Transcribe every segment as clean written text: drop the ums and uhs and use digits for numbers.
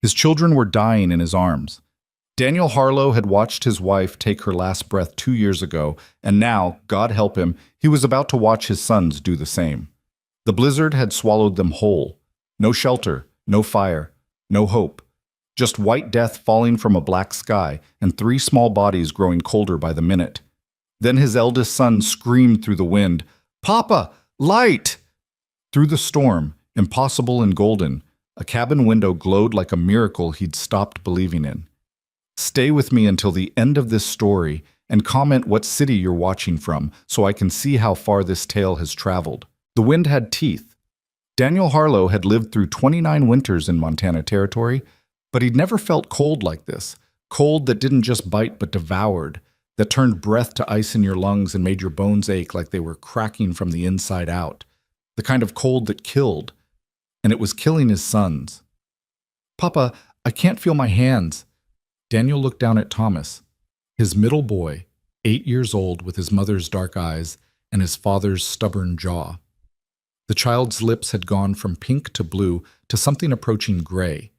His children were dying in his arms. Daniel Harlow had watched his wife take her last breath 2 years ago, and now, God help him, he was about to watch his sons do the same. The blizzard had swallowed them whole. No shelter, no fire, no hope. Just white death falling from a black sky and 3 small bodies growing colder by the minute. Then his eldest son screamed through the wind, "Papa, light!" Through the storm, impossible and golden, a cabin window glowed like a miracle he'd stopped believing in. Stay with me until the end of this story and comment what city you're watching from so I can see how far this tale has traveled. The wind had teeth. Daniel Harlow had lived through 29 winters in Montana Territory, but he'd never felt cold like this. Cold that didn't just bite but devoured, that turned breath to ice in your lungs and made your bones ache like they were cracking from the inside out. The kind of cold that killed. And it was killing his sons. "Papa, I can't feel my hands." Daniel looked down at Thomas, his middle boy, 8 years old with his mother's dark eyes and his father's stubborn jaw. The child's lips had gone from pink to blue to something approaching gray,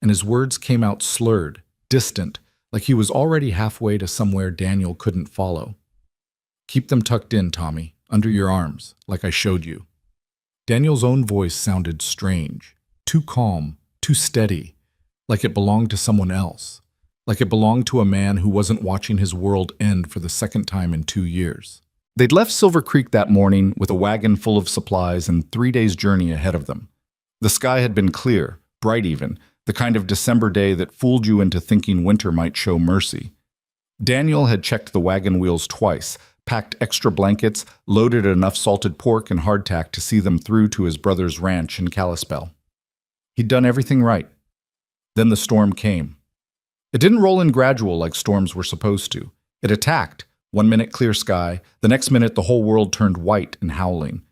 and his words came out slurred, distant, like he was already halfway to somewhere Daniel couldn't follow. "Keep them tucked in, Tommy, under your arms, like I showed you." Daniel's own voice sounded strange, too calm, too steady, like it belonged to someone else, like it belonged to a man who wasn't watching his world end for the second time in 2 years. They'd left Silver Creek that morning with a wagon full of supplies and 3 days' journey ahead of them. The sky had been clear, bright even, the kind of December day that fooled you into thinking winter might show mercy. Daniel had checked the wagon wheels twice, packed extra blankets, loaded enough salted pork and hardtack to see them through to his brother's ranch in Kalispell. He'd done everything right. Then the storm came. It didn't roll in gradual like storms were supposed to. It attacked. 1 minute clear sky, the next minute the whole world turned white and howling.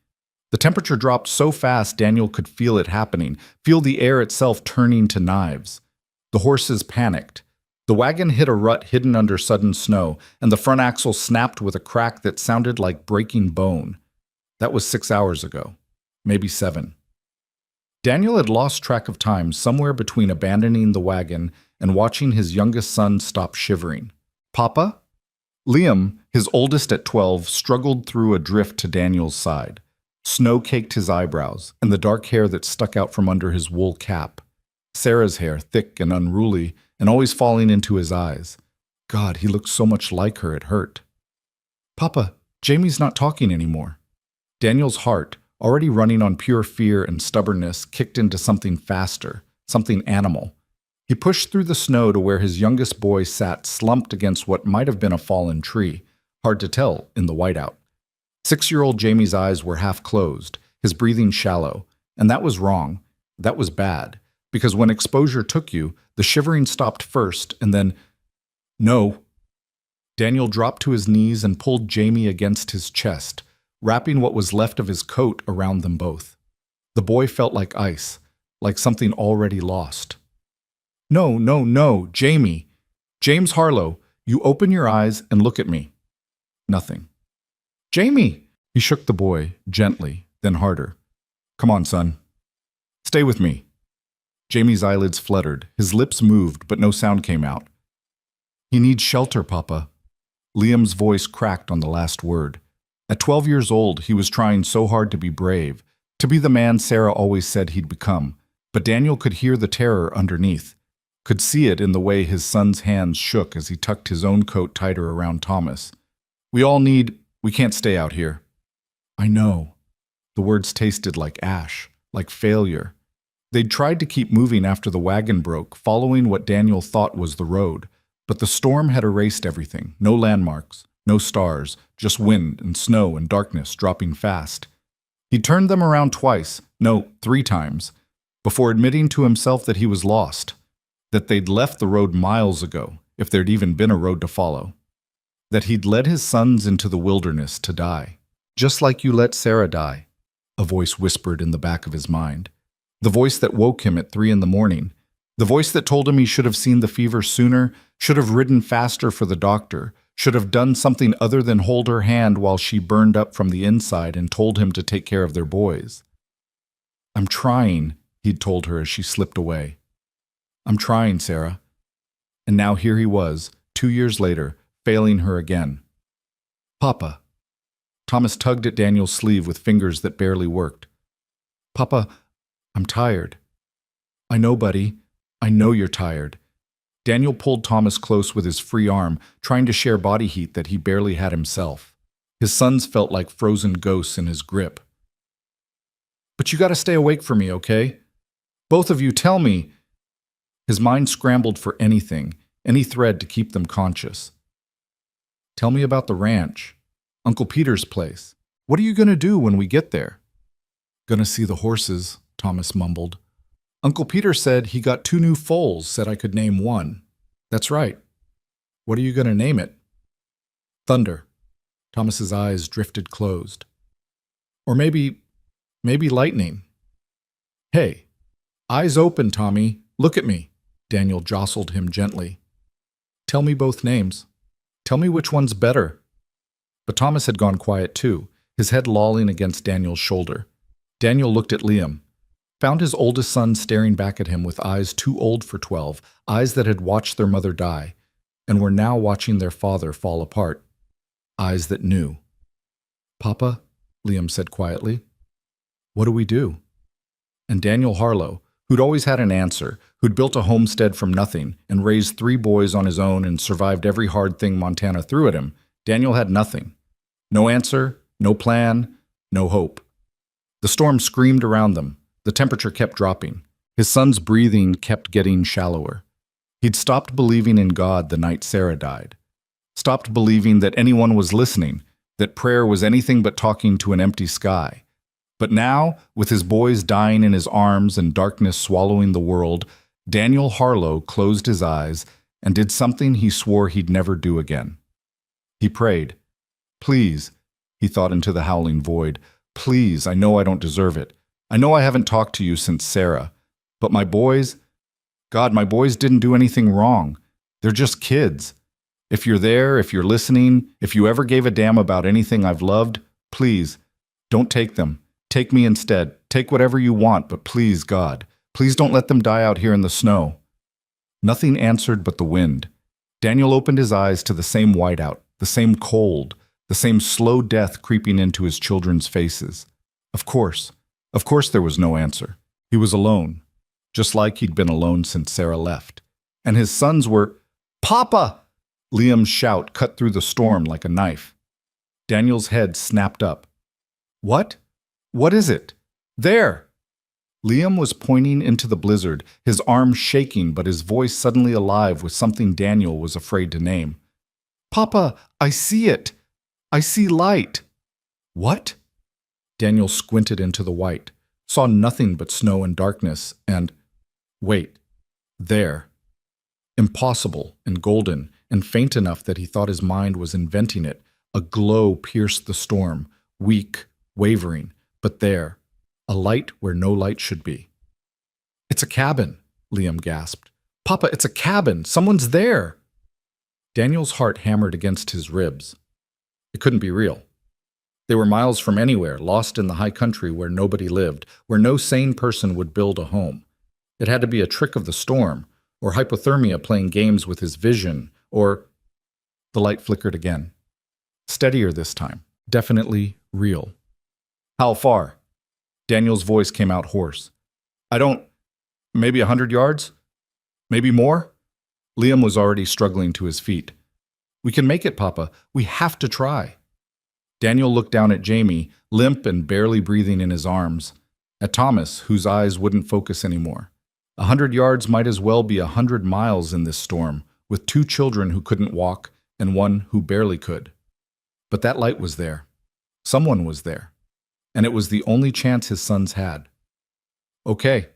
The temperature dropped so fast Daniel could feel it happening, feel the air itself turning to knives. The horses panicked. The wagon hit a rut hidden under sudden snow, and the front axle snapped with a crack that sounded like breaking bone. That was 6 hours ago, maybe 7. Daniel had lost track of time somewhere between abandoning the wagon and watching his youngest son stop shivering. "Papa?" Liam, his oldest at 12, struggled through a drift to Daniel's side. Snow caked his eyebrows, and the dark hair that stuck out from under his wool cap. Sarah's hair, thick and unruly, and always falling into his eyes. God, he looked so much like her it hurt. "Papa, Jamie's not talking anymore." Daniel's heart, already running on pure fear and stubbornness, kicked into something faster, something animal. He pushed through the snow to where his youngest boy sat slumped against what might have been a fallen tree, hard to tell in the whiteout. 6-year-old Jamie's eyes were half closed, his breathing shallow, and that was wrong. That was bad, because when exposure took you, the shivering stopped first, and then, no. Daniel dropped to his knees and pulled Jamie against his chest, wrapping what was left of his coat around them both. The boy felt like ice, like something already lost. "No, no, no, Jamie. James Harlow, you open your eyes and look at me." Nothing. "Jamie!" He shook the boy, gently, then harder. "Come on, son. Stay with me." Jamie's eyelids fluttered, his lips moved, but no sound came out. "He needs shelter, Papa." Liam's voice cracked on the last word. At 12 years old, he was trying so hard to be brave, to be the man Sarah always said he'd become, but Daniel could hear the terror underneath, could see it in the way his son's hands shook as he tucked his own coat tighter around Thomas. We can't stay out here." "I know." The words tasted like ash, like failure. They'd tried to keep moving after the wagon broke, following what Daniel thought was the road, but the storm had erased everything. No landmarks, no stars, just wind and snow and darkness dropping fast. He turned them around twice, no, 3 times, before admitting to himself that he was lost, that they'd left the road miles ago, if there'd even been a road to follow, that he'd led his sons into the wilderness to die. "Just like you let Sarah die," a voice whispered in the back of his mind. The voice that woke him at 3 a.m, the voice that told him he should have seen the fever sooner, should have ridden faster for the doctor, should have done something other than hold her hand while she burned up from the inside and told him to take care of their boys. "I'm trying," he'd told her as she slipped away. I'm trying, Sarah. And now here he was, 2 years later, failing her again. Papa. Thomas tugged at Daniel's sleeve with fingers that barely worked. Papa, I'm tired. I know, buddy. I know you're tired. Daniel pulled Thomas close with his free arm, trying to share body heat that he barely had himself. His sons felt like frozen ghosts in his grip. But you gotta stay awake for me, okay? Both of you, tell me. His mind scrambled for anything, any thread to keep them conscious. Tell me about the ranch. Uncle Peter's place. What are you gonna do when we get there? Gonna see the horses, Thomas mumbled. Uncle Peter said he got 2 new foals, said I could name one. That's right. What are you gonna name it? Thunder. Thomas's eyes drifted closed. Or maybe lightning. Hey, eyes open, Tommy. Look at me. Daniel jostled him gently. Tell me both names. Tell me which one's better. But Thomas had gone quiet too, his head lolling against Daniel's shoulder. Daniel looked at Liam, found his oldest son staring back at him with eyes too old for 12, eyes that had watched their mother die, and were now watching their father fall apart. Eyes that knew. Papa, Liam said quietly, what do we do? And Daniel Harlow, who'd always had an answer, who'd built a homestead from nothing and raised 3 boys on his own and survived every hard thing Montana threw at him, Daniel had nothing. No answer, no plan, no hope. The storm screamed around them. The temperature kept dropping. His son's breathing kept getting shallower. He'd stopped believing in God the night Sarah died. Stopped believing that anyone was listening, that prayer was anything but talking to an empty sky. But now, with his boys dying in his arms and darkness swallowing the world, Daniel Harlow closed his eyes and did something he swore he'd never do again. He prayed. Please, he thought into the howling void, please, I know I don't deserve it. I know I haven't talked to you since Sarah. But my boys, God, my boys didn't do anything wrong. They're just kids. If you're there, if you're listening, if you ever gave a damn about anything I've loved, please, don't take them. Take me instead. Take whatever you want, but please, God, please don't let them die out here in the snow. Nothing answered but the wind. Daniel opened his eyes to the same whiteout, the same cold, the same slow death creeping into his children's faces. Of course there was no answer. He was alone, just like he'd been alone since Sarah left. And his sons were, Papa! Liam's shout cut through the storm like a knife. Daniel's head snapped up. What? What is it? There! Liam was pointing into the blizzard, his arm shaking but his voice suddenly alive with something Daniel was afraid to name. Papa, I see it! I see light! What? Daniel squinted into the white, saw nothing but snow and darkness, and… wait. There. Impossible and golden and faint enough that he thought his mind was inventing it, a glow pierced the storm, weak, wavering, but there, a light where no light should be. It's a cabin, Liam gasped. Papa, it's a cabin! Someone's there! Daniel's heart hammered against his ribs. It couldn't be real. They were miles from anywhere, lost in the high country where nobody lived, where no sane person would build a home. It had to be a trick of the storm, or hypothermia playing games with his vision, or… The light flickered again. Steadier this time. Definitely real. How far? Daniel's voice came out hoarse. Maybe 100 yards? Maybe more? Liam was already struggling to his feet. We can make it, Papa. We have to try. Daniel looked down at Jamie, limp and barely breathing in his arms. At Thomas, whose eyes wouldn't focus anymore. 100 yards might as well be 100 miles in this storm, with 2 children who couldn't walk and one who barely could. But that light was there. Someone was there. And it was the only chance his sons had. Okay.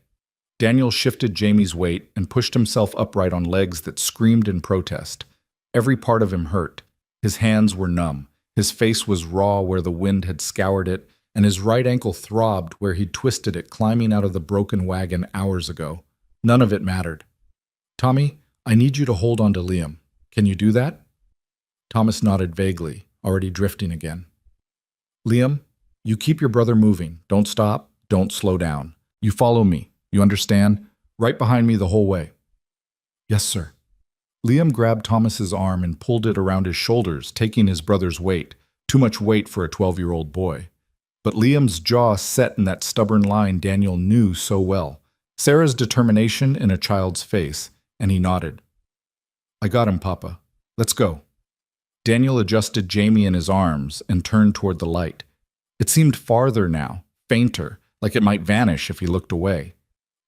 Daniel shifted Jamie's weight and pushed himself upright on legs that screamed in protest. Every part of him hurt. His hands were numb. His face was raw where the wind had scoured it, and his right ankle throbbed where he'd twisted it climbing out of the broken wagon hours ago. None of it mattered. Tommy, I need you to hold on to Liam. Can you do that? Thomas nodded vaguely, already drifting again. Liam, you keep your brother moving. Don't stop. Don't slow down. You follow me. You understand? Right behind me the whole way. Yes, sir. Liam grabbed Thomas's arm and pulled it around his shoulders, taking his brother's weight. Too much weight for a 12-year-old boy. But Liam's jaw set in that stubborn line Daniel knew so well. Sarah's determination in a child's face, and he nodded. I got him, Papa. Let's go. Daniel adjusted Jamie in his arms and turned toward the light. It seemed farther now, fainter, like it might vanish if he looked away.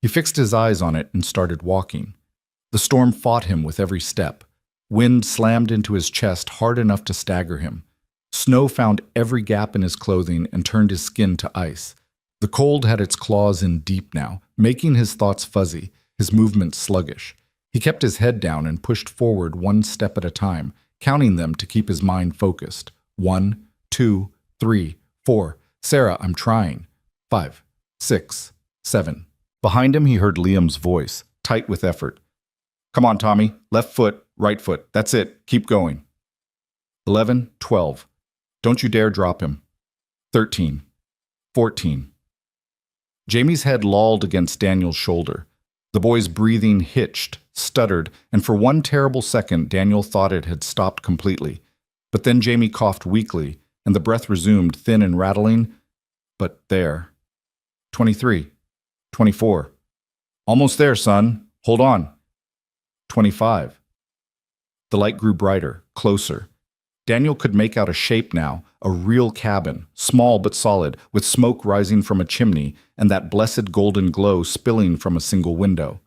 He fixed his eyes on it and started walking. The storm fought him with every step. Wind slammed into his chest hard enough to stagger him. Snow found every gap in his clothing and turned his skin to ice. The cold had its claws in deep now, making his thoughts fuzzy, his movements sluggish. He kept his head down and pushed forward one step at a time, counting them to keep his mind focused. 1, 2, 3, 4. Sarah, I'm trying. 5, 6, 7. Behind him he heard Liam's voice, tight with effort. Come on, Tommy. Left foot, right foot. That's it. Keep going. 11, 12. Don't you dare drop him. 13, 14. Jamie's head lolled against Daniel's shoulder. The boy's breathing hitched, stuttered, and for one terrible second Daniel thought it had stopped completely. But then Jamie coughed weakly, and the breath resumed, thin and rattling. But there. 23, 24. Almost there, son. Hold on. 25. The light grew brighter, closer. Daniel could make out a shape now, a real cabin, small but solid, with smoke rising from a chimney and that blessed golden glow spilling from a single window.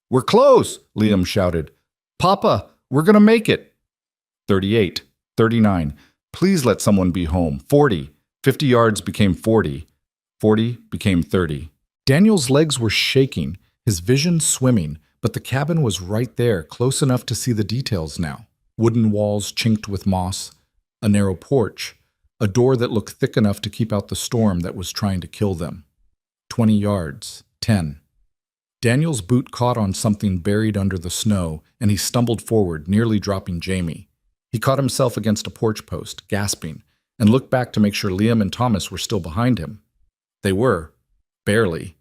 We're close, Liam shouted. Papa, we're going to make it. 38, 39. Please let someone be home. 40. 50 yards became 40. 40 became 30. Daniel's legs were shaking, his vision swimming, but the cabin was right there, close enough to see the details now. Wooden walls chinked with moss, a narrow porch, a door that looked thick enough to keep out the storm that was trying to kill them. 20 yards, 10. Daniel's boot caught on something buried under the snow, and he stumbled forward, nearly dropping Jamie. He caught himself against a porch post, gasping, and looked back to make sure Liam and Thomas were still behind him. They were. Barely.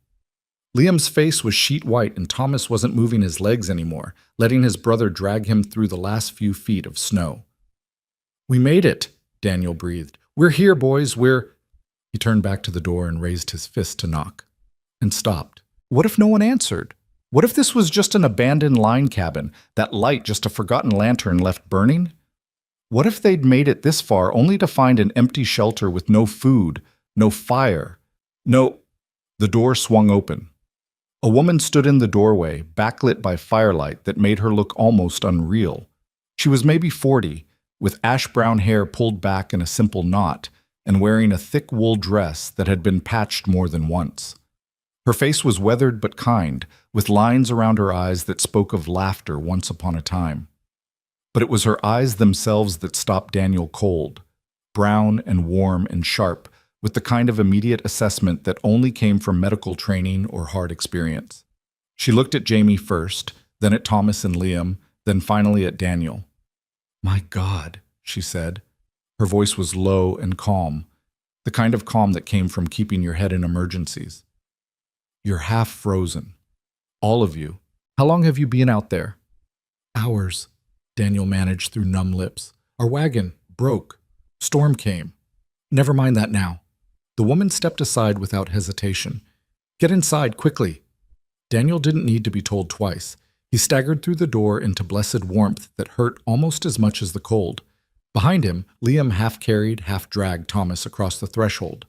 Liam's face was sheet white, and Thomas wasn't moving his legs anymore, letting his brother drag him through the last few feet of snow. We made it, Daniel breathed. We're here, boys, we're... He turned back to the door and raised his fist to knock. And stopped. What if no one answered? What if this was just an abandoned line cabin, that light just a forgotten lantern left burning? What if they'd made it this far only to find an empty shelter with no food, no fire, no... The door swung open. A woman stood in the doorway, backlit by firelight that made her look almost unreal. She was maybe 40, with ash-brown hair pulled back in a simple knot, and wearing a thick wool dress that had been patched more than once. Her face was weathered but kind, with lines around her eyes that spoke of laughter once upon a time. But it was her eyes themselves that stopped Daniel cold, brown and warm and sharp, with the kind of immediate assessment that only came from medical training or hard experience. She looked at Jamie first, then at Thomas and Liam, then finally at Daniel. My God, she said. Her voice was low and calm, the kind of calm that came from keeping your head in emergencies. You're half frozen. All of you. How long have you been out there? Hours, Daniel managed through numb lips. Our wagon broke. Storm came. Never mind that now. The woman stepped aside without hesitation. Get inside, quickly. Daniel didn't need to be told twice. He staggered through the door into blessed warmth that hurt almost as much as the cold. Behind him, Liam half-carried, half-dragged Thomas across the threshold.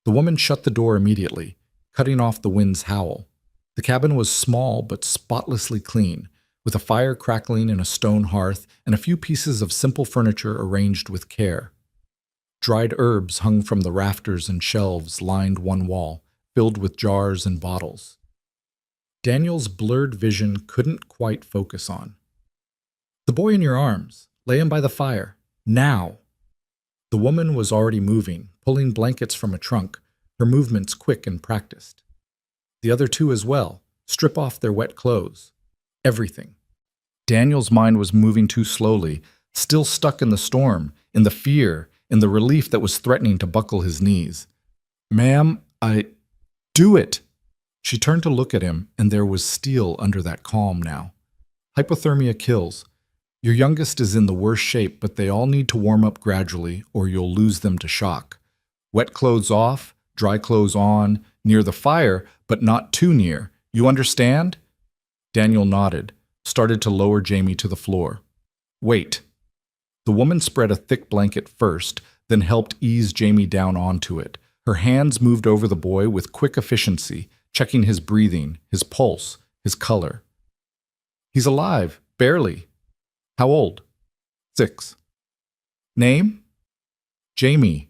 The woman shut the door immediately, cutting off the wind's howl. The cabin was small but spotlessly clean, with a fire crackling in a stone hearth and a few pieces of simple furniture arranged with care. Dried herbs hung from the rafters and shelves lined one wall, filled with jars and bottles. Daniel's blurred vision couldn't quite focus on. The boy in your arms. Lay him by the fire. Now! The woman was already moving, pulling blankets from a trunk, her movements quick and practiced. The other two as well. Strip off their wet clothes. Everything. Daniel's mind was moving too slowly, still stuck in the storm, in the fear, in the relief that was threatening to buckle his knees. Ma'am, do it! She turned to look at him, and there was steel under that calm now. Hypothermia kills. Your youngest is in the worst shape, but they all need to warm up gradually or you'll lose them to shock. Wet clothes off, dry clothes on, near the fire, but not too near. You understand? Daniel nodded, started to lower Jamie to the floor. Wait. The woman spread a thick blanket first, then helped ease Jamie down onto it. Her hands moved over the boy with quick efficiency, checking his breathing, his pulse, his color. He's alive, barely. How old? 6. Name? Jamie.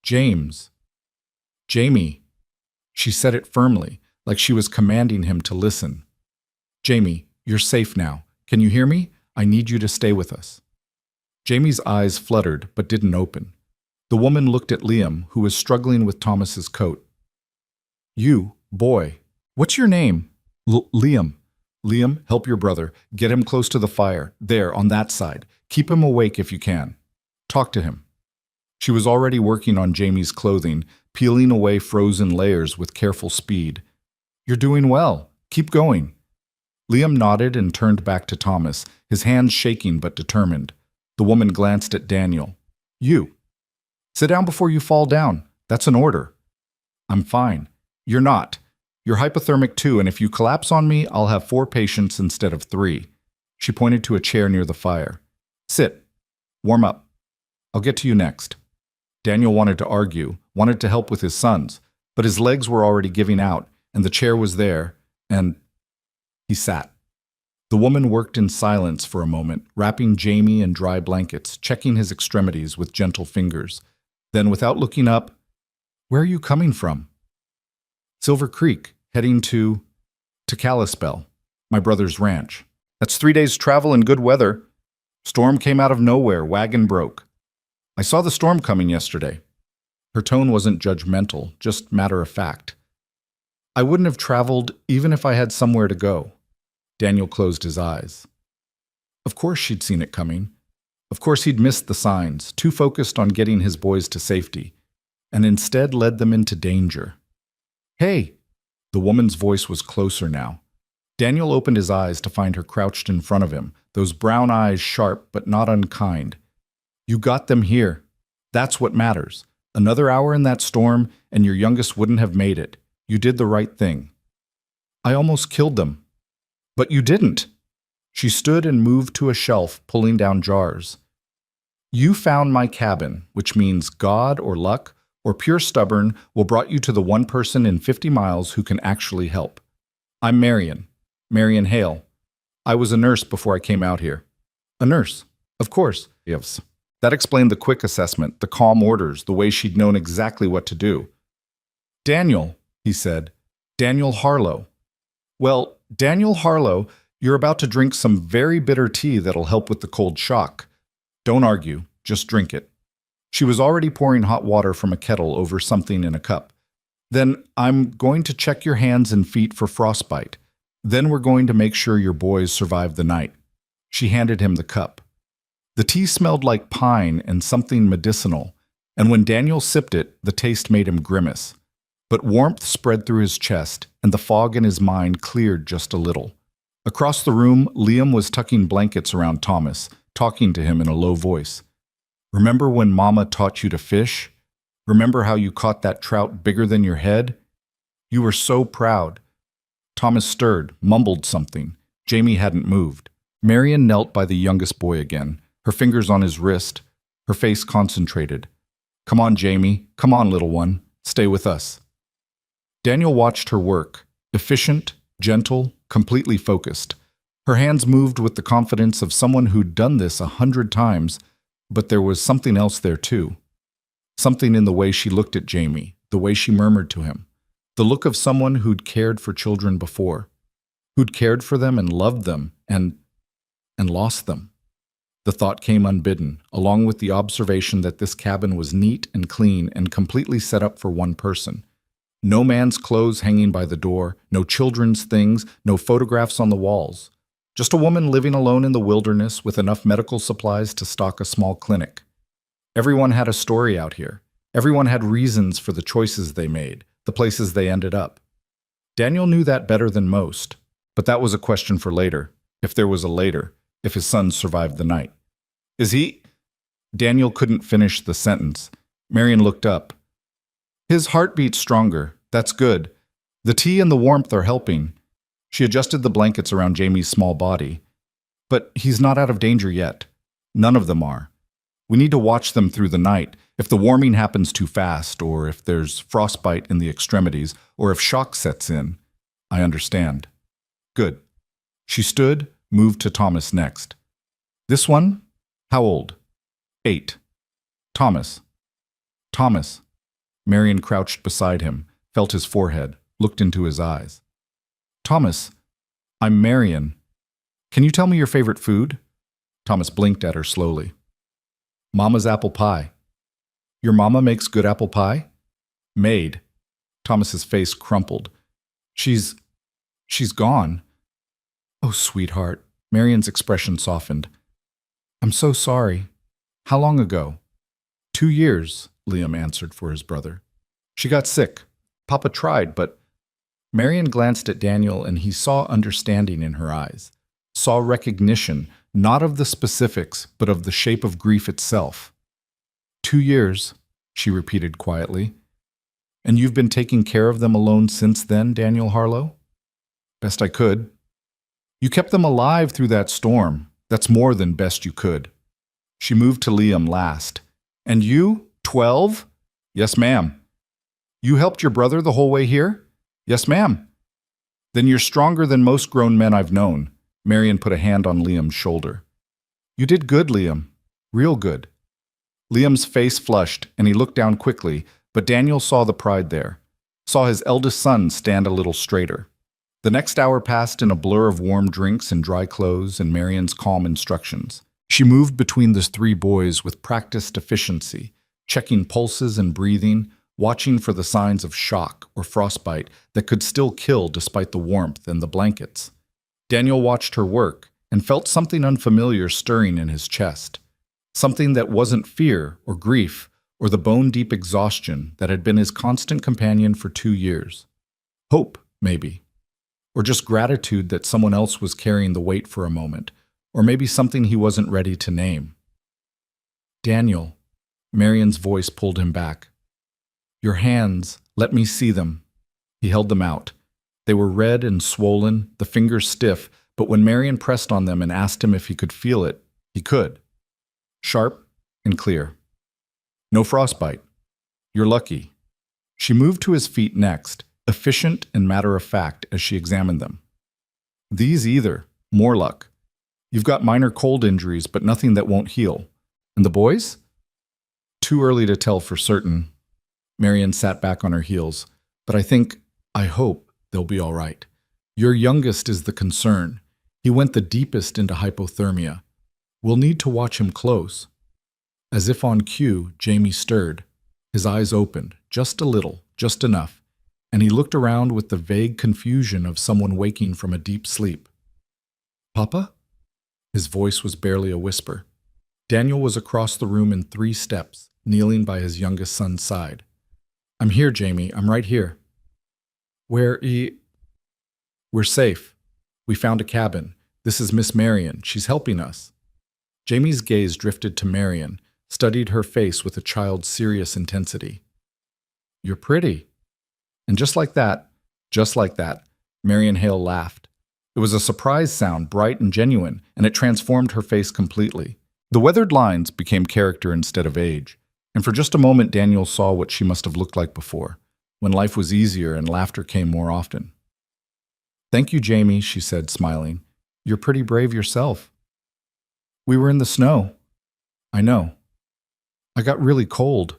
James. Jamie. She said it firmly, like she was commanding him to listen. Jamie, you're safe now. Can you hear me? I need you to stay with us. Jamie's eyes fluttered, but didn't open. The woman looked at Liam, who was struggling with Thomas's coat. You, boy. What's your name? Liam. Liam, help your brother. Get him close to the fire. There, on that side. Keep him awake if you can. Talk to him. She was already working on Jamie's clothing, peeling away frozen layers with careful speed. You're doing well. Keep going. Liam nodded and turned back to Thomas, his hands shaking but determined. The woman glanced at Daniel. You. Sit down before you fall down. That's an order. I'm fine. You're not. You're hypothermic too, and if you collapse on me, I'll have 4 patients instead of 3. She pointed to a chair near the fire. Sit. Warm up. I'll get to you next. Daniel wanted to argue, wanted to help with his sons, but his legs were already giving out, and the chair was there, and he sat. The woman worked in silence for a moment, wrapping Jamie in dry blankets, checking his extremities with gentle fingers. Then, without looking up, Where are you coming from? Silver Creek, heading to Kalispell, my brother's ranch. That's 3 days' travel in good weather. Storm came out of nowhere, wagon broke. I saw the storm coming yesterday. Her tone wasn't judgmental, just matter of fact. I wouldn't have traveled even if I had somewhere to go. Daniel closed his eyes. Of course she'd seen it coming. Of course he'd missed the signs, too focused on getting his boys to safety, and instead led them into danger. Hey! The woman's voice was closer now. Daniel opened his eyes to find her crouched in front of him, those brown eyes sharp but not unkind. You got them here. That's what matters. Another hour in that storm, and your youngest wouldn't have made it. You did the right thing. I almost killed them. But you didn't. She stood and moved to a shelf, pulling down jars. You found my cabin, which means God or luck or pure stubborn will brought you to the one person in 50 miles who can actually help. I'm Marion Hale. I was a nurse before I came out here. A nurse, of course. Yes. That explained the quick assessment, the calm orders, the way she'd known exactly what to do. Daniel, he said. Daniel Harlow. Well, Daniel Harlow, you're about to drink some very bitter tea that'll help with the cold shock. Don't argue, just drink it. She was already pouring hot water from a kettle over something in a cup. Then I'm going to check your hands and feet for frostbite. Then we're going to make sure your boys survive the night. She handed him the cup. The tea smelled like pine and something medicinal, and when Daniel sipped it, the taste made him grimace. But warmth spread through his chest, and the fog in his mind cleared just a little. Across the room, Liam was tucking blankets around Thomas, talking to him in a low voice. Remember when Mama taught you to fish? Remember how you caught that trout bigger than your head? You were so proud. Thomas stirred, mumbled something. Jamie hadn't moved. Marion knelt by the youngest boy again, her fingers on his wrist, her face concentrated. Come on, Jamie. Come on, little one. Stay with us. Daniel watched her work, efficient, gentle, completely focused. Her hands moved with the confidence of someone who'd done this 100 times, but there was something else there too. Something in the way she looked at Jamie, the way she murmured to him, the look of someone who'd cared for children before, who'd cared for them and loved them and lost them. The thought came unbidden, along with the observation that this cabin was neat and clean and completely set up for one person. No man's clothes hanging by the door, no children's things, no photographs on the walls. Just a woman living alone in the wilderness with enough medical supplies to stock a small clinic. Everyone had a story out here. Everyone had reasons for the choices they made, the places they ended up. Daniel knew that better than most, but that was a question for later. if there was a later, if his sons survived the night. Is he? Daniel couldn't finish the sentence. Marion looked up. His heart beat stronger. That's good. The tea and the warmth are helping. She adjusted the blankets around Jamie's small body. But he's not out of danger yet. None of them are. We need to watch them through the night. If the warming happens too fast, or if there's frostbite in the extremities, or if shock sets in. I understand. Good. She stood, moved to Thomas next. This one? How old? 8. Thomas. Thomas. Marion crouched beside him, felt his forehead, looked into his eyes. Thomas, I'm Marion. Can you tell me your favorite food? Thomas blinked at her slowly. Mama's apple pie. Your mama makes good apple pie? Made. Thomas's face crumpled. She's gone. Oh, sweetheart. Marion's expression softened. I'm so sorry. How long ago? 2 years, Liam answered for his brother. She got sick. Papa tried, but... Marion glanced at Daniel and he saw understanding in her eyes. Saw recognition, not of the specifics, but of the shape of grief itself. 2 years, she repeated quietly. And you've been taking care of them alone since then, Daniel Harlow? Best I could. You kept them alive through that storm. That's more than best you could. She moved to Liam last. And you, 12? Yes, ma'am. You helped your brother the whole way here? Yes, ma'am. Then you're stronger than most grown men I've known. Marion put a hand on Liam's shoulder. You did good, Liam. Real good. Liam's face flushed, and he looked down quickly, but Daniel saw the pride there. Saw his eldest son stand a little straighter. The next hour passed in a blur of warm drinks and dry clothes and Marion's calm instructions. She moved between the 3 boys with practiced efficiency, checking pulses and breathing, watching for the signs of shock or frostbite that could still kill despite the warmth and the blankets. Daniel watched her work and felt something unfamiliar stirring in his chest. Something that wasn't fear or grief or the bone-deep exhaustion that had been his constant companion for 2 years. Hope, maybe. Or just gratitude that someone else was carrying the weight for a moment, or maybe something he wasn't ready to name. Daniel, Marion's voice pulled him back. Your hands, let me see them. He held them out. They were red and swollen, the fingers stiff, but when Marion pressed on them and asked him if he could feel it, he could. Sharp and clear. No frostbite. You're lucky. She moved to his feet next, efficient and matter-of-fact as she examined them. These either. More luck. You've got minor cold injuries, but nothing that won't heal. And the boys? Too early to tell for certain. Marion sat back on her heels. But I hope they'll be all right. Your youngest is the concern. He went the deepest into hypothermia. We'll need to watch him close. As if on cue, Jamie stirred. His eyes opened, just a little, just enough, and he looked around with the vague confusion of someone waking from a deep sleep. Papa? His voice was barely a whisper. Daniel was across the room in 3 steps, kneeling by his youngest son's side. I'm here, Jamie. I'm right here. We're safe. We found a cabin. This is Miss Marion. She's helping us. Jamie's gaze drifted to Marion, studied her face with a child's serious intensity. You're pretty. And just like that, Marion Hale laughed. It was a surprise sound, bright and genuine, and it transformed her face completely. The weathered lines became character instead of age, and for just a moment Daniel saw what she must have looked like before, when life was easier and laughter came more often. Thank you, Jamie, she said, smiling. You're pretty brave yourself. We were in the snow. I know. I got really cold.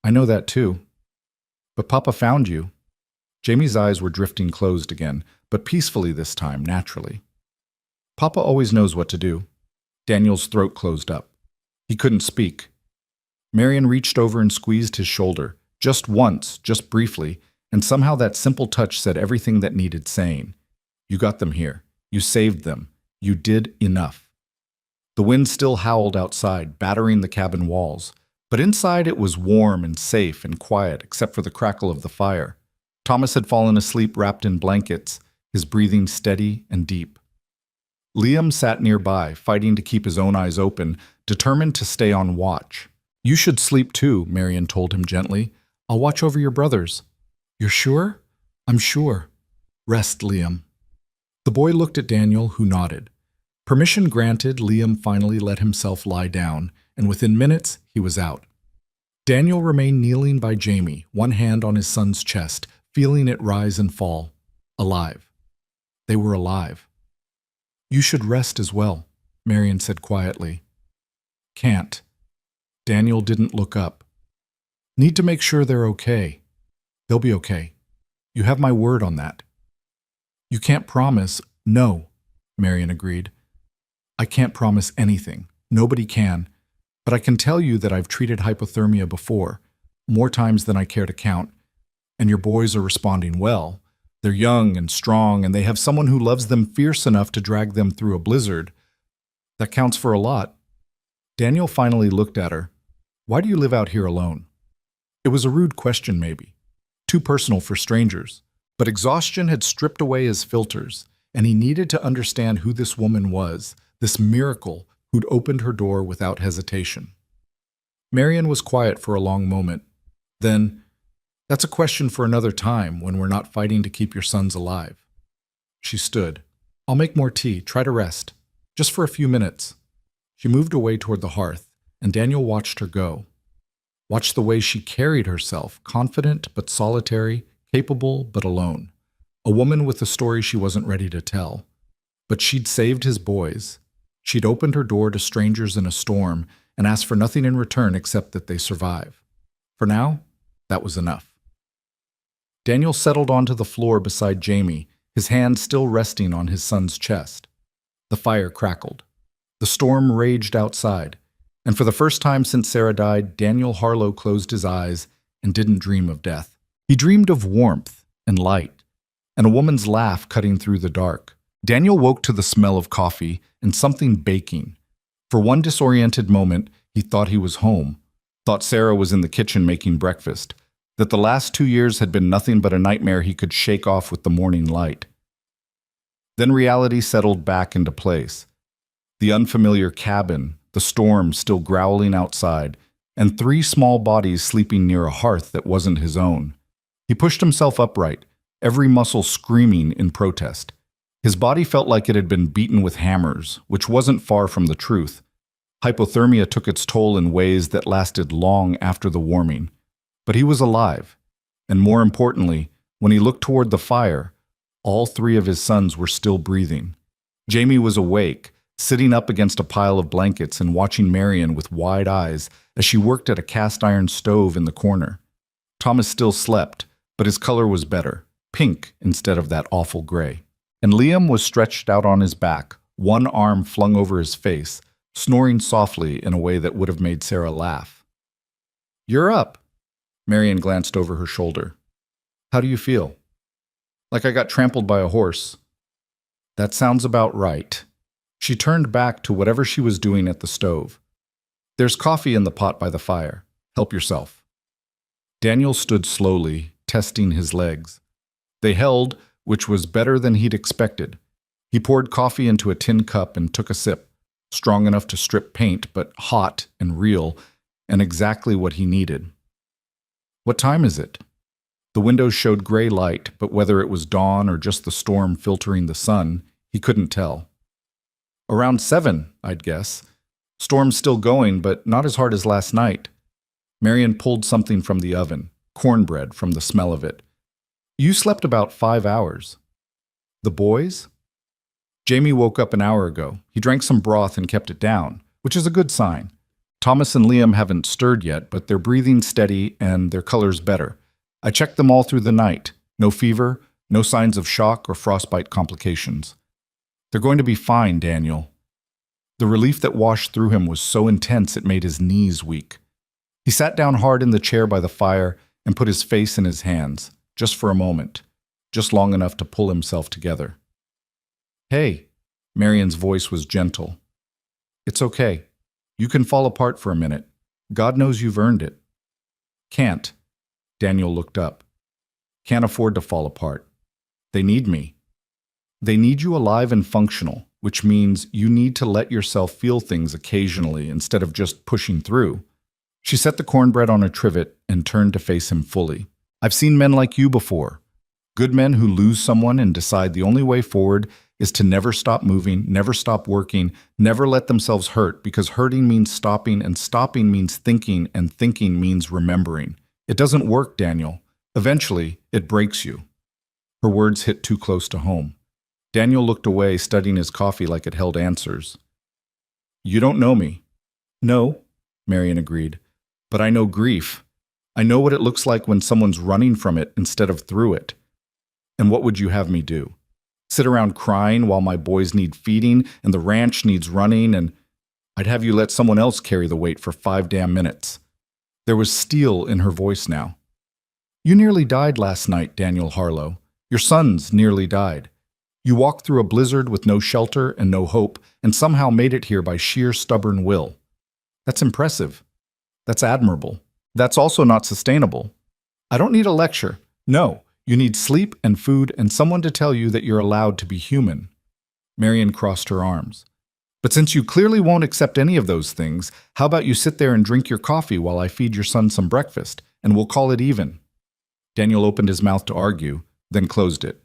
I know that too. But Papa found you. Jamie's eyes were drifting closed again, but peacefully this time, naturally. Papa always knows what to do. Daniel's throat closed up. He couldn't speak. Marion reached over and squeezed his shoulder, just once, just briefly, and somehow that simple touch said everything that needed saying. You got them here. You saved them. You did enough. The wind still howled outside, battering the cabin walls, but inside it was warm and safe and quiet except for the crackle of the fire. Thomas had fallen asleep wrapped in blankets, his breathing steady and deep. Liam sat nearby, fighting to keep his own eyes open, determined to stay on watch. "You should sleep too," Marion told him gently. "I'll watch over your brothers." "You're sure?" "I'm sure." "Rest, Liam." The boy looked at Daniel, who nodded. Permission granted, Liam finally let himself lie down, and within minutes he was out. Daniel remained kneeling by Jamie, one hand on his son's chest, feeling it rise and fall. Alive. They were alive. "You should rest as well," Marion said quietly. "Can't." Daniel didn't look up. "Need to make sure they're okay." "They'll be okay. You have my word on that." "You can't promise." "No," Marion agreed. "I can't promise anything. Nobody can. But I can tell you that I've treated hypothermia before, more times than I care to count, and your boys are responding well. They're young and strong, and they have someone who loves them fierce enough to drag them through a blizzard. That counts for a lot." Daniel finally looked at her. "Why do you live out here alone?" It was a rude question, maybe. Too personal for strangers. But exhaustion had stripped away his filters, and he needed to understand who this woman was, this miracle who'd opened her door without hesitation. Marion was quiet for a long moment. Then, "That's a question for another time when we're not fighting to keep your sons alive." She stood. "I'll make more tea. Try to rest. Just for a few minutes." She moved away toward the hearth, and Daniel watched her go. Watched the way she carried herself, confident but solitary, capable but alone. A woman with a story she wasn't ready to tell. But she'd saved his boys. She'd opened her door to strangers in a storm and asked for nothing in return except that they survive. For now, that was enough. Daniel settled onto the floor beside Jamie, his hand still resting on his son's chest. The fire crackled. The storm raged outside, and for the first time since Sarah died, Daniel Harlow closed his eyes and didn't dream of death. He dreamed of warmth and light, and a woman's laugh cutting through the dark. Daniel woke to the smell of coffee and something baking. For one disoriented moment, he thought he was home, thought Sarah was in the kitchen making breakfast, that the last 2 years had been nothing but a nightmare he could shake off with the morning light. Then reality settled back into place. The unfamiliar cabin, the storm still growling outside, and 3 small bodies sleeping near a hearth that wasn't his own. He pushed himself upright, every muscle screaming in protest. His body felt like it had been beaten with hammers, which wasn't far from the truth. Hypothermia took its toll in ways that lasted long after the warming. But he was alive, and more importantly, when he looked toward the fire, all 3 of his sons were still breathing. Jamie was awake, sitting up against a pile of blankets and watching Marion with wide eyes as she worked at a cast-iron stove in the corner. Thomas still slept, but his color was better, pink instead of that awful gray. And Liam was stretched out on his back, one arm flung over his face, snoring softly in a way that would have made Sarah laugh. "You're up." Marion glanced over her shoulder. "How do you feel?" "Like I got trampled by a horse." "That sounds about right." She turned back to whatever she was doing at the stove. "There's coffee in the pot by the fire. Help yourself." Daniel stood slowly, testing his legs. They held, which was better than he'd expected. He poured coffee into a tin cup and took a sip, strong enough to strip paint, but hot and real, and exactly what he needed. "What time is it?" The windows showed gray light, but whether it was dawn or just the storm filtering the sun, he couldn't tell. "Around 7, I'd guess. Storm's still going, but not as hard as last night." Marion pulled something from the oven, cornbread from the smell of it. "You slept about 5 hours. The boys?" "Jamie woke up an hour ago. He drank some broth and kept it down, which is a good sign. Thomas and Liam haven't stirred yet, but they're breathing steady and their color's better. I checked them all through the night. No fever, no signs of shock or frostbite complications. They're going to be fine, Daniel." The relief that washed through him was so intense it made his knees weak. He sat down hard in the chair by the fire and put his face in his hands, just for a moment, just long enough to pull himself together. "Hey," Marion's voice was gentle. "It's okay. You can fall apart for a minute. God knows you've earned it." "Can't." Daniel looked up. "Can't afford to fall apart. They need me. They need you alive and functional, which means you need to let yourself feel things occasionally instead of just pushing through. She set the cornbread on a trivet and turned to face him fully. I've seen men like you before. Good men who lose someone and decide the only way forward is to never stop moving, never stop working, never let themselves hurt, because hurting means stopping, and stopping means thinking, and thinking means remembering. It doesn't work, Daniel. Eventually, it breaks you. Her words hit too close to home. Daniel looked away, studying his coffee like it held answers. You don't know me. No, Marion agreed. But I know grief. I know what it looks like when someone's running from it instead of through it. And what would you have me do? Sit around crying while my boys need feeding and the ranch needs running, and I'd have you let someone else carry the weight for 5 damn minutes. There was steel in her voice now. You nearly died last night, Daniel Harlow. Your sons nearly died. You walked through a blizzard with no shelter and no hope, and somehow made it here by sheer stubborn will. That's impressive. That's admirable. That's also not sustainable. I don't need a lecture. No. You need sleep and food and someone to tell you that you're allowed to be human. Marion crossed her arms. But since you clearly won't accept any of those things, how about you sit there and drink your coffee while I feed your son some breakfast, and we'll call it even. Daniel opened his mouth to argue, then closed it.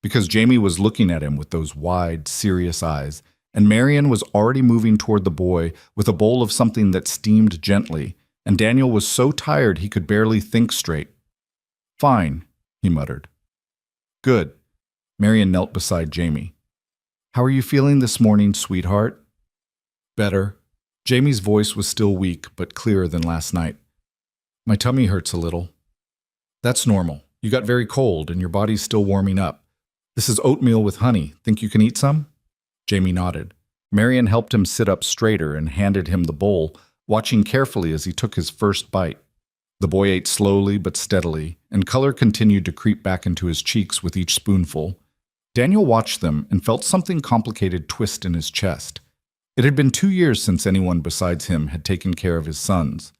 Because Jamie was looking at him with those wide, serious eyes, and Marion was already moving toward the boy with a bowl of something that steamed gently, and Daniel was so tired he could barely think straight. Fine, he muttered. Good. Marion knelt beside Jamie. How are you feeling this morning, sweetheart? Better. Jamie's voice was still weak, but clearer than last night. My tummy hurts a little. That's normal. You got very cold, and your body's still warming up. This is oatmeal with honey. Think you can eat some? Jamie nodded. Marion helped him sit up straighter and handed him the bowl, watching carefully as he took his first bite. The boy ate slowly but steadily, and color continued to creep back into his cheeks with each spoonful. Daniel watched them and felt something complicated twist in his chest. It had been 2 years since anyone besides him had taken care of his sons.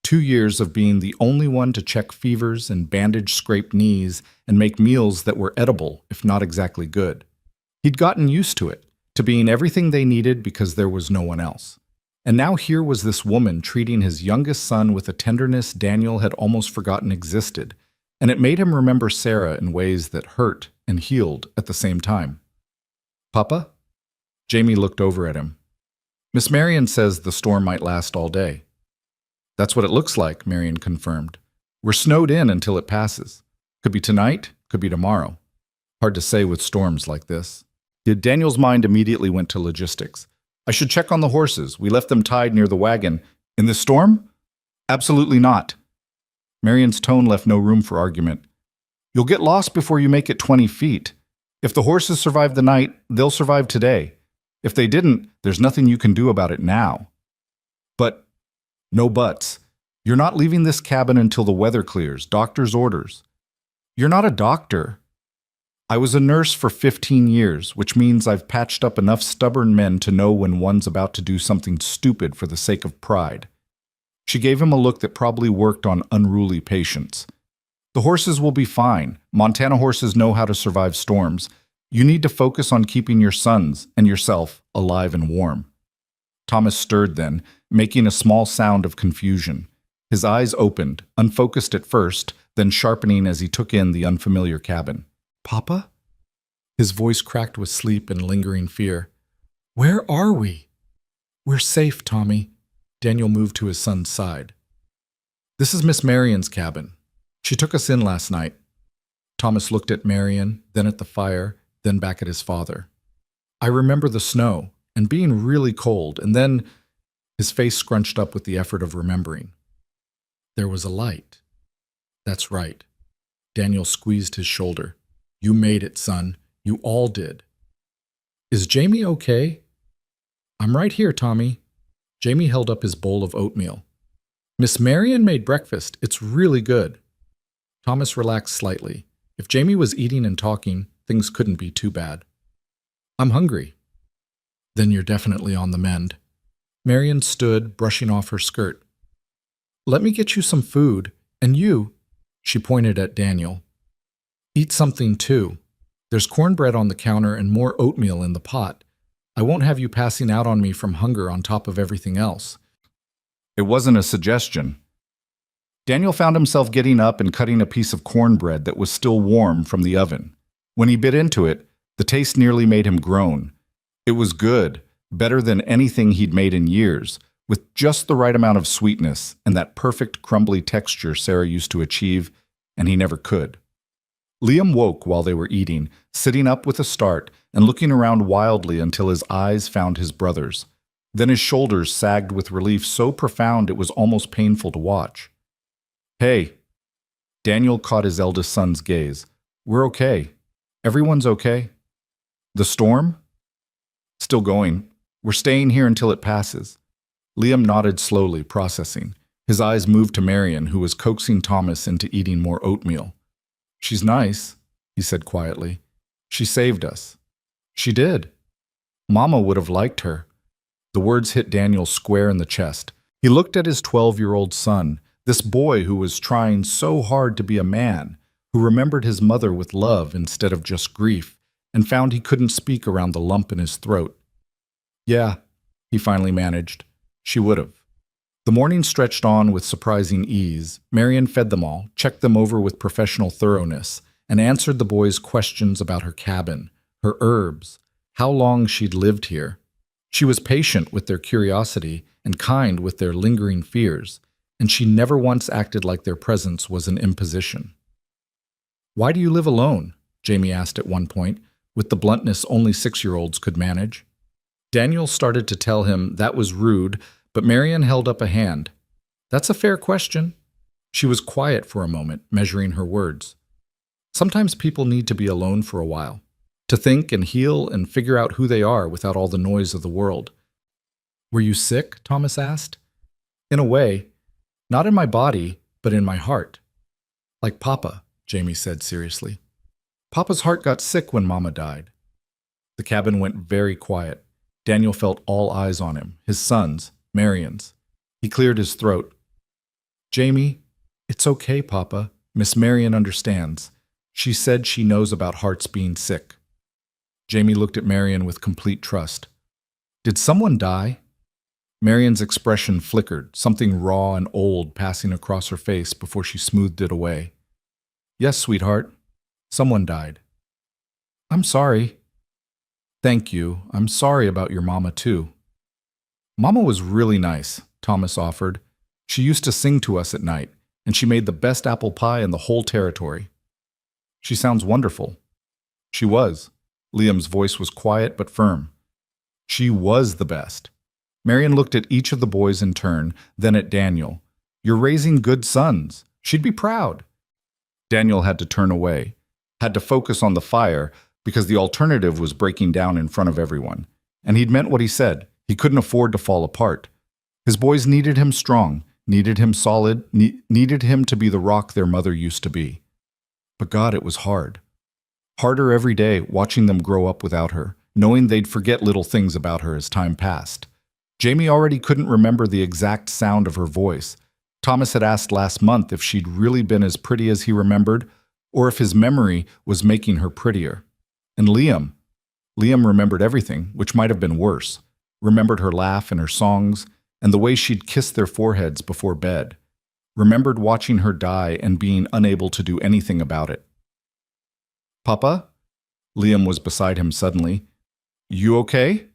2 years of being the only one to check fevers and bandage scraped knees and make meals that were edible, if not exactly good. He'd gotten used to it, to being everything they needed because there was no one else. And now here was this woman treating his youngest son with a tenderness Daniel had almost forgotten existed, and it made him remember Sarah in ways that hurt and healed at the same time. Papa? Jamie looked over at him. Miss Marion says the storm might last all day. That's what it looks like, Marion confirmed. We're snowed in until it passes. Could be tonight, could be tomorrow. Hard to say with storms like this. Daniel's mind immediately went to logistics. I should check on the horses. We left them tied near the wagon. In this storm? Absolutely not. Marion's tone left no room for argument. You'll get lost before you make it 20 feet. If the horses survive the night, they'll survive today. If they didn't, there's nothing you can do about it now. But, no buts. You're not leaving this cabin until the weather clears. Doctor's orders. You're not a doctor. I was a nurse for 15 years, which means I've patched up enough stubborn men to know when one's about to do something stupid for the sake of pride. She gave him a look that probably worked on unruly patients. The horses will be fine. Montana horses know how to survive storms. You need to focus on keeping your sons and yourself alive and warm. Thomas stirred then, making a small sound of confusion. His eyes opened, unfocused at first, then sharpening as he took in the unfamiliar cabin. Papa? His voice cracked with sleep and lingering fear. Where are we? We're safe, Tommy. Daniel moved to his son's side. This is Miss Marion's cabin. She took us in last night. Thomas looked at Marion, then at the fire, then back at his father. I remember the snow, and being really cold, and then his face scrunched up with the effort of remembering. There was a light. That's right. Daniel squeezed his shoulder. You made it, son. You all did. Is Jamie okay? I'm right here, Tommy. Jamie held up his bowl of oatmeal. Miss Marion made breakfast. It's really good. Thomas relaxed slightly. If Jamie was eating and talking, things couldn't be too bad. I'm hungry. Then you're definitely on the mend. Marion stood, brushing off her skirt. Let me get you some food. And you, she pointed at Daniel. Eat something too. There's cornbread on the counter and more oatmeal in the pot. I won't have you passing out on me from hunger on top of everything else. It wasn't a suggestion. Daniel found himself getting up and cutting a piece of cornbread that was still warm from the oven. When he bit into it, the taste nearly made him groan. It was good, better than anything he'd made in years, with just the right amount of sweetness and that perfect crumbly texture Sarah used to achieve, and he never could. Liam woke while they were eating, sitting up with a start and looking around wildly until his eyes found his brother's. Then his shoulders sagged with relief so profound it was almost painful to watch. Hey. Daniel caught his eldest son's gaze. We're okay. Everyone's okay. The storm? Still going. We're staying here until it passes. Liam nodded slowly, processing. His eyes moved to Marion, who was coaxing Thomas into eating more oatmeal. She's nice, he said quietly. She saved us. She did. Mama would have liked her. The words hit Daniel square in the chest. He looked at his 12-year-old son, this boy who was trying so hard to be a man, who remembered his mother with love instead of just grief, and found he couldn't speak around the lump in his throat. Yeah, he finally managed. She would have. The morning stretched on with surprising ease. Marion fed them all, checked them over with professional thoroughness, and answered the boys' questions about her cabin, her herbs, how long she'd lived here. She was patient with their curiosity and kind with their lingering fears, and she never once acted like their presence was an imposition. Why do you live alone? Jamie asked at one point, with the bluntness only 6-year-olds could manage. Daniel started to tell him that was rude, but Marion held up a hand. That's a fair question. She was quiet for a moment, measuring her words. Sometimes people need to be alone for a while, to think and heal and figure out who they are without all the noise of the world. Were you sick? Thomas asked. In a way, not in my body, but in my heart. Like Papa, Jamie said seriously. Papa's heart got sick when Mama died. The cabin went very quiet. Daniel felt all eyes on him, his sons, Marion's. He cleared his throat. Jamie, it's okay, Papa. Miss Marion understands. She said she knows about hearts being sick. Jamie looked at Marion with complete trust. Did someone die? Marion's expression flickered, something raw and old passing across her face before she smoothed it away. Yes, sweetheart. Someone died. I'm sorry. Thank you. I'm sorry about your mama, too. Mama was really nice, Thomas offered. She used to sing to us at night, and she made the best apple pie in the whole territory. She sounds wonderful. She was. Liam's voice was quiet but firm. She was the best. Marion looked at each of the boys in turn, then at Daniel. You're raising good sons. She'd be proud. Daniel had to turn away, had to focus on the fire, because the alternative was breaking down in front of everyone. And he'd meant what he said. He couldn't afford to fall apart. His boys needed him strong, needed him solid, needed him to be the rock their mother used to be. But God, it was hard. Harder every day, watching them grow up without her, knowing they'd forget little things about her as time passed. Jamie already couldn't remember the exact sound of her voice. Thomas had asked last month if she'd really been as pretty as he remembered, or if his memory was making her prettier. And Liam remembered everything, which might have been worse. Remembered her laugh and her songs, and the way she'd kiss their foreheads before bed. Remembered watching her die and being unable to do anything about it. Papa? Liam was beside him suddenly. You okay?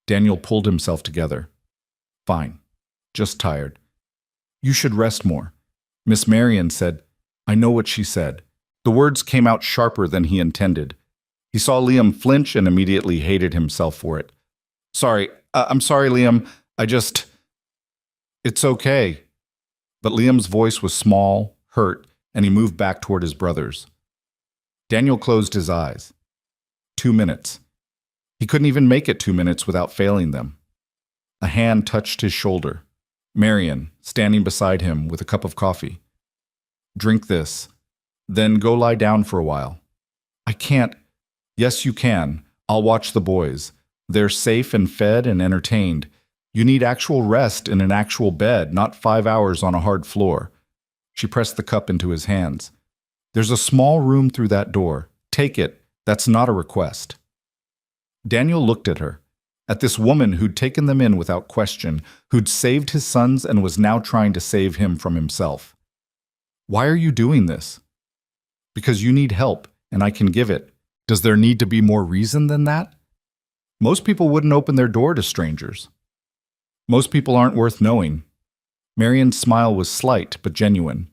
Daniel pulled himself together. Fine. Just tired. You should rest more. Miss Marion said, I know what she said. The words came out sharper than he intended. He saw Liam flinch and immediately hated himself for it. I'm sorry, Liam. It's okay. But Liam's voice was small, hurt, and he moved back toward his brothers. Daniel closed his eyes. 2 minutes. He couldn't even make it 2 minutes without failing them. A hand touched his shoulder. Marion, standing beside him with a cup of coffee. Drink this. Then go lie down for a while. I can't. Yes, you can. I'll watch the boys. They're safe and fed and entertained. You need actual rest in an actual bed, not 5 hours on a hard floor. She pressed the cup into his hands. There's a small room through that door. Take it. That's not a request. Daniel looked at her. at this woman who'd taken them in without question, who'd saved his sons and was now trying to save him from himself. Why are you doing this? Because you need help, and I can give it. Does there need to be more reason than that? Most people wouldn't open their door to strangers. Most people aren't worth knowing. Marion's smile was slight but genuine.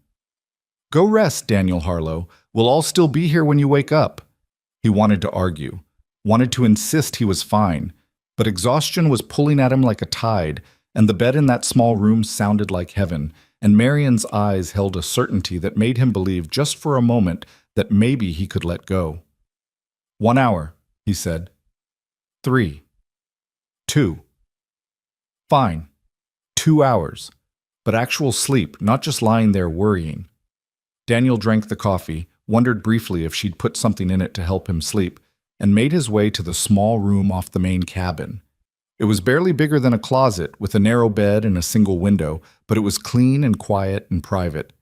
Go rest, Daniel Harlow. We'll all still be here when you wake up. He wanted to argue, wanted to insist he was fine, but exhaustion was pulling at him like a tide, and the bed in that small room sounded like heaven, and Marion's eyes held a certainty that made him believe just for a moment that maybe he could let go. 1 hour, he said. 3. 2. Fine. 2 hours. But actual sleep, not just lying there worrying. Daniel drank the coffee, wondered briefly if she'd put something in it to help him sleep, and made his way to the small room off the main cabin. It was barely bigger than a closet, with a narrow bed and a single window, but it was clean and quiet and private.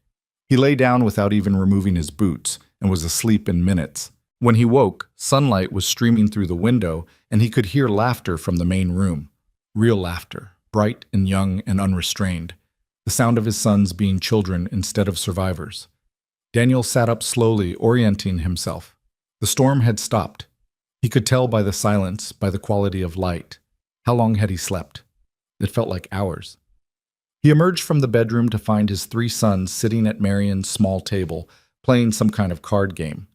He lay down without even removing his boots, and was asleep in minutes. When he woke, sunlight was streaming through the window, and he could hear laughter from the main room. Real laughter, bright and young and unrestrained. The sound of his sons being children instead of survivors. Daniel sat up slowly, orienting himself. The storm had stopped. He could tell by the silence, by the quality of light. How long had he slept? It felt like hours. He emerged from the bedroom to find his 3 sons sitting at Marion's small table, playing some kind of card game.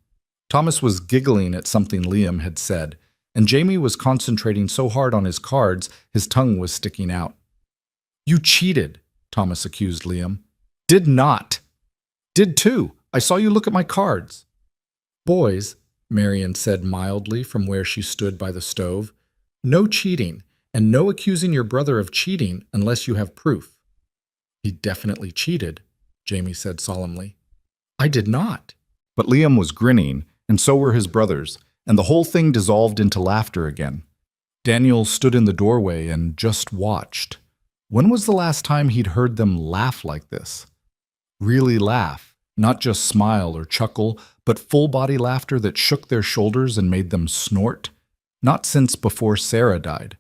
Thomas was giggling at something Liam had said, and Jamie was concentrating so hard on his cards, his tongue was sticking out. You cheated, Thomas accused Liam. Did not. Did too. I saw you look at my cards. Boys, Marion said mildly from where she stood by the stove, no cheating, and no accusing your brother of cheating unless you have proof. He definitely cheated, Jamie said solemnly. I did not. But Liam was grinning, and so were his brothers, and the whole thing dissolved into laughter again. Daniel stood in the doorway and just watched. When was the last time he'd heard them laugh like this? Really laugh, not just smile or chuckle, but full-body laughter that shook their shoulders and made them snort? Not since before Sarah died.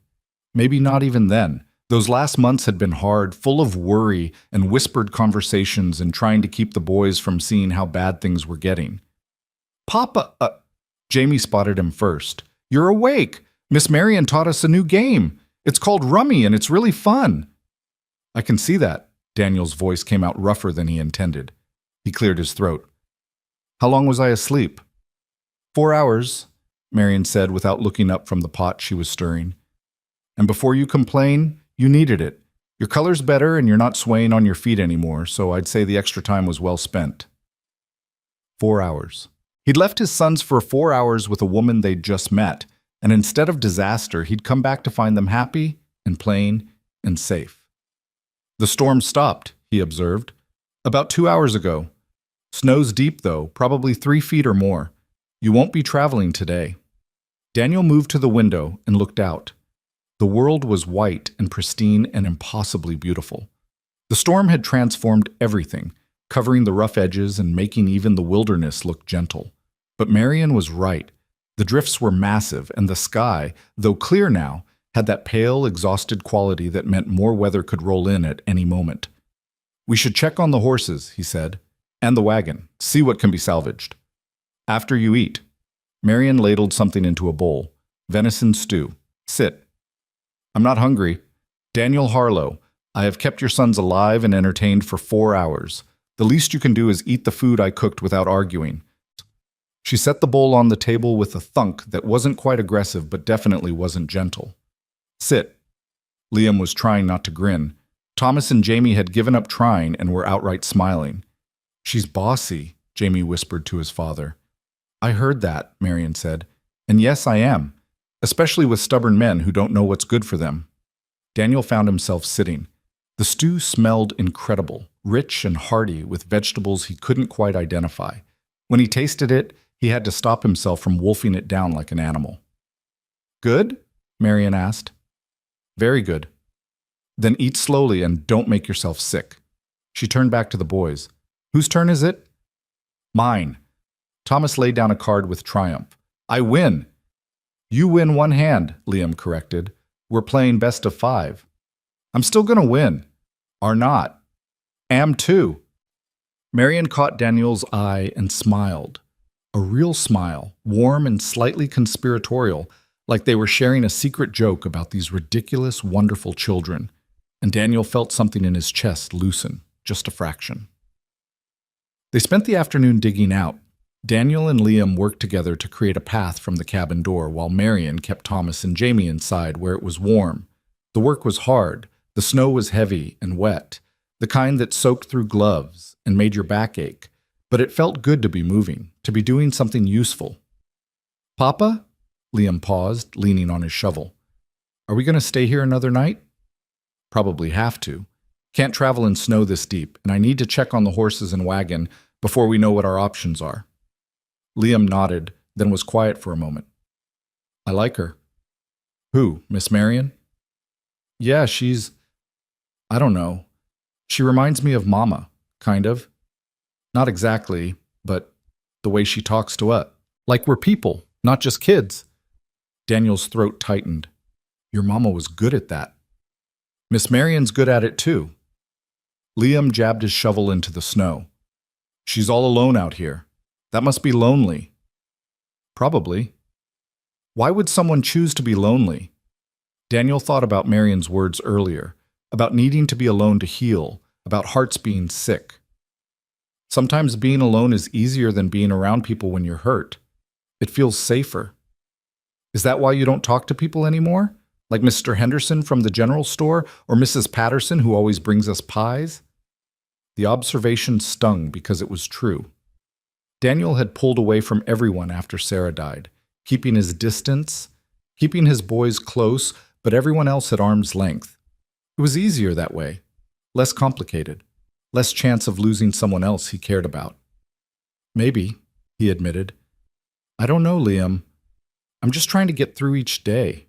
Maybe not even then. Those last months had been hard, full of worry and whispered conversations and trying to keep the boys from seeing how bad things were getting. Papa, Jamie spotted him first. You're awake. Miss Marion taught us a new game. It's called Rummy, and it's really fun. I can see that. Daniel's voice came out rougher than he intended. He cleared his throat. How long was I asleep? 4 hours, Marion said without looking up from the pot she was stirring. And before you complain, you needed it. Your color's better and you're not swaying on your feet anymore, so I'd say the extra time was well spent. 4 hours. He'd left his sons for 4 hours with a woman they'd just met, and instead of disaster, he'd come back to find them happy and playing and safe. The storm stopped, he observed. About 2 hours ago. Snow's deep, though, probably 3 feet or more. You won't be traveling today. Daniel moved to the window and looked out. The world was white and pristine and impossibly beautiful. The storm had transformed everything, covering the rough edges and making even the wilderness look gentle. But Marion was right. The drifts were massive, and the sky, though clear now, had that pale, exhausted quality that meant more weather could roll in at any moment. We should check on the horses, he said, and the wagon, see what can be salvaged. After you eat. Marion ladled something into a bowl. Venison stew. Sit. I'm not hungry. Daniel Harlow, I have kept your sons alive and entertained for 4 hours. The least you can do is eat the food I cooked without arguing. She set the bowl on the table with a thunk that wasn't quite aggressive but definitely wasn't gentle. Sit. Liam was trying not to grin. Thomas and Jamie had given up trying and were outright smiling. She's bossy, Jamie whispered to his father. I heard that, Marion said. And yes, I am. Especially with stubborn men who don't know what's good for them. Daniel found himself sitting. The stew smelled incredible, rich and hearty with vegetables he couldn't quite identify. When he tasted it, he had to stop himself from wolfing it down like an animal. Good? Marion asked. Very good. Then eat slowly and don't make yourself sick. She turned back to the boys. Whose turn is it? Mine. Thomas laid down a card with triumph. I win. You win one hand, Liam corrected. We're playing best of 5. I'm still gonna win. Are not. Am too. Marion caught Daniel's eye and smiled. A real smile, warm and slightly conspiratorial, like they were sharing a secret joke about these ridiculous, wonderful children. And Daniel felt something in his chest loosen, just a fraction. They spent the afternoon digging out. Daniel and Liam worked together to create a path from the cabin door, while Marion kept Thomas and Jamie inside where it was warm. The work was hard. The snow was heavy and wet, the kind that soaked through gloves and made your back ache. But it felt good to be moving, to be doing something useful. Papa? Liam paused, leaning on his shovel. Are we going to stay here another night? Probably have to. Can't travel in snow this deep, and I need to check on the horses and wagon before we know what our options are. Liam nodded, then was quiet for a moment. I like her. Who, Miss Marion? Yeah, I don't know. She reminds me of Mama, kind of. Not exactly, but the way she talks to us. Like we're people, not just kids. Daniel's throat tightened. Your mama was good at that. Miss Marion's good at it too. Liam jabbed his shovel into the snow. She's all alone out here. That must be lonely. Probably. Why would someone choose to be lonely? Daniel thought about Marion's words earlier, about needing to be alone to heal, about hearts being sick. Sometimes being alone is easier than being around people when you're hurt. It feels safer. Is that why you don't talk to people anymore? Like Mr. Henderson from the general store or Mrs. Patterson who always brings us pies? The observation stung because it was true. Daniel had pulled away from everyone after Sarah died, keeping his distance, keeping his boys close, but everyone else at arm's length. It was easier that way, less complicated, less chance of losing someone else he cared about. Maybe, he admitted. I don't know, Liam. I'm just trying to get through each day.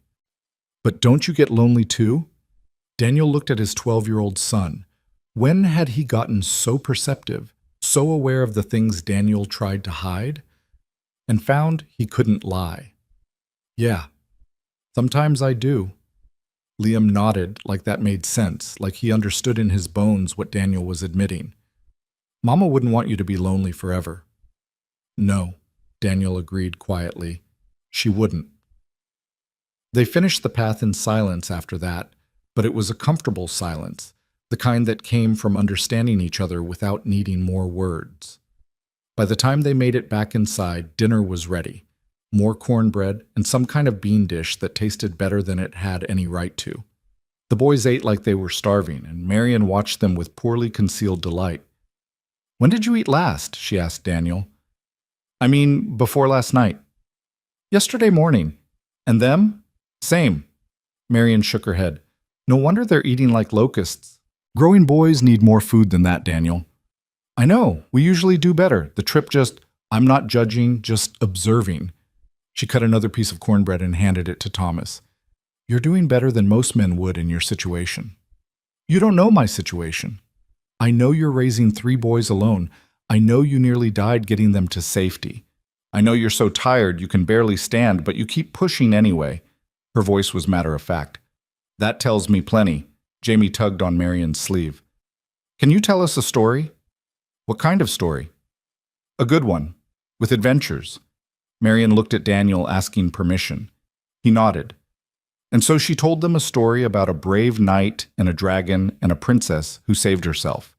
But don't you get lonely too? Daniel looked at his 12-year-old son. When had he gotten so perceptive, so aware of the things Daniel tried to hide? And found he couldn't lie. Yeah, sometimes I do. Liam nodded like that made sense, like he understood in his bones what Daniel was admitting. Mama wouldn't want you to be lonely forever. No, Daniel agreed quietly. She wouldn't. They finished the path in silence after that, but it was a comfortable silence, the kind that came from understanding each other without needing more words. By the time they made it back inside, dinner was ready. More cornbread and some kind of bean dish that tasted better than it had any right to. The boys ate like they were starving, and Marion watched them with poorly concealed delight. When did you eat last? She asked Daniel. I mean, before last night. Yesterday morning. And them? Same. Marion shook her head. No wonder they're eating like locusts. Growing boys need more food than that, Daniel. I know, we usually do better. The trip I'm not judging, just observing. She cut another piece of cornbread and handed it to Thomas. You're doing better than most men would in your situation. You don't know my situation. I know you're raising 3 boys alone. I know you nearly died getting them to safety. I know you're so tired you can barely stand, but you keep pushing anyway. Her voice was matter of fact. That tells me plenty. Jamie tugged on Marion's sleeve. Can you tell us a story? What kind of story? A good one, with adventures. Marion looked at Daniel, asking permission. He nodded. And so she told them a story about a brave knight and a dragon and a princess who saved herself.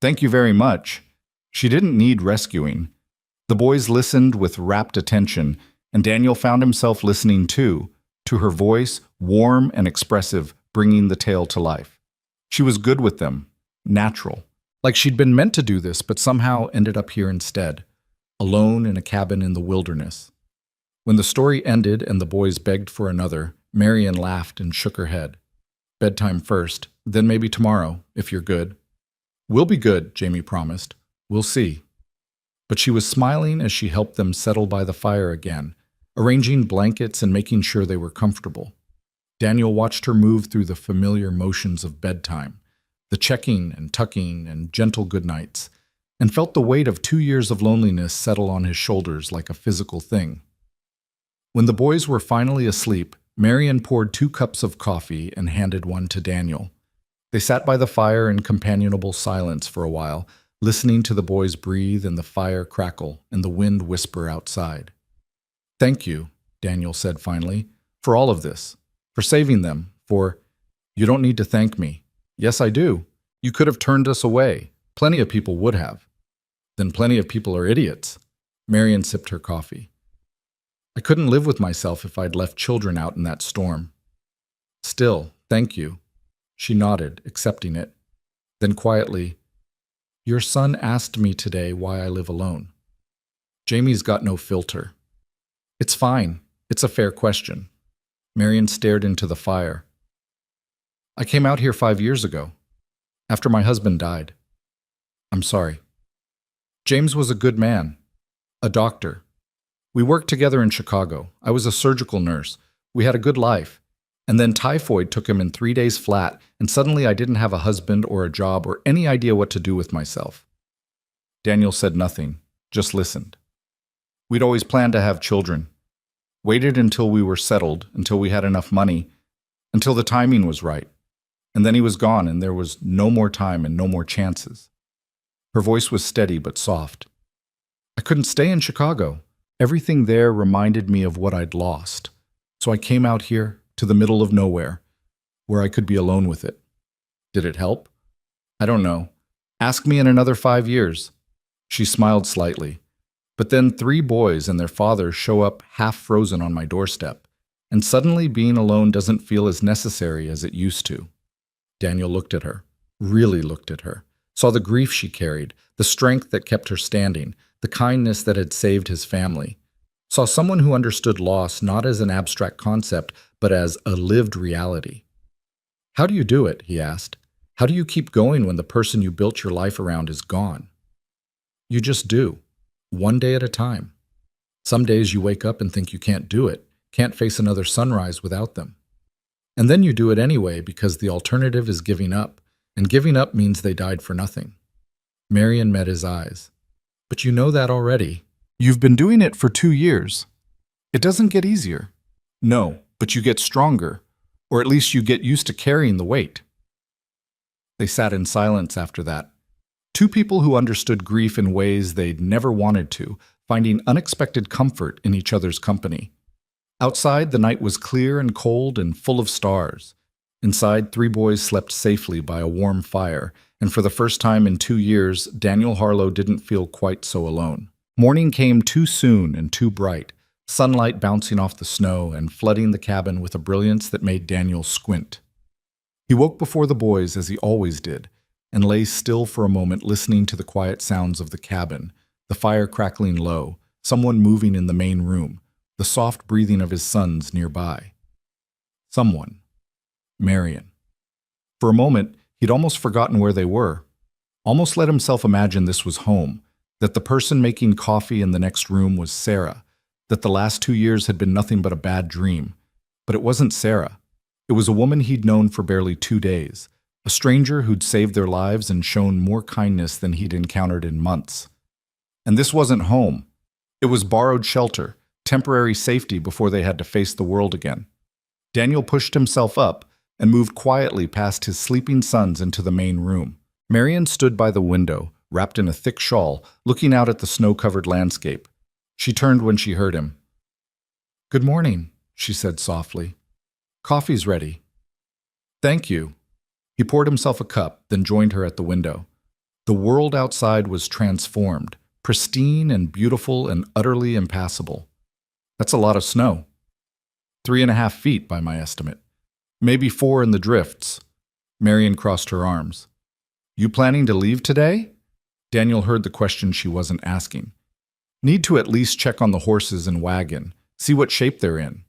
Thank you very much. She didn't need rescuing. The boys listened with rapt attention, and Daniel found himself listening too, to her voice, warm and expressive, bringing the tale to life. She was good with them, natural, like she'd been meant to do this but somehow ended up here instead, alone in a cabin in the wilderness. When the story ended and the boys begged for another, Marion laughed and shook her head. Bedtime first, then maybe tomorrow, if you're good. We'll be good, Jamie promised. We'll see. But she was smiling as she helped them settle by the fire again, arranging blankets and making sure they were comfortable. Daniel watched her move through the familiar motions of bedtime, the checking and tucking and gentle goodnights, and felt the weight of 2 years of loneliness settle on his shoulders like a physical thing. When the boys were finally asleep, Marian poured 2 cups of coffee and handed one to Daniel. They sat by the fire in companionable silence for a while, listening to the boys breathe and the fire crackle and the wind whisper outside. "Thank you," Daniel said finally, "for all of this, for saving them, for—" "You don't need to thank me." "Yes, I do. You could have turned us away. Plenty of people would have." "Then plenty of people are idiots." Marian sipped her coffee. "I couldn't live with myself if I'd left children out in that storm." "Still, thank you." She nodded, accepting it. Then quietly, "Your son asked me today why I live alone." Jamie's got no filter. "It's fine. It's a fair question." Marian stared into the fire. "I came out here 5 years ago, after my husband died." "I'm sorry." "James was a good man, a doctor. We worked together in Chicago. I was a surgical nurse. We had a good life. And then typhoid took him in 3 days flat, and suddenly I didn't have a husband or a job or any idea what to do with myself." Daniel said nothing, just listened. "We'd always planned to have children. Waited until we were settled, until we had enough money, until the timing was right. And then he was gone, and there was no more time and no more chances." Her voice was steady but soft. "I couldn't stay in Chicago. Everything there reminded me of what I'd lost. So I came out here, to the middle of nowhere, where I could be alone with it. Did it help? I don't know. Ask me in another 5 years." She smiled slightly. "But then 3 boys and their father show up half frozen on my doorstep, and suddenly being alone doesn't feel as necessary as it used to." Daniel looked at her, really looked at her, saw the grief she carried, the strength that kept her standing, the kindness that had saved his family. Saw someone who understood loss not as an abstract concept, but as a lived reality. "How do you do it?" he asked. "How do you keep going when the person you built your life around is gone?" "You just do, one day at a time. Some days you wake up and think you can't do it, can't face another sunrise without them. And then you do it anyway because the alternative is giving up, and giving up means they died for nothing." Marian met his eyes. "But you know that already. You've been doing it for 2 years. It doesn't get easier." "No, but you get stronger, or at least you get used to carrying the weight." They sat in silence after that. 2 people who understood grief in ways they'd never wanted to, finding unexpected comfort in each other's company. Outside, the night was clear and cold and full of stars. Inside, 3 boys slept safely by a warm fire, and for the first time in 2 years, Daniel Harlow didn't feel quite so alone. Morning came too soon and too bright, sunlight bouncing off the snow and flooding the cabin with a brilliance that made Daniel squint. He woke before the boys, as he always did, and lay still for a moment listening to the quiet sounds of the cabin, the fire crackling low, someone moving in the main room, the soft breathing of his sons nearby. Someone. Marian. For a moment, he'd almost forgotten where they were, almost let himself imagine this was home, that the person making coffee in the next room was Sarah, that the last 2 years had been nothing but a bad dream. But it wasn't Sarah. It was a woman he'd known for barely 2 days, a stranger who'd saved their lives and shown more kindness than he'd encountered in months. And this wasn't home. It was borrowed shelter, temporary safety before they had to face the world again. Daniel pushed himself up and moved quietly past his sleeping sons into the main room. Marian stood by the window, wrapped in a thick shawl, looking out at the snow-covered landscape. She turned when she heard him. "Good morning," she said softly. "Coffee's ready." "Thank you." He poured himself a cup, then joined her at the window. The world outside was transformed, pristine and beautiful and utterly impassable. "That's a lot of snow." 3.5 feet by my estimate. Maybe 4 in the drifts. Marian crossed her arms. "You planning to leave today?" Daniel heard the question she wasn't asking. "Need to at least check on the horses and wagon, see what shape they're in.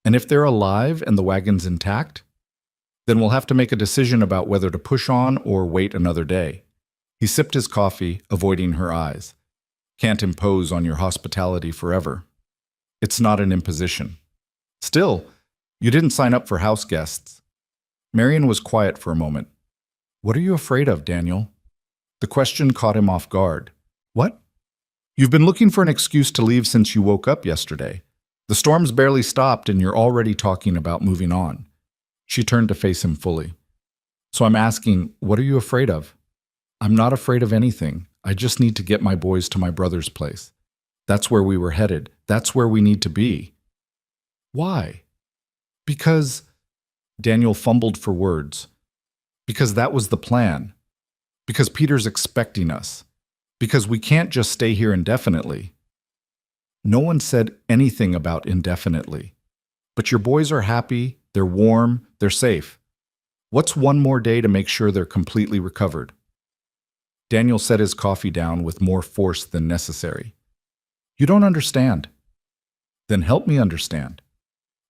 And if they're alive and the wagon's intact, then we'll have to make a decision about whether to push on or wait another day." He sipped his coffee, avoiding her eyes. "Can't impose on your hospitality forever. It's not an imposition. Still, you didn't sign up for house guests." Marian was quiet for a moment. "What are you afraid of, Daniel?" The question caught him off guard. "What?" "You've been looking for an excuse to leave since you woke up yesterday. The storm's barely stopped and you're already talking about moving on. She turned to face him fully. So I'm asking, what are you afraid of? I'm not afraid of anything. I just need to get my boys to my brother's place. That's where we were headed. That's where we need to be. Why? Because, Daniel fumbled for words. Because that was the plan. Because Peter's expecting us. Because we can't just stay here indefinitely. No one said anything about indefinitely. But your boys are happy, they're warm, they're safe. What's one more day to make sure they're completely recovered? Daniel set his coffee down with more force than necessary. You don't understand. Then help me understand.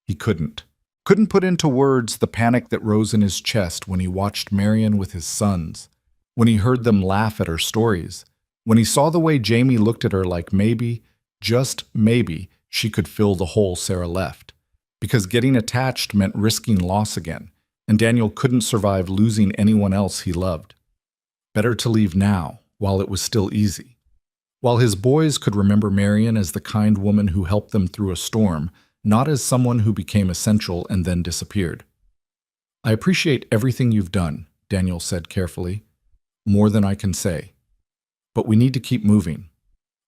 He couldn't put into words the panic that rose in his chest when he watched Marion with his sons, when he heard them laugh at her stories, when he saw the way Jamie looked at her like maybe, just maybe, she could fill the hole Sarah left. Because getting attached meant risking loss again, and Daniel couldn't survive losing anyone else he loved. Better to leave now, while it was still easy. While his boys could remember Marion as the kind woman who helped them through a storm, not as someone who became essential and then disappeared. I appreciate everything you've done, Daniel said carefully. More than I can say. But we need to keep moving.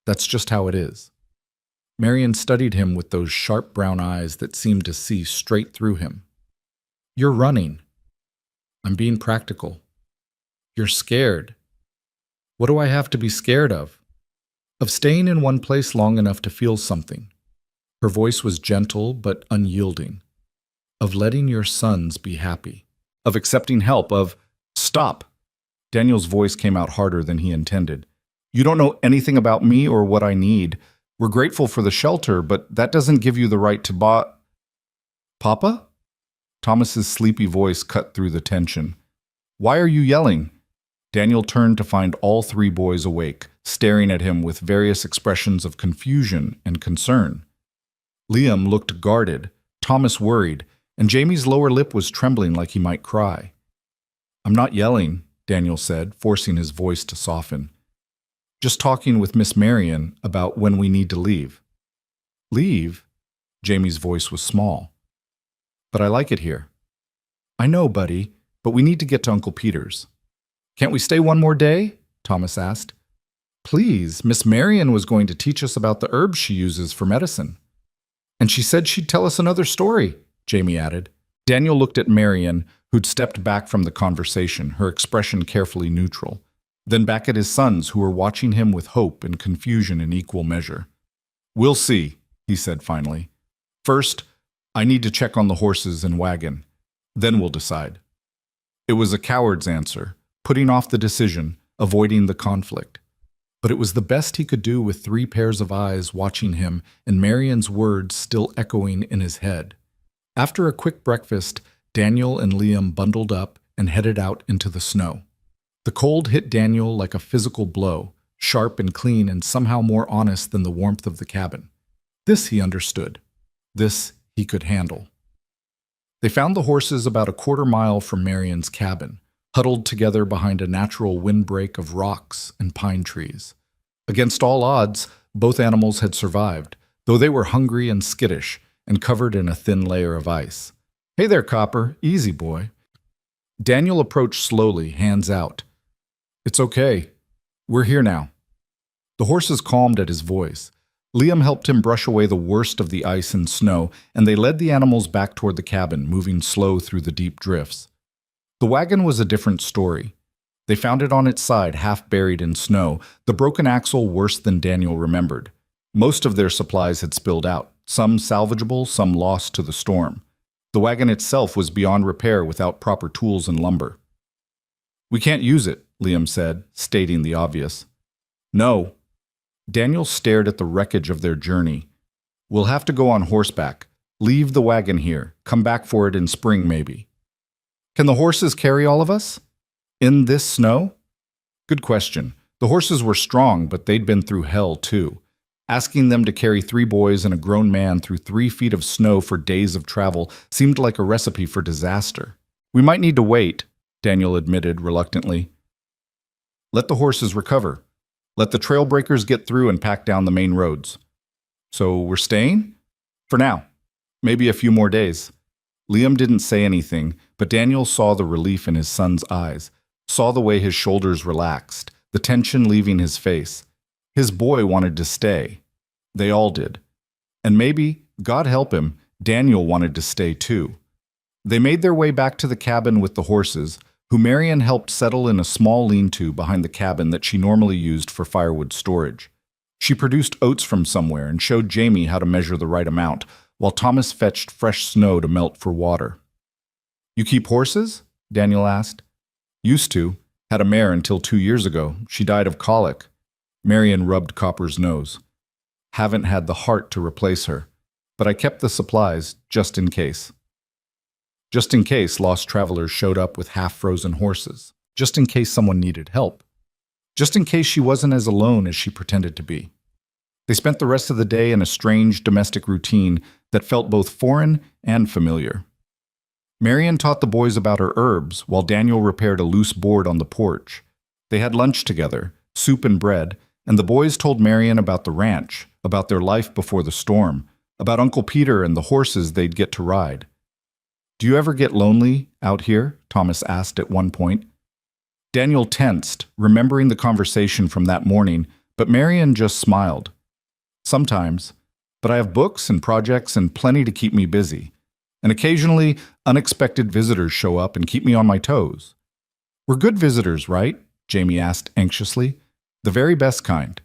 That's just how it is. Marion studied him with those sharp brown eyes that seemed to see straight through him. You're running. I'm being practical. You're scared. What do I have to be scared of? Of staying in one place long enough to feel something. Her voice was gentle but unyielding. Of letting your sons be happy. Of accepting help. Of, stop. Daniel's voice came out harder than he intended. You don't know anything about me or what I need. We're grateful for the shelter, but that doesn't give you the right to Papa? Thomas's sleepy voice cut through the tension. Why are you yelling? Daniel turned to find all three boys awake, staring at him with various expressions of confusion and concern. Liam looked guarded, Thomas worried, and Jamie's lower lip was trembling like he might cry. I'm not yelling, Daniel said, forcing his voice to soften. Just talking with Miss Marion about when we need to leave. Leave? Jamie's voice was small. But I like it here. I know, buddy, but we need to get to Uncle Peter's. Can't we stay one more day? Thomas asked. Please, Miss Marion was going to teach us about the herbs she uses for medicine. And she said she'd tell us another story, Jamie added. Daniel looked at Marion, who'd stepped back from the conversation, her expression carefully neutral. Then back at his sons, who were watching him with hope and confusion in equal measure. We'll see, he said finally. First, I need to check on the horses and wagon. Then we'll decide. It was a coward's answer, putting off the decision, avoiding the conflict. But it was the best he could do with three pairs of eyes watching him and Marion's words still echoing in his head. After a quick breakfast, Daniel and Liam bundled up and headed out into the snow. The cold hit Daniel like a physical blow, sharp and clean and somehow more honest than the warmth of the cabin. This he understood. This he could handle. They found the horses about a quarter-mile from Marion's cabin, huddled together behind a natural windbreak of rocks and pine trees. Against all odds, both animals had survived, though they were hungry and skittish and covered in a thin layer of ice. Hey there, Copper. Easy, boy. Daniel approached slowly, hands out. It's okay. We're here now. The horses calmed at his voice. Liam helped him brush away the worst of the ice and snow, and they led the animals back toward the cabin, moving slow through the deep drifts. The wagon was a different story. They found it on its side, half buried in snow, the broken axle worse than Daniel remembered. Most of their supplies had spilled out, some salvageable, some lost to the storm. The wagon itself was beyond repair without proper tools and lumber. We can't use it, Liam said, stating the obvious. No. Daniel stared at the wreckage of their journey. We'll have to go on horseback. Leave the wagon here. Come back for it in spring, maybe. Can the horses carry all of us? In this snow? Good question. The horses were strong, but they'd been through hell, too. Asking them to carry 3 boys and a grown man through 3 feet of snow for days of travel seemed like a recipe for disaster. We might need to wait, Daniel admitted reluctantly. Let the horses recover. Let the trail breakers get through and pack down the main roads. So we're staying? For now. Maybe a few more days. Liam didn't say anything, but Daniel saw the relief in his son's eyes, saw the way his shoulders relaxed, the tension leaving his face. His boy wanted to stay. They all did. And maybe, God help him, Daniel wanted to stay too. They made their way back to the cabin with the horses, who Marian helped settle in a small lean-to behind the cabin that she normally used for firewood storage. She produced oats from somewhere and showed Jamie how to measure the right amount, while Thomas fetched fresh snow to melt for water. "You keep horses?" Daniel asked. "Used to. Had a mare until 2 years ago. She died of colic." Marian rubbed Copper's nose. "Haven't had the heart to replace her, but I kept the supplies just in case." Just in case lost travelers showed up with half-frozen horses. Just in case someone needed help. Just in case she wasn't as alone as she pretended to be. They spent the rest of the day in a strange domestic routine that felt both foreign and familiar. Marian taught the boys about her herbs, while Daniel repaired a loose board on the porch. They had lunch together, soup and bread, and the boys told Marian about the ranch, about their life before the storm, about Uncle Peter and the horses they'd get to ride. "Do you ever get lonely out here?" Thomas asked at one point. Daniel tensed, remembering the conversation from that morning, but Marian just smiled. "Sometimes, but I have books and projects and plenty to keep me busy. And occasionally, unexpected visitors show up and keep me on my toes." "We're good visitors, right?" Jamie asked anxiously. "The very best kind."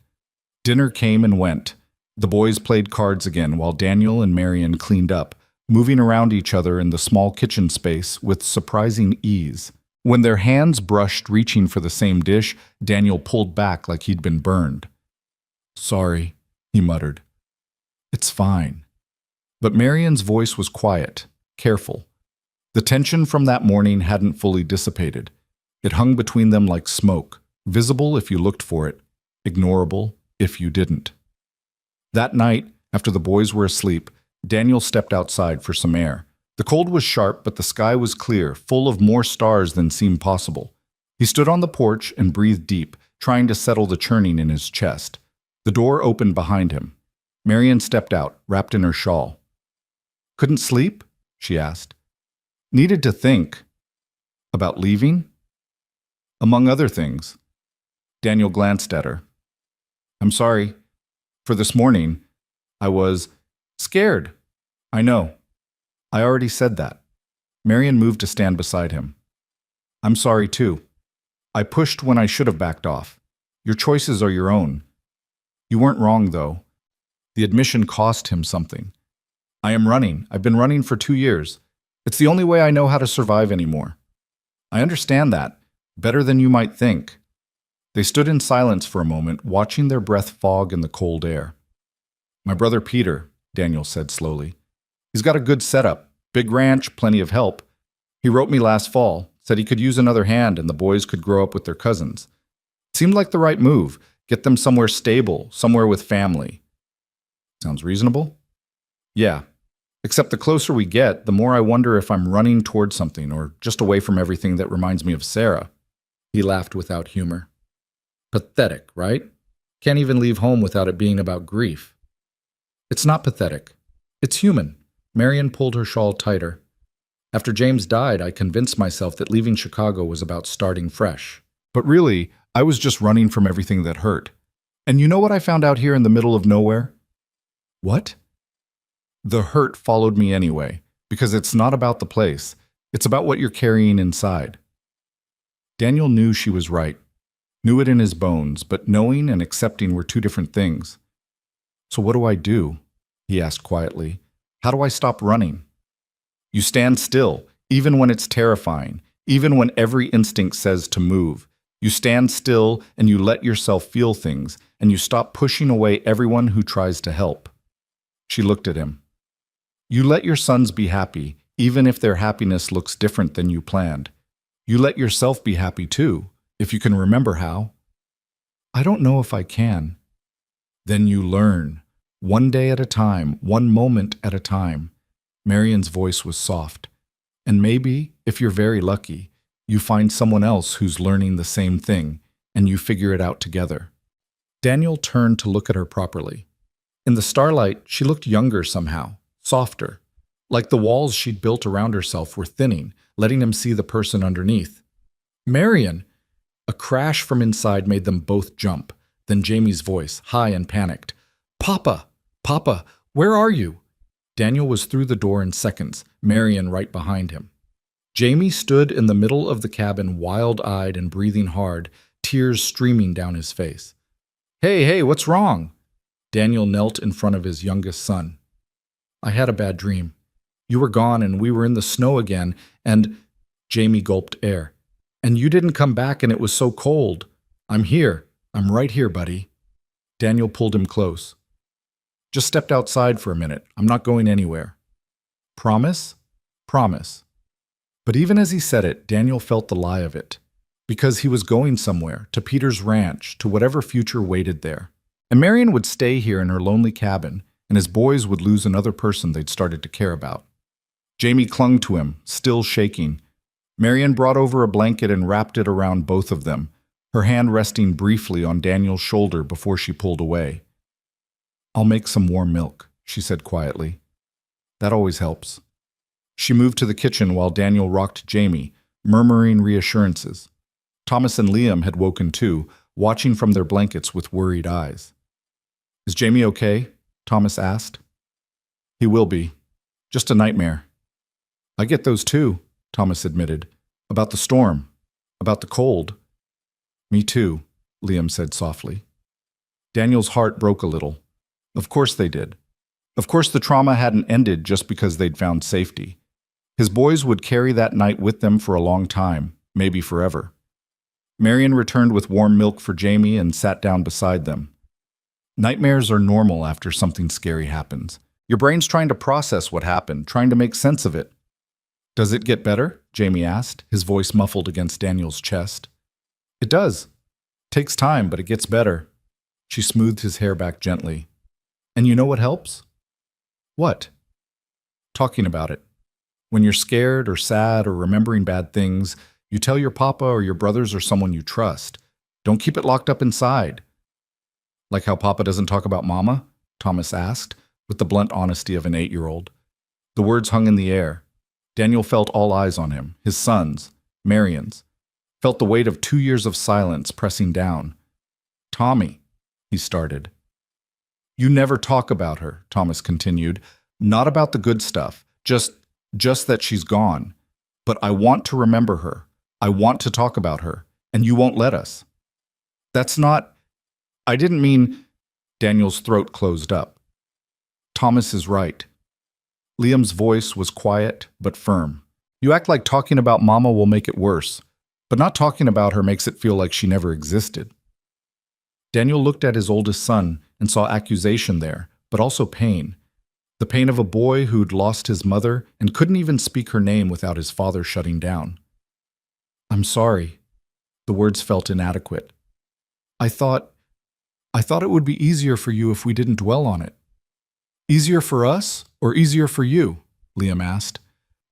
Dinner came and went. The boys played cards again while Daniel and Marian cleaned up, moving around each other in the small kitchen space with surprising ease. When their hands brushed reaching for the same dish, Daniel pulled back like he'd been burned. "Sorry," he muttered. "It's fine." But Marian's voice was quiet, careful. The tension from that morning hadn't fully dissipated. It hung between them like smoke, visible if you looked for it, ignorable if you didn't. That night, after the boys were asleep, Daniel stepped outside for some air. The cold was sharp, but the sky was clear, full of more stars than seemed possible. He stood on the porch and breathed deep, trying to settle the churning in his chest. The door opened behind him. Marian stepped out, wrapped in her shawl. "Couldn't sleep?" she asked. "Needed to think." "About leaving?" "Among other things." Daniel glanced at her. "I'm sorry. For this morning, I was scared." "I know. I already said that." Marian moved to stand beside him. "I'm sorry too. I pushed when I should have backed off. Your choices are your own. You weren't wrong, though." The admission cost him something. "I am running. I've been running for 2 years. It's the only way I know how to survive anymore." "I understand that. Better than you might think." They stood in silence for a moment, watching their breath fog in the cold air. "My brother Peter," Daniel said slowly. "He's got a good setup, big ranch, plenty of help. He wrote me last fall, said he could use another hand and the boys could grow up with their cousins. Seemed like the right move, get them somewhere stable, somewhere with family." "Sounds reasonable?" "Yeah. Except the closer we get, the more I wonder if I'm running toward something or just away from everything that reminds me of Sarah." He laughed without humor. "Pathetic, right? Can't even leave home without it being about grief." "It's not pathetic. It's human." Marian pulled her shawl tighter. "After James died, I convinced myself that leaving Chicago was about starting fresh. But really, I was just running from everything that hurt. And you know what I found out here in the middle of nowhere?" "What?" "The hurt followed me anyway, because it's not about the place. It's about what you're carrying inside." Daniel knew she was right. Knew it in his bones, but knowing and accepting were two different things. "So what do I do?" he asked quietly. "How do I stop running?" "You stand still, even when it's terrifying, even when every instinct says to move. You stand still and you let yourself feel things, and you stop pushing away everyone who tries to help." She looked at him. "You let your sons be happy, even if their happiness looks different than you planned. You let yourself be happy too, if you can remember how." "I don't know if I can." "Then you learn. One day at a time, one moment at a time." Marian's voice was soft. "And maybe, if you're very lucky, you find someone else who's learning the same thing, and you figure it out together." Daniel turned to look at her properly. In the starlight, she looked younger somehow, softer, like the walls she'd built around herself were thinning, letting him see the person underneath. "Marion!" A crash from inside made them both jump. Then Jamie's voice, high and panicked. "Papa! Papa! Where are you?" Daniel was through the door in seconds, Marion right behind him. Jamie stood in the middle of the cabin, wild-eyed and breathing hard, tears streaming down his face. Hey, what's wrong?" Daniel knelt in front of his youngest son. "I had a bad dream. You were gone and we were in the snow again, and—" Jamie gulped air. "And you didn't come back and it was so cold. I'm here. I'm right here, buddy." Daniel pulled him close. "Just stepped outside for a minute. I'm not going anywhere." "Promise?" "Promise." But even as he said it, Daniel felt the lie of it. Because he was going somewhere, to Peter's ranch, to whatever future waited there. And Marion would stay here in her lonely cabin, and his boys would lose another person they'd started to care about. Jamie clung to him, still shaking. Marion brought over a blanket and wrapped it around both of them, her hand resting briefly on Daniel's shoulder before she pulled away. "I'll make some warm milk," she said quietly. "That always helps." She moved to the kitchen while Daniel rocked Jamie, murmuring reassurances. Thomas and Liam had woken too, watching from their blankets with worried eyes. "Is Jamie okay?" Thomas asked. "He will be. Just a nightmare." "I get those too," Thomas admitted. "About the storm. About the cold." "Me too," Liam said softly. Daniel's heart broke a little. Of course they did. Of course the trauma hadn't ended just because they'd found safety. His boys would carry that night with them for a long time, maybe forever. Marion returned with warm milk for Jamie and sat down beside them. Nightmares are normal after something scary happens. Your brain's trying to process what happened, trying to make sense of it. "Does it get better?" Jamie asked, his voice muffled against Daniel's chest. "It does. Takes time, but it gets better." She smoothed his hair back gently. "And you know what helps?" "What?" "Talking about it. When you're scared or sad or remembering bad things, you tell your papa or your brothers or someone you trust. Don't keep it locked up inside." "Like how Papa doesn't talk about Mama?" Thomas asked, with the blunt honesty of an 8-year-old. The words hung in the air. Daniel felt all eyes on him, his sons, Marion's. Felt the weight of 2 years of silence pressing down. "Tommy," he started. "You never talk about her," Thomas continued. "Not about the good stuff, just that she's gone. But I want to remember her. I want to talk about her, and you won't let us." "That's not... I didn't mean..." Daniel's throat closed up. "Thomas is right." Liam's voice was quiet but firm. "You act like talking about Mama will make it worse, but not talking about her makes it feel like she never existed." Daniel looked at his oldest son and saw accusation there, but also pain. The pain of a boy who'd lost his mother and couldn't even speak her name without his father shutting down. "I'm sorry." The words felt inadequate. I thought it would be easier for you if we didn't dwell on it." "Easier for us or easier for you?" Liam asked.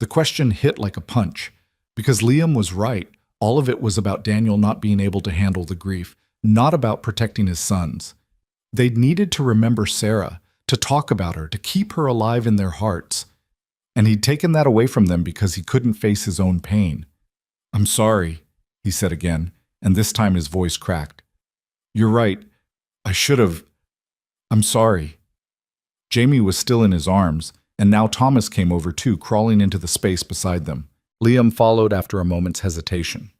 The question hit like a punch. Because Liam was right, all of it was about Daniel not being able to handle the grief, not about protecting his sons. They'd needed to remember Sarah, to talk about her, to keep her alive in their hearts. And he'd taken that away from them because he couldn't face his own pain. "I'm sorry," he said again, and this time his voice cracked. "You're right. I should have. I'm sorry." Jamie was still in his arms, and now Thomas came over too, crawling into the space beside them. Liam followed after a moment's hesitation.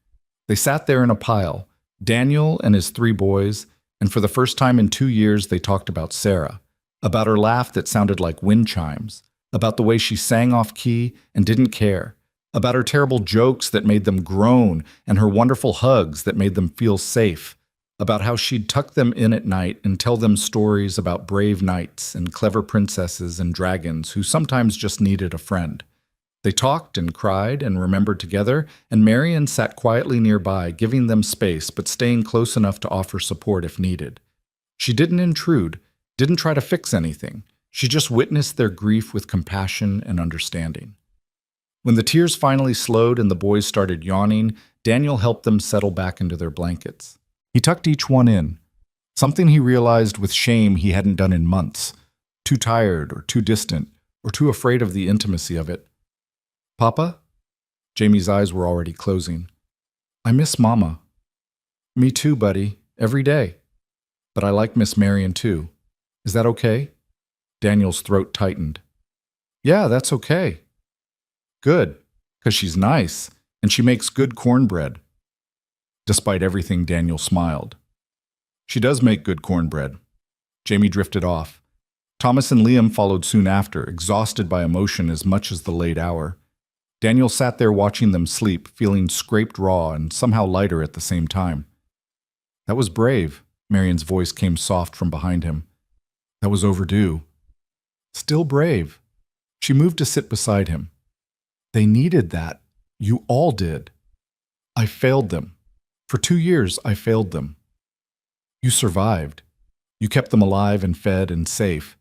They sat there in a pile, Daniel and his 3 boys, and for the first time in 2 years they talked about Sarah. About her laugh that sounded like wind chimes, about the way she sang off key and didn't care, about her terrible jokes that made them groan and her wonderful hugs that made them feel safe, about how she'd tuck them in at night and tell them stories about brave knights and clever princesses and dragons who sometimes just needed a friend. They talked and cried and remembered together, and Marion sat quietly nearby, giving them space but staying close enough to offer support if needed. She didn't intrude, didn't try to fix anything. She just witnessed their grief with compassion and understanding. When the tears finally slowed and the boys started yawning, Daniel helped them settle back into their blankets. He tucked each one in, something he realized with shame he hadn't done in months. Too tired or too distant, or too afraid of the intimacy of it. Papa? Jamie's eyes were already closing. I miss Mama. Me too, buddy, every day. But I like Miss Marion too. Is that okay? Daniel's throat tightened. Yeah, that's okay. Good, 'cause she's nice, and she makes good cornbread. Despite everything, Daniel smiled. She does make good cornbread. Jamie drifted off. Thomas and Liam followed soon after, exhausted by emotion as much as the late hour. Daniel sat there watching them sleep, feeling scraped raw and somehow lighter at the same time. That was brave, Marion's voice came soft from behind him. That was overdue. Still brave. She moved to sit beside him. They needed that. You all did. I failed them. For 2 years, I failed them. You survived. You kept them alive and fed and safe.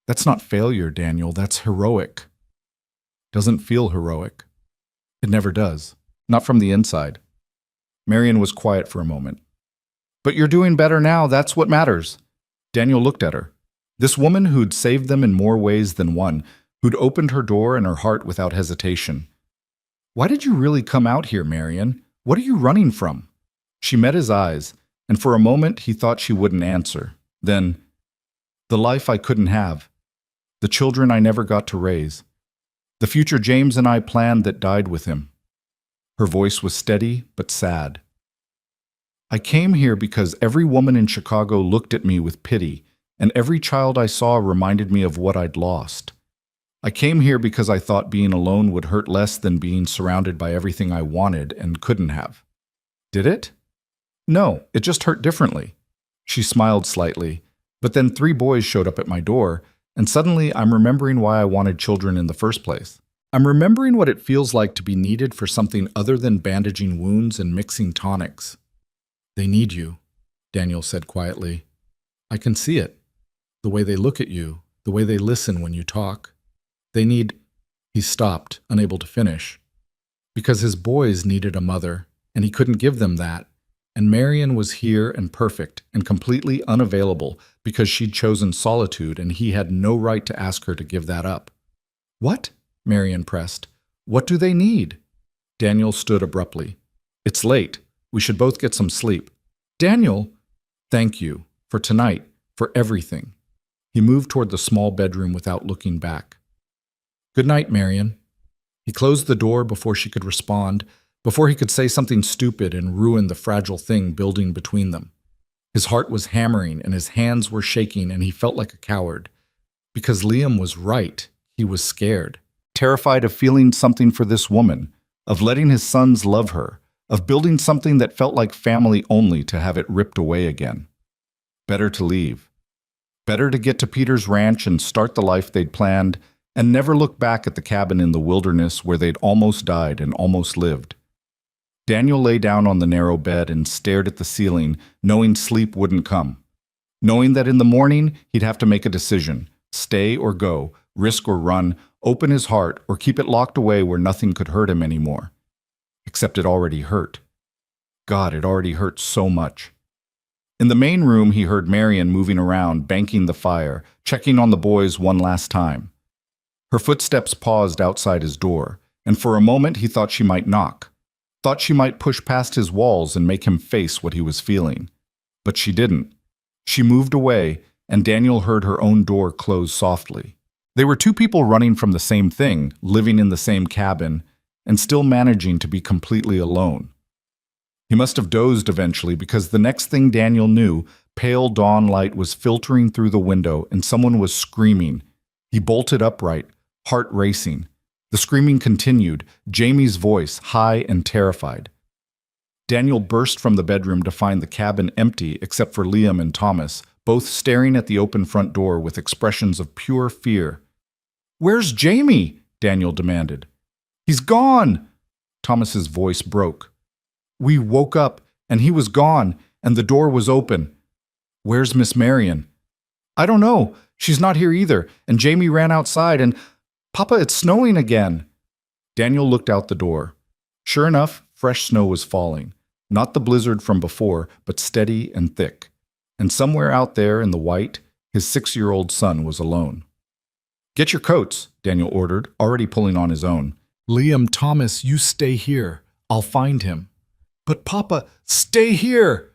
That's not failure, Daniel. That's heroic. Doesn't feel heroic. It never does. Not from the inside. Marion was quiet for a moment. But you're doing better now. That's what matters. Daniel looked at her. This woman who'd saved them in more ways than one, who'd opened her door and her heart without hesitation. Why did you really come out here, Marion? What are you running from? She met his eyes, and for a moment he thought she wouldn't answer. Then, the life I couldn't have. The children I never got to raise. The future James and I planned that died with him. Her voice was steady but sad. I came here because every woman in Chicago looked at me with pity, and every child I saw reminded me of what I'd lost. I came here because I thought being alone would hurt less than being surrounded by everything I wanted and couldn't have. Did it? No, it just hurt differently. She smiled slightly, but then 3 boys showed up at my door, and suddenly I'm remembering why I wanted children in the first place. I'm remembering what it feels like to be needed for something other than bandaging wounds and mixing tonics. They need you, Daniel said quietly. I can see it. The way they look at you, the way they listen when you talk. They need... He stopped, unable to finish. Because his boys needed a mother, and he couldn't give them that. And Marion was here and perfect and completely unavailable because she'd chosen solitude and he had no right to ask her to give that up. What? Marion pressed. What do they need? Daniel stood abruptly. It's late. We should both get some sleep. Daniel! Thank you. For tonight. For everything. He moved toward the small bedroom without looking back. Good night, Marion. He closed the door before she could respond, before he could say something stupid and ruin the fragile thing building between them. His heart was hammering and his hands were shaking and he felt like a coward. Because Liam was right, he was scared. Terrified of feeling something for this woman, of letting his sons love her, of building something that felt like family only to have it ripped away again. Better to leave. Better to get to Peter's ranch and start the life they'd planned and never look back at the cabin in the wilderness where they'd almost died and almost lived. Daniel lay down on the narrow bed and stared at the ceiling, knowing sleep wouldn't come. Knowing that in the morning he'd have to make a decision, stay or go, risk or run, open his heart or keep it locked away where nothing could hurt him anymore. Except it already hurt. God, it already hurt so much. In the main room he heard Marion moving around, banking the fire, checking on the boys one last time. Her footsteps paused outside his door, and for a moment he thought she might knock. Thought she might push past his walls and make him face what he was feeling. But she didn't. She moved away, and Daniel heard her own door close softly. They were 2 people running from the same thing, living in the same cabin, and still managing to be completely alone. He must have dozed eventually because the next thing Daniel knew, pale dawn light was filtering through the window and someone was screaming. He bolted upright, heart racing. The screaming continued, Jamie's voice, high and terrified. Daniel burst from the bedroom to find the cabin empty except for Liam and Thomas, both staring at the open front door with expressions of pure fear. "Where's Jamie?" Daniel demanded. "He's gone!" Thomas's voice broke. "We woke up, and he was gone, and the door was open. Where's Miss Marion?" "I don't know. She's not here either, and Jamie ran outside, and... Papa, it's snowing again." Daniel looked out the door. Sure enough, fresh snow was falling. Not the blizzard from before, but steady and thick. And somewhere out there in the white, his 6-year-old son was alone. Get your coats, Daniel ordered, already pulling on his own. Liam, Thomas, you stay here. I'll find him. But Papa, stay here!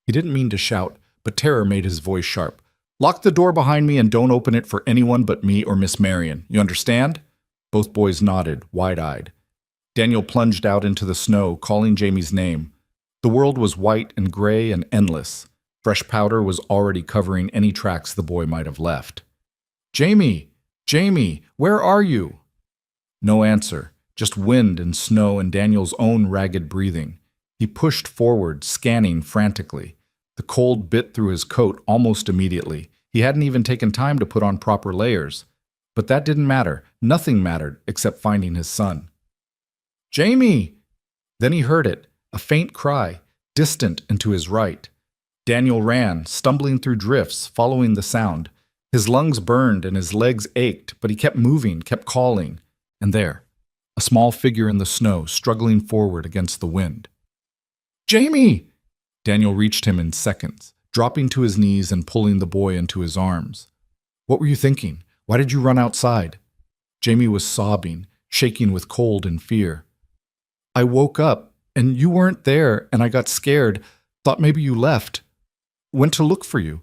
He didn't mean to shout, but terror made his voice sharp. Lock the door behind me and don't open it for anyone but me or Miss Marion. You understand? Both boys nodded, wide-eyed. Daniel plunged out into the snow, calling Jamie's name. The world was white and gray and endless. Fresh powder was already covering any tracks the boy might have left. Jamie! Jamie! Where are you? No answer, just wind and snow and Daniel's own ragged breathing. He pushed forward, scanning frantically. The cold bit through his coat almost immediately. He hadn't even taken time to put on proper layers. But that didn't matter. Nothing mattered except finding his son. Jamie! Then he heard it, a faint cry, distant and to his right. Daniel ran, stumbling through drifts, following the sound. His lungs burned and his legs ached, but he kept moving, kept calling. And there, a small figure in the snow, struggling forward against the wind. Jamie! Daniel reached him in seconds, dropping to his knees and pulling the boy into his arms. What were you thinking? Why did you run outside? Jamie was sobbing, shaking with cold and fear. I woke up, and you weren't there, and I got scared, thought maybe you left. Went to look for you.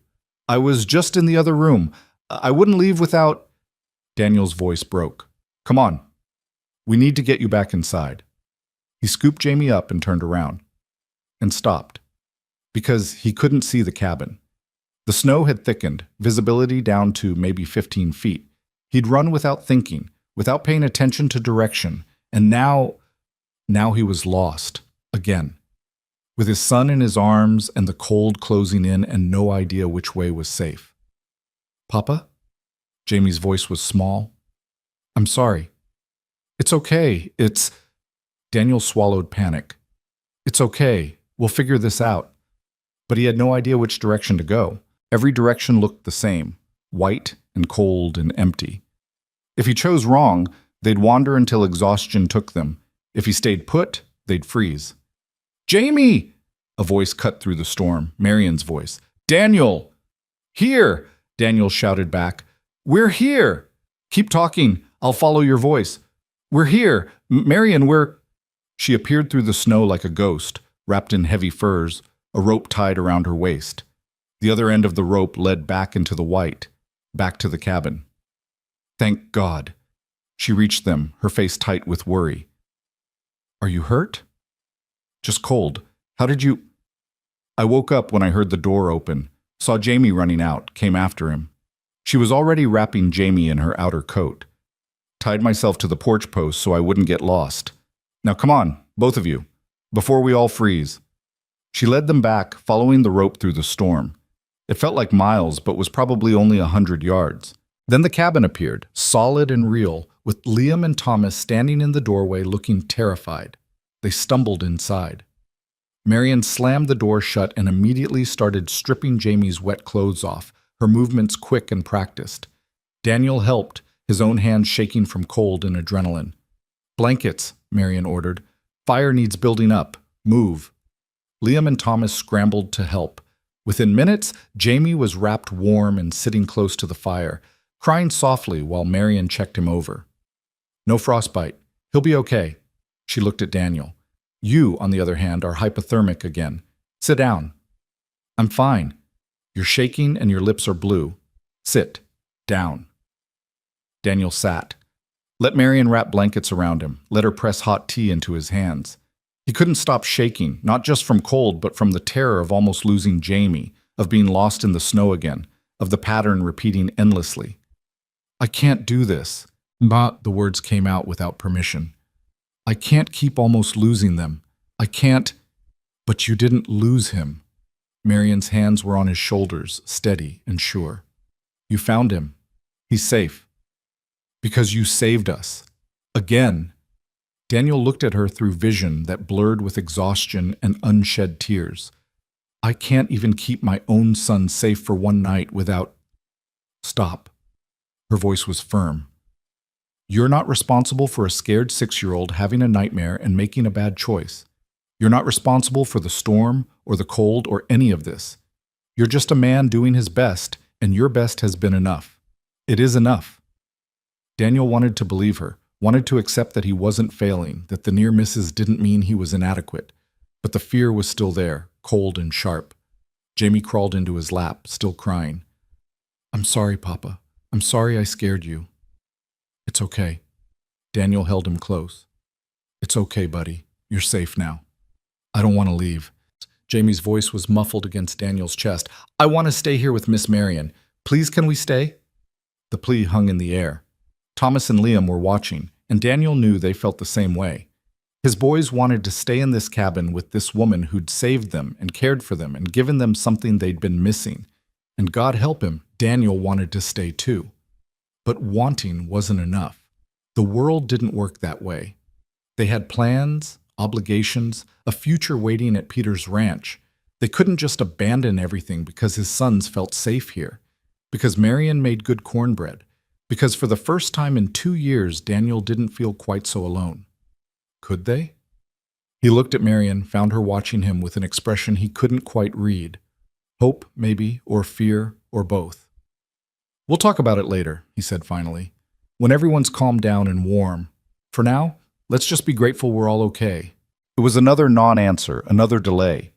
I was just in the other room. I wouldn't leave without... Daniel's voice broke. Come on. We need to get you back inside. He scooped Jamie up and turned around. And stopped. Because he couldn't see the cabin. The snow had thickened, visibility down to maybe 15 feet. He'd run without thinking, without paying attention to direction, and now he was lost, again. With his son in his arms and the cold closing in and no idea which way was safe. Papa? Jamie's voice was small. I'm sorry. It's okay. Daniel swallowed panic. It's okay. We'll figure this out. But he had no idea which direction to go. Every direction looked the same, white and cold and empty. If he chose wrong, they'd wander until exhaustion took them. If he stayed put, they'd freeze. Jamie! A voice cut through the storm, Marion's voice. Daniel! Here! Daniel shouted back. We're here! Keep talking. I'll follow your voice. We're here. Marion, we're... She appeared through the snow like a ghost, wrapped in heavy furs, a rope tied around her waist. The other end of the rope led back into the white, back to the cabin. Thank God. She reached them, her face tight with worry. Are you hurt? Just cold. How did you... I woke up when I heard the door open, saw Jamie running out, came after him. She was already wrapping Jamie in her outer coat. Tied myself to the porch post so I wouldn't get lost. Now come on, both of you, before we all freeze. She led them back, following the rope through the storm. It felt like miles, but was probably only 100 yards. Then the cabin appeared, solid and real, with Liam and Thomas standing in the doorway looking terrified. They stumbled inside. Marion slammed the door shut and immediately started stripping Jamie's wet clothes off, her movements quick and practiced. Daniel helped, his own hands shaking from cold and adrenaline. Blankets, Marion ordered. Fire needs building up. Move. Liam and Thomas scrambled to help. Within minutes, Jamie was wrapped warm and sitting close to the fire, crying softly while Marion checked him over. No frostbite. He'll be okay. She looked at Daniel. You, on the other hand, are hypothermic again. Sit down. I'm fine. You're shaking and your lips are blue. Sit. Down. Daniel sat. Let Marion wrap blankets around him. Let her press hot tea into his hands. He couldn't stop shaking, not just from cold, but from the terror of almost losing Jamie, of being lost in the snow again, of the pattern repeating endlessly. I can't do this. But the words came out without permission. I can't keep almost losing them. I can't... But you didn't lose him. Marion's hands were on his shoulders, steady and sure. You found him. He's safe. Because you saved us. Again. Daniel looked at her through vision that blurred with exhaustion and unshed tears. I can't even keep my own son safe for one night without... Stop. Her voice was firm. You're not responsible for a scared 6-year-old having a nightmare and making a bad choice. You're not responsible for the storm or the cold or any of this. You're just a man doing his best, and your best has been enough. It is enough. Daniel wanted to believe her, wanted to accept that he wasn't failing, that the near misses didn't mean he was inadequate. But the fear was still there, cold and sharp. Jamie crawled into his lap, still crying. "I'm sorry, Papa. I'm sorry I scared you." "It's okay." Daniel held him close. "It's okay, buddy. You're safe now." "I don't want to leave." Jamie's voice was muffled against Daniel's chest. "I want to stay here with Miss Marion. Please, can we stay?" The plea hung in the air. Thomas and Liam were watching, and Daniel knew they felt the same way. His boys wanted to stay in this cabin with this woman who'd saved them and cared for them and given them something they'd been missing. And God help him, Daniel wanted to stay too. But wanting wasn't enough. The world didn't work that way. They had plans, obligations, a future waiting at Peter's ranch. They couldn't just abandon everything because his sons felt safe here, because Marion made good cornbread, because for the first time in 2 years, Daniel didn't feel quite so alone. Could they? He looked at Marion, found her watching him with an expression he couldn't quite read. Hope, maybe, or fear, or both. "We'll talk about it later," he said finally, "when everyone's calmed down and warm. For now, let's just be grateful we're all okay." It was another non-answer, another delay.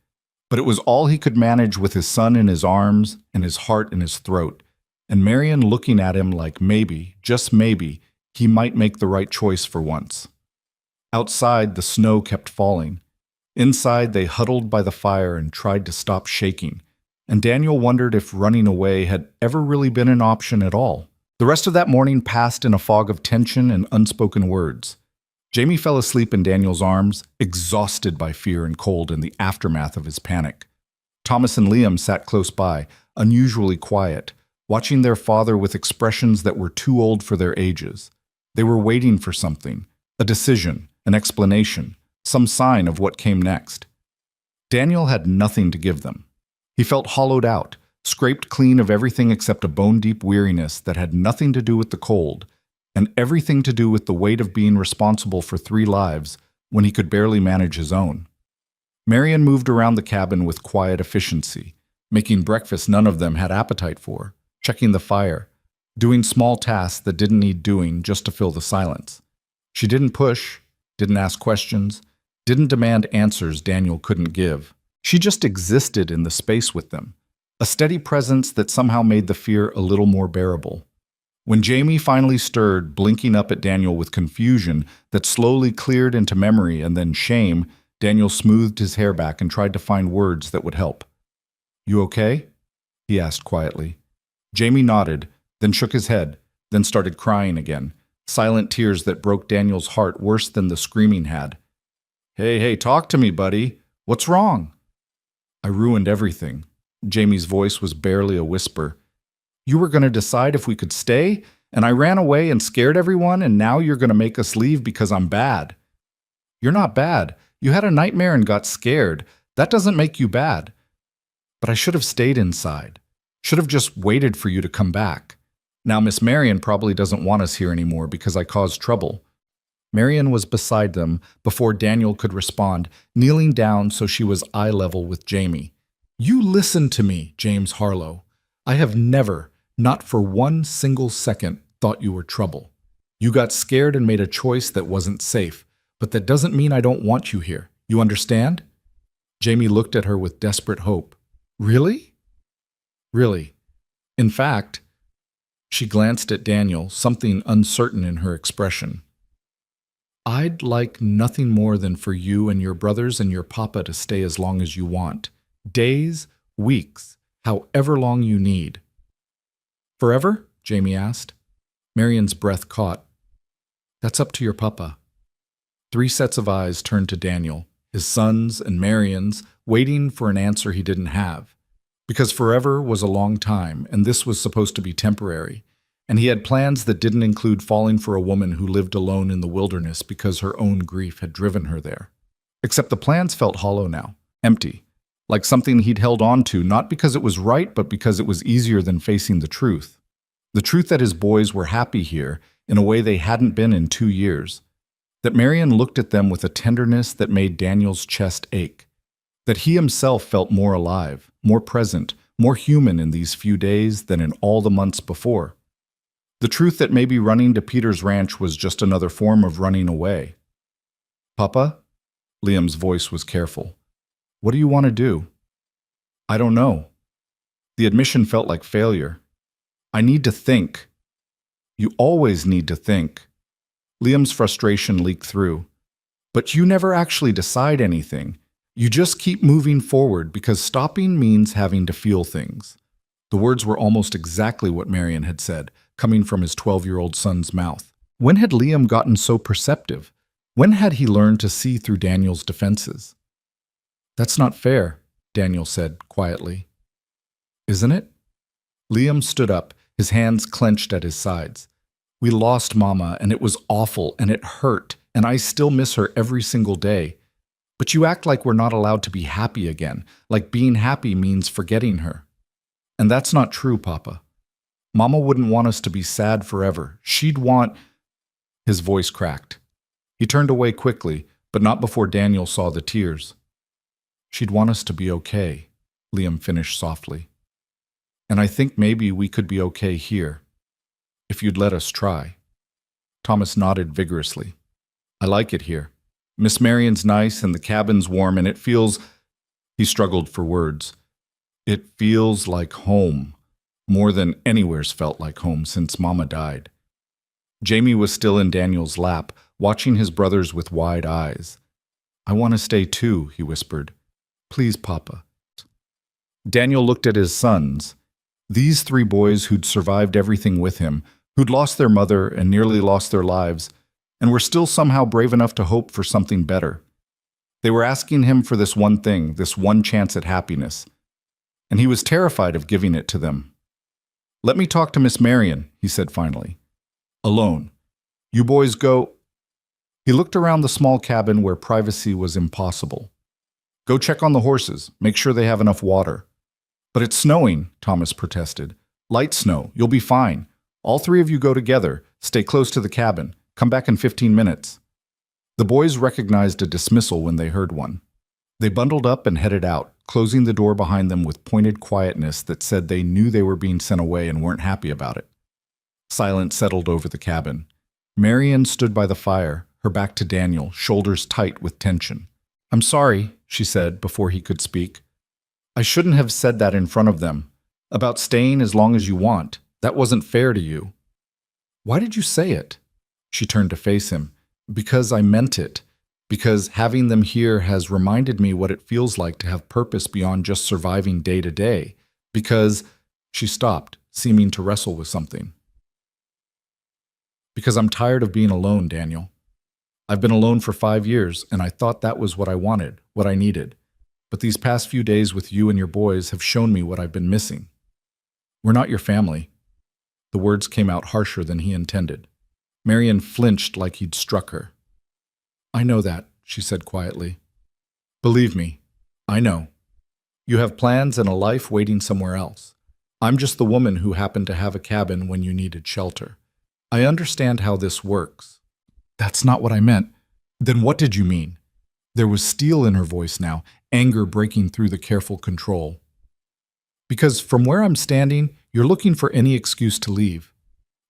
But it was all he could manage with his son in his arms and his heart in his throat, and Marion looking at him like maybe, just maybe, he might make the right choice for once. Outside, the snow kept falling. Inside, they huddled by the fire and tried to stop shaking, and Daniel wondered if running away had ever really been an option at all. The rest of that morning passed in a fog of tension and unspoken words. Jamie fell asleep in Daniel's arms, exhausted by fear and cold in the aftermath of his panic. Thomas and Liam sat close by, unusually quiet, watching their father with expressions that were too old for their ages. They were waiting for something, a decision, an explanation, some sign of what came next. Daniel had nothing to give them. He felt hollowed out, scraped clean of everything except a bone-deep weariness that had nothing to do with the cold, and everything to do with the weight of being responsible for 3 lives when he could barely manage his own. Marion moved around the cabin with quiet efficiency, making breakfast none of them had appetite for, checking the fire, doing small tasks that didn't need doing just to fill the silence. She didn't push, didn't ask questions, didn't demand answers Daniel couldn't give. She just existed in the space with them, a steady presence that somehow made the fear a little more bearable. When Jamie finally stirred, blinking up at Daniel with confusion that slowly cleared into memory and then shame, Daniel smoothed his hair back and tried to find words that would help. "You okay?" he asked quietly. Jamie nodded, then shook his head, then started crying again, silent tears that broke Daniel's heart worse than the screaming had. Hey, talk to me, buddy. What's wrong?" "I ruined everything." Jamie's voice was barely a whisper. "You were going to decide if we could stay, and I ran away and scared everyone, and now you're going to make us leave because I'm bad." "You're not bad. You had a nightmare and got scared. That doesn't make you bad." "But I should have stayed inside. Should have just waited for you to come back. Now Miss Marion probably doesn't want us here anymore because I caused trouble." Marion was beside them before Daniel could respond, kneeling down so she was eye level with Jamie. "You listen to me, James Harlow. I have never, not for one single second, thought you were trouble. You got scared and made a choice that wasn't safe, but that doesn't mean I don't want you here. You understand?" Jamie looked at her with desperate hope. "Really?" "Really. In fact," she glanced at Daniel, something uncertain in her expression, "I'd like nothing more than for you and your brothers and your papa to stay as long as you want. Days, weeks, however long you need." "Forever?" Jamie asked. Marion's breath caught. "That's up to your papa." 3 sets of eyes turned to Daniel, his sons and Marion's, waiting for an answer he didn't have. Because forever was a long time, and this was supposed to be temporary. And he had plans that didn't include falling for a woman who lived alone in the wilderness because her own grief had driven her there. Except the plans felt hollow now, empty, like something he'd held on to not because it was right, but because it was easier than facing the truth. The truth that his boys were happy here in a way they hadn't been in 2 years. That Marion looked at them with a tenderness that made Daniel's chest ache. That he himself felt more alive, more present, more human in these few days than in all the months before. The truth that maybe running to Peter's ranch was just another form of running away. Papa? Liam's voice was careful. What do you want to do? I don't know. The admission felt like failure. I need to think. You always need to think. Liam's frustration leaked through. But you never actually decide anything. You just keep moving forward because stopping means having to feel things. The words were almost exactly what Marion had said, coming from his 12-year-old son's mouth. When had Liam gotten so perceptive? When had he learned to see through Daniel's defenses? That's not fair, Daniel said quietly. Isn't it? Liam stood up, his hands clenched at his sides. We lost Mama, and it was awful, and it hurt, and I still miss her every single day. But you act like we're not allowed to be happy again, like being happy means forgetting her. And that's not true, Papa. Mama wouldn't want us to be sad forever. She'd want... His voice cracked. He turned away quickly, but not before Daniel saw the tears. She'd want us to be okay, Liam finished softly. And I think maybe we could be okay here, if you'd let us try. Thomas nodded vigorously. I like it here. Miss Marion's nice and the cabin's warm and it feels... He struggled for words. It feels like home, more than anywhere's felt like home since Mama died. Jamie was still in Daniel's lap, watching his brothers with wide eyes. I want to stay too, he whispered. Please, Papa. Daniel looked at his sons. These three boys who'd survived everything with him, who'd lost their mother and nearly lost their lives, and were still somehow brave enough to hope for something better. They were asking him for this one thing, this one chance at happiness, and he was terrified of giving it to them. Let me talk to Miss Marion, he said finally. Alone. You boys go... He looked around the small cabin where privacy was impossible. Go check on the horses, make sure they have enough water. But it's snowing, Thomas protested. Light snow, you'll be fine. All three of you go together, stay close to the cabin. Come back in 15 minutes. The boys recognized a dismissal when they heard one. They bundled up and headed out, closing the door behind them with pointed quietness that said they knew they were being sent away and weren't happy about it. Silence settled over the cabin. Marion stood by the fire, her back to Daniel, shoulders tight with tension. I'm sorry, she said before he could speak. I shouldn't have said that in front of them. About staying as long as you want. That wasn't fair to you. Why did you say it? She turned to face him. Because I meant it. Because having them here has reminded me what it feels like to have purpose beyond just surviving day to day. Because... She stopped, seeming to wrestle with something. Because I'm tired of being alone, Daniel. I've been alone for 5 years, and I thought that was what I wanted, what I needed. But these past few days with you and your boys have shown me what I've been missing. We're not your family. The words came out harsher than he intended. Marion flinched like he'd struck her. I know that, she said quietly. Believe me, I know. You have plans and a life waiting somewhere else. I'm just the woman who happened to have a cabin when you needed shelter. I understand how this works. That's not what I meant. Then what did you mean? There was steel in her voice now, anger breaking through the careful control. Because from where I'm standing, you're looking for any excuse to leave.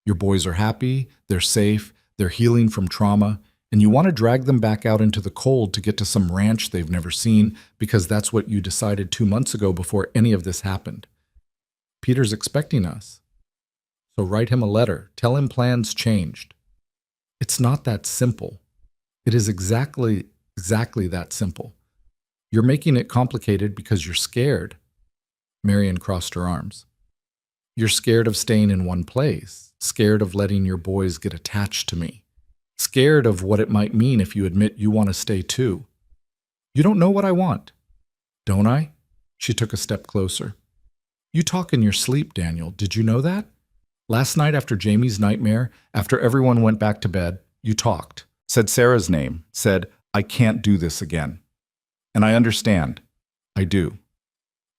Your boys are happy, they're safe, they're healing from trauma, and you want to drag them back out into the cold to get to some ranch they've never seen because that's what you decided 2 months ago before any of this happened. Peter's expecting us. So write him a letter. Tell him plans changed. It's not that simple. It is exactly that simple. You're making it complicated because you're scared. Marion crossed her arms. You're scared of staying in one place, scared of letting your boys get attached to me, scared of what it might mean if you admit you want to stay too. You don't know what I want. Don't I? She took a step closer. You talk in your sleep, Daniel. Did you know that? Last night after Jamie's nightmare, after everyone went back to bed, you talked, said Sarah's name, said, I can't do this again. And I understand. I do.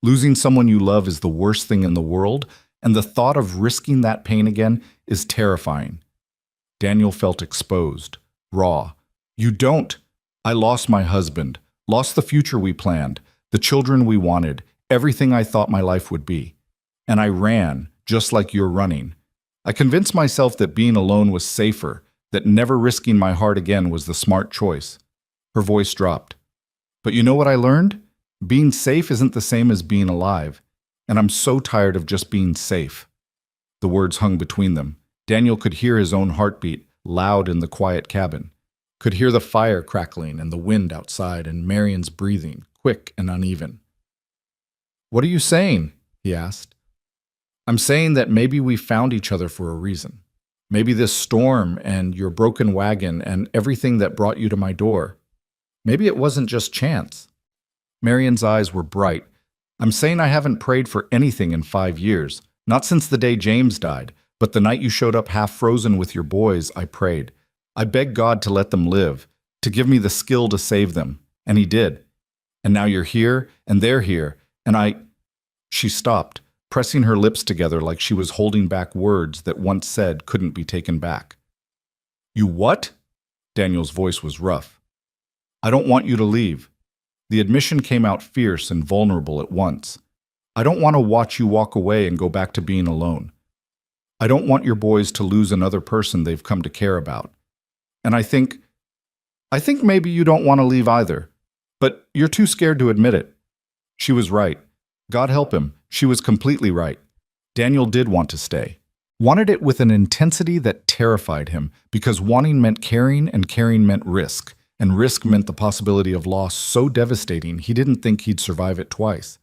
Losing someone you love is the worst thing in the world, and the thought of risking that pain again is terrifying. Daniel felt exposed, raw. You don't. I lost my husband, lost the future we planned, the children we wanted, everything I thought my life would be. And I ran, just like you're running. I convinced myself that being alone was safer, that never risking my heart again was the smart choice. Her voice dropped. But you know what I learned? Being safe isn't the same as being alive, and I'm so tired of just being safe. The words hung between them. Daniel could hear his own heartbeat, loud in the quiet cabin, could hear the fire crackling and the wind outside and Marion's breathing, quick and uneven. "What are you saying?" he asked. "I'm saying that maybe we found each other for a reason. Maybe this storm and your broken wagon and everything that brought you to my door. Maybe it wasn't just chance." Marion's eyes were bright. "I'm saying I haven't prayed for anything in 5 years. Not since the day James died, but the night you showed up half frozen with your boys, I prayed. I begged God to let them live, to give me the skill to save them, and He did. And now you're here, and they're here, and I—" She stopped, pressing her lips together like she was holding back words that once said couldn't be taken back. "You what?" Daniel's voice was rough. "I don't want you to leave." The admission came out fierce and vulnerable at once. "I don't want to watch you walk away and go back to being alone. I don't want your boys to lose another person they've come to care about. And I think maybe you don't want to leave either. But you're too scared to admit it." She was right. God help him, she was completely right. Daniel did want to stay. Wanted it with an intensity that terrified him, because wanting meant caring and caring meant risk, and risk meant the possibility of loss so devastating he didn't think he'd survive it twice.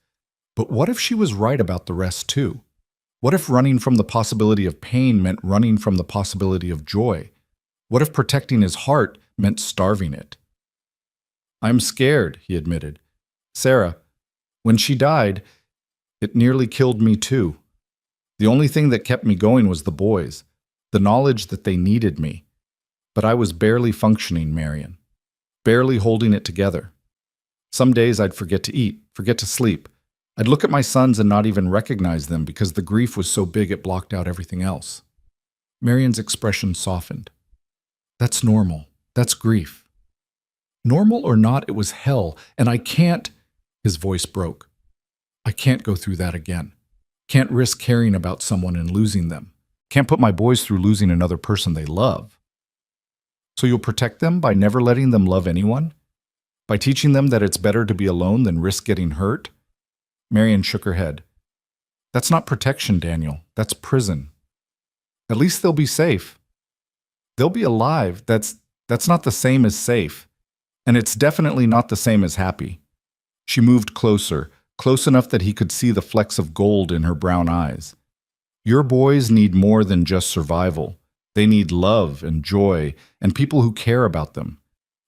But what if she was right about the rest too? What if running from the possibility of pain meant running from the possibility of joy? What if protecting his heart meant starving it? "I'm scared," he admitted. "Sarah, when she died, it nearly killed me too. The only thing that kept me going was the boys, the knowledge that they needed me. But I was barely functioning, Marion. Barely holding it together. Some days I'd forget to eat, forget to sleep. I'd look at my sons and not even recognize them because the grief was so big it blocked out everything else." Marion's expression softened. "That's normal. That's grief." "Normal or not, it was hell, and I can't—" His voice broke. "I can't go through that again. Can't risk caring about someone and losing them. Can't put my boys through losing another person they love." "So you'll protect them by never letting them love anyone? By teaching them that it's better to be alone than risk getting hurt?" Marion shook her head. "That's not protection, Daniel. That's prison. At least they'll be safe. They'll be alive. That's not the same as safe. And it's definitely not the same as happy." She moved closer, close enough that he could see the flecks of gold in her brown eyes. "Your boys need more than just survival. They need love and joy and people who care about them.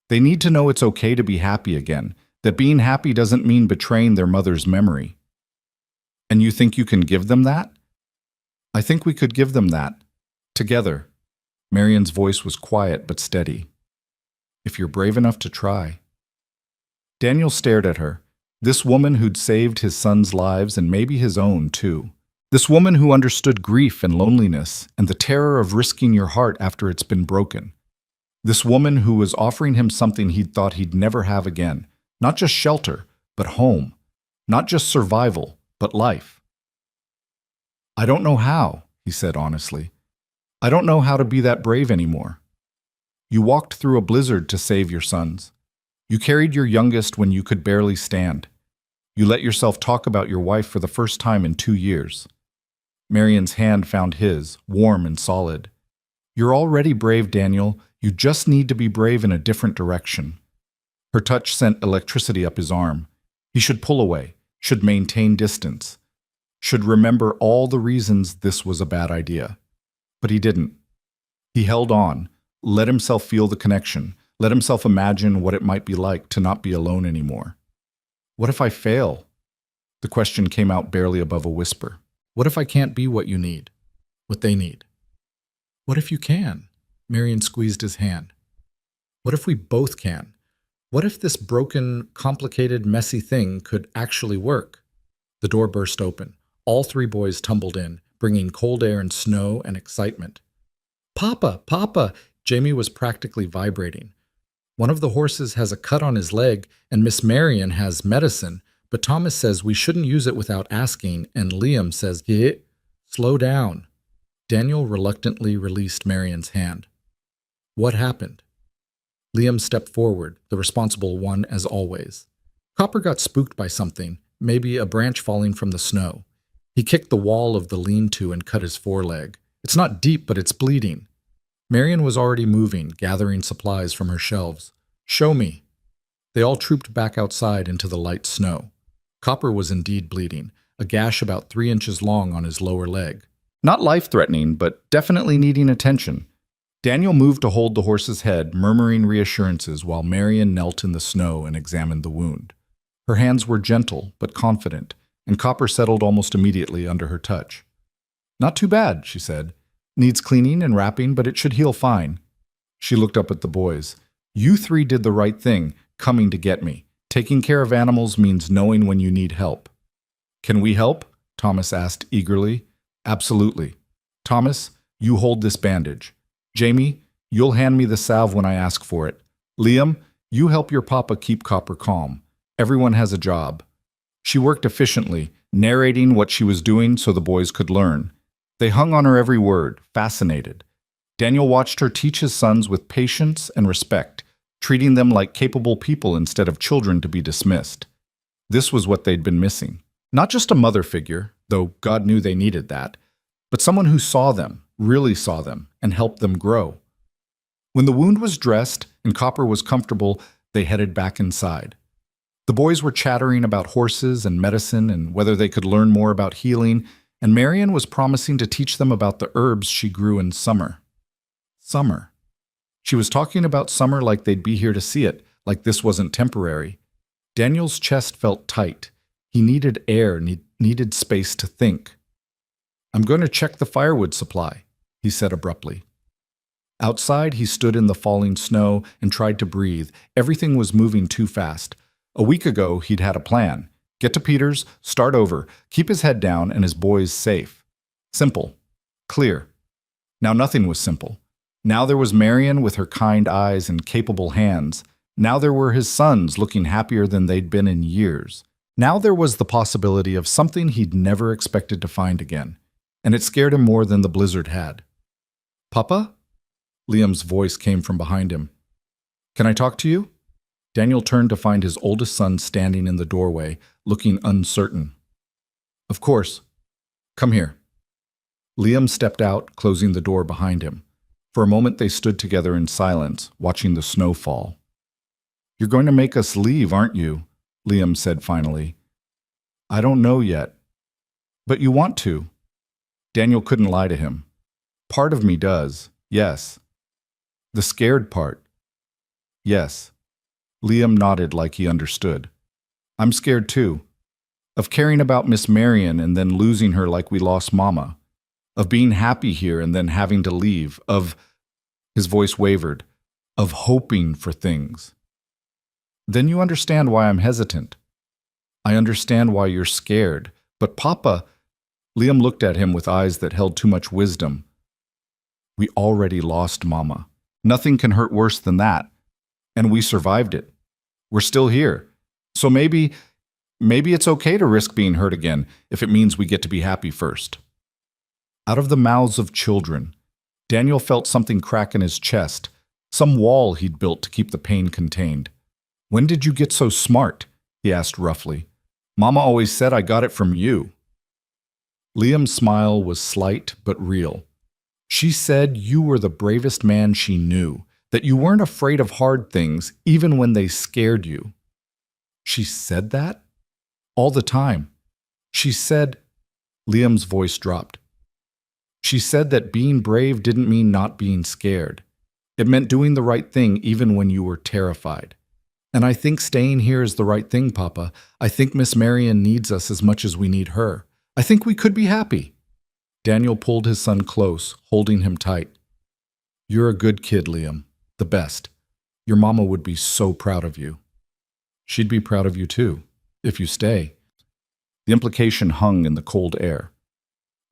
They need to know it's okay to be happy again, that being happy doesn't mean betraying their mother's memory." "And you think you can give them that?" "I think we could give them that. Together." Marion's voice was quiet but steady. "If you're brave enough to try." Daniel stared at her. This woman who'd saved his sons' lives and maybe his own too. This woman who understood grief and loneliness and the terror of risking your heart after it's been broken. This woman who was offering him something he'd thought he'd never have again. Not just shelter, but home. Not just survival, but life. "I don't know how," he said honestly. "I don't know how to be that brave anymore. You walked through a blizzard to save your sons. You carried your youngest when you could barely stand. You let yourself talk about your wife for the first time in 2 years. Marion's hand found his, warm and solid. "You're already brave, Daniel. You just need to be brave in a different direction." Her touch sent electricity up his arm. He should pull away, should maintain distance, should remember all the reasons this was a bad idea. But he didn't. He held on, let himself feel the connection, let himself imagine what it might be like to not be alone anymore. "What if I fail?" The question came out barely above a whisper. "What if I can't be what you need, what they need?" "What if you can?" Marion squeezed his hand. "What if we both can? What if this broken, complicated, messy thing could actually work?" The door burst open. All 3 boys tumbled in, bringing cold air and snow and excitement. "Papa, Papa!" Jamie was practically vibrating. "One of the horses has a cut on his leg, and Miss Marion has medicine, but Thomas says we shouldn't use it without asking, and Liam says, slow down." Daniel reluctantly released Marion's hand. What happened? Liam stepped forward, the responsible one as always. Copper got spooked by something, maybe a branch falling from the snow. He kicked the wall of the lean-to and cut his foreleg. It's not deep, but it's bleeding. Marion was already moving, gathering supplies from her shelves. Show me. They all trooped back outside into the light snow. Copper was indeed bleeding, a gash about 3 inches long on his lower leg. Not life-threatening, but definitely needing attention. Daniel moved to hold the horse's head, murmuring reassurances while Marion knelt in the snow and examined the wound. Her hands were gentle but confident, and Copper settled almost immediately under her touch. Not too bad, she said. Needs cleaning and wrapping, but it should heal fine. She looked up at the boys. You three did the right thing, coming to get me. Taking care of animals means knowing when you need help. Can we help? Thomas asked eagerly. Absolutely. Thomas, you hold this bandage. Jamie, you'll hand me the salve when I ask for it. Liam, you help your papa keep Copper calm. Everyone has a job. She worked efficiently, narrating what she was doing so the boys could learn. They hung on her every word, fascinated. Daniel watched her teach his sons with patience and respect, treating them like capable people instead of children to be dismissed. This was what they'd been missing. Not just a mother figure, though God knew they needed that, but someone who saw them, really saw them, and helped them grow. When the wound was dressed and Copper was comfortable, they headed back inside. The boys were chattering about horses and medicine and whether they could learn more about healing, and Marion was promising to teach them about the herbs she grew in summer. Summer. She was talking about summer like they'd be here to see it, like this wasn't temporary. Daniel's chest felt tight. He needed air, needed space to think. I'm going to check the firewood supply, he said abruptly. Outside, he stood in the falling snow and tried to breathe. Everything was moving too fast. A week ago, he'd had a plan. Get to Peter's, start over, keep his head down and his boys safe. Simple. Clear. Now nothing was simple. Now there was Marion with her kind eyes and capable hands. Now there were his sons looking happier than they'd been in years. Now there was the possibility of something he'd never expected to find again, and it scared him more than the blizzard had. Papa? Liam's voice came from behind him. Can I talk to you? Daniel turned to find his oldest son standing in the doorway, looking uncertain. Of course. Come here. Liam stepped out, closing the door behind him. For a moment they stood together in silence, watching the snow fall. You're going to make us leave, aren't you? Liam said finally. I don't know yet. But you want to. Daniel couldn't lie to him. Part of me does, yes. The scared part. Yes. Liam nodded like he understood. I'm scared too. Of caring about Miss Marion and then losing her like we lost Mama. Of being happy here and then having to leave. His voice wavered. Of hoping for things. Then you understand why I'm hesitant. I understand why you're scared. But Papa, Liam looked at him with eyes that held too much wisdom. We already lost Mama. Nothing can hurt worse than that. And we survived it. We're still here. So maybe it's okay to risk being hurt again if it means we get to be happy first. Out of the mouths of children, Daniel felt something crack in his chest, some wall he'd built to keep the pain contained. When did you get so smart? He asked roughly. Mama always said I got it from you. Liam's smile was slight but real. She said you were the bravest man she knew, that you weren't afraid of hard things even when they scared you. She said that? All the time. She said, Liam's voice dropped. She said that being brave didn't mean not being scared. It meant doing the right thing even when you were terrified. And I think staying here is the right thing, Papa. I think Miss Marion needs us as much as we need her. I think we could be happy. Daniel pulled his son close, holding him tight. You're a good kid, Liam. The best. Your mama would be so proud of you. She'd be proud of you too, if you stay. The implication hung in the cold air.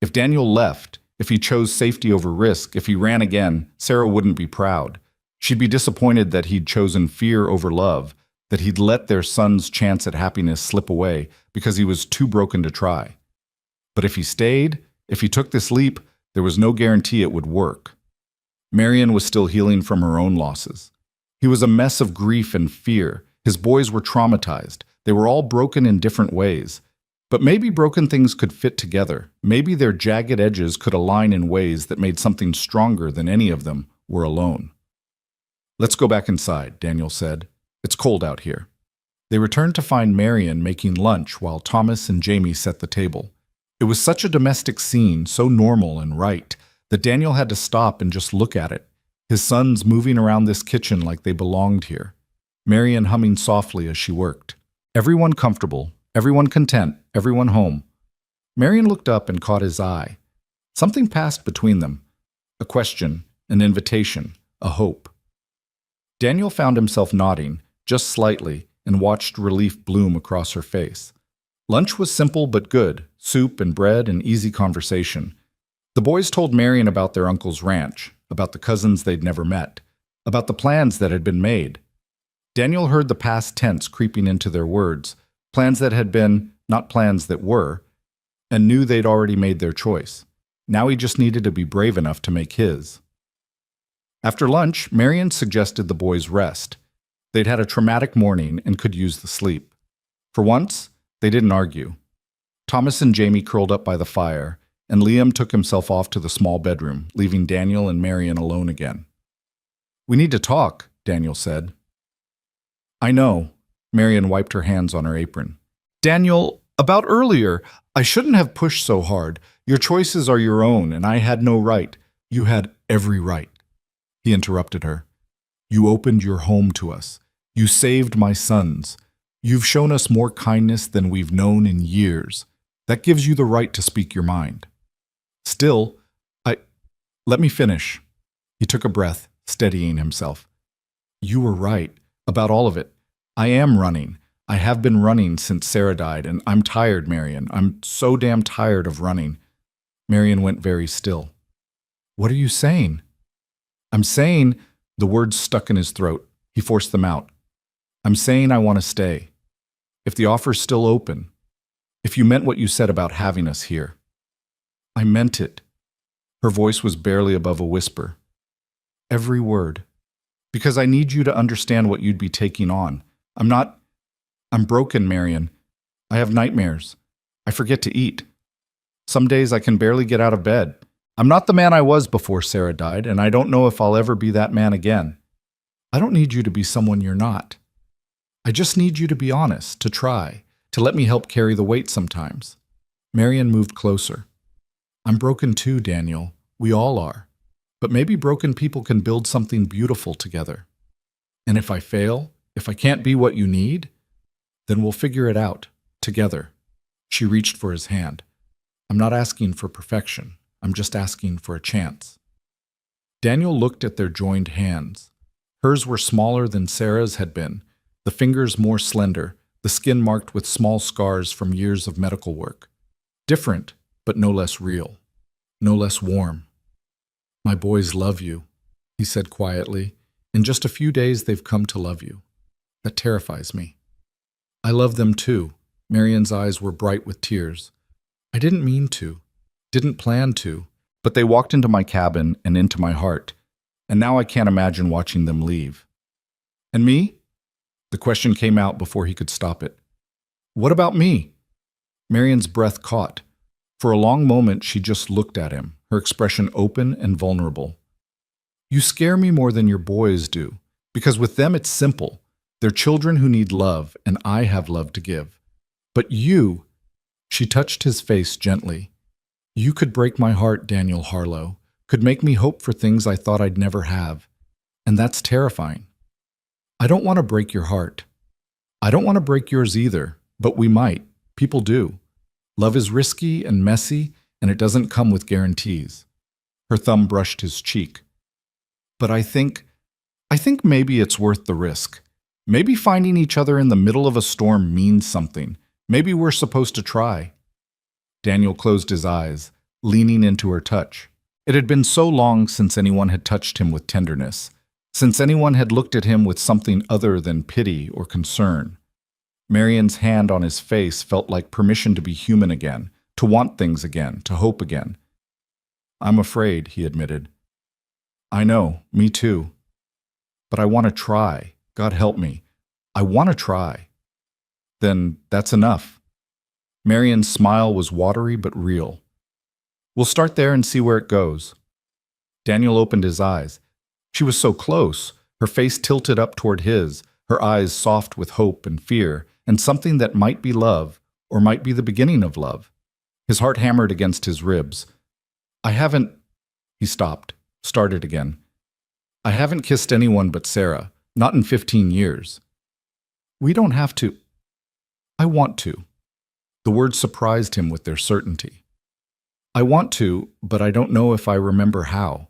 If Daniel left, if he chose safety over risk, if he ran again, Sarah wouldn't be proud. She'd be disappointed that he'd chosen fear over love, that he'd let their son's chance at happiness slip away because he was too broken to try. But if he stayed, if he took this leap, There was no guarantee it would work. Marion was still healing from her own losses. He was a mess of grief and fear. His boys were traumatized. They were all broken in different ways. But maybe broken things could fit together. Maybe their jagged edges could align in ways that made something stronger than any of them were alone. "Let's go back inside," Daniel said. "It's cold out here." They returned to find Marion making lunch while Thomas and Jamie set the table. It was such a domestic scene, so normal and right, that Daniel had to stop and just look at it. His sons moving around this kitchen like they belonged here. Marion humming softly as she worked. Everyone comfortable, everyone content, everyone home. Marion looked up and caught his eye. Something passed between them. A question, an invitation, a hope. Daniel found himself nodding, just slightly, and watched relief bloom across her face. Lunch was simple but good, soup and bread and easy conversation. The boys told Marion about their uncle's ranch, about the cousins they'd never met, about the plans that had been made. Daniel heard the past tense creeping into their words, plans that had been, not plans that were, and knew they'd already made their choice. Now he just needed to be brave enough to make his. After lunch, Marion suggested the boys rest. They'd had a traumatic morning and could use the sleep. For once, they didn't argue. Thomas and Jamie curled up by the fire, and Liam took himself off to the small bedroom, leaving Daniel and Marion alone again. "We need to talk," Daniel said. "I know." Marion wiped her hands on her apron. "Daniel, about earlier, I shouldn't have pushed so hard. Your choices are your own, and I had no right." "You had every right," he interrupted her. "You opened your home to us. You saved my sons. You've shown us more kindness than we've known in years. That gives you the right to speak your mind. Still, let me finish." He took a breath, steadying himself. "You were right about all of it. I am running. I have been running since Sarah died, and I'm tired, Marion. I'm so damn tired of running." Marion went very still. "What are you saying?" "I'm saying," the words stuck in his throat. He forced them out. "I'm saying I want to stay. If the offer's still open. If you meant what you said about having us here." "I meant it." Her voice was barely above a whisper. "Every word. Because I need you to understand what you'd be taking on. I'm broken, Marion. I have nightmares. I forget to eat. Some days I can barely get out of bed. I'm not the man I was before Sarah died, and I don't know if I'll ever be that man again. I don't need you to be someone you're not. I just need you to be honest, to try, to let me help carry the weight sometimes." Marion moved closer. "I'm broken too, Daniel. We all are. But maybe broken people can build something beautiful together. And if I fail, if I can't be what you need, then we'll figure it out, together." She reached for his hand. "I'm not asking for perfection. I'm just asking for a chance." Daniel looked at their joined hands. Hers were smaller than Sarah's had been, the fingers more slender, the skin marked with small scars from years of medical work. Different, but no less real, no less warm. "My boys love you," he said quietly. "In just a few days they've come to love you. That terrifies me." "I love them too." Marion's eyes were bright with tears. "I didn't mean to, didn't plan to, but they walked into my cabin and into my heart, and now I can't imagine watching them leave." "And me?" The question came out before he could stop it. "What about me?" Marion's breath caught. For a long moment she just looked at him, her expression open and vulnerable. "You scare me more than your boys do, because with them it's simple. They're children who need love, and I have love to give. But you," she touched his face gently, "you could break my heart, Daniel Harlow, could make me hope for things I thought I'd never have. And that's terrifying. I don't want to break your heart. I don't want to break yours either, but we might. People do. Love is risky and messy, and it doesn't come with guarantees." Her thumb brushed his cheek. "But I think maybe it's worth the risk. Maybe finding each other in the middle of a storm means something. Maybe we're supposed to try." Daniel closed his eyes, leaning into her touch. It had been so long since anyone had touched him with tenderness, since anyone had looked at him with something other than pity or concern. Marion's hand on his face felt like permission to be human again, to want things again, to hope again. I'm afraid, he admitted. I know, me too. But I want to try. God help me. I want to try. Then that's enough. Marian's smile was watery but real. We'll start there and see where it goes. Daniel opened his eyes. She was so close, her face tilted up toward his, her eyes soft with hope and fear, and something that might be love, or might be the beginning of love. His heart hammered against his ribs. I haven't... He stopped, started again. I haven't kissed anyone but Sarah, not in 15 years. We don't have to... I want to. The words surprised him with their certainty. I want to, but I don't know if I remember how.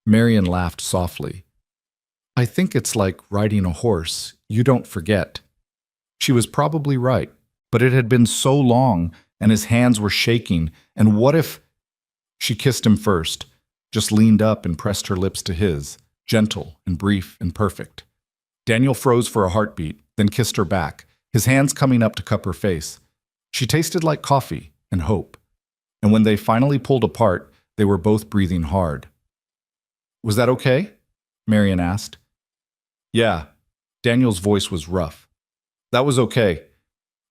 Marian laughed softly. I think it's like riding a horse. You don't forget. She was probably right, but it had been so long, and his hands were shaking, and what if... She kissed him first, just leaned up and pressed her lips to his, gentle and brief and perfect. Daniel froze for a heartbeat, then kissed her back, his hands coming up to cup her face. She tasted like coffee and hope. And when they finally pulled apart, they were both breathing hard. Was that okay? Marian asked. Yeah. Daniel's voice was rough. That was okay.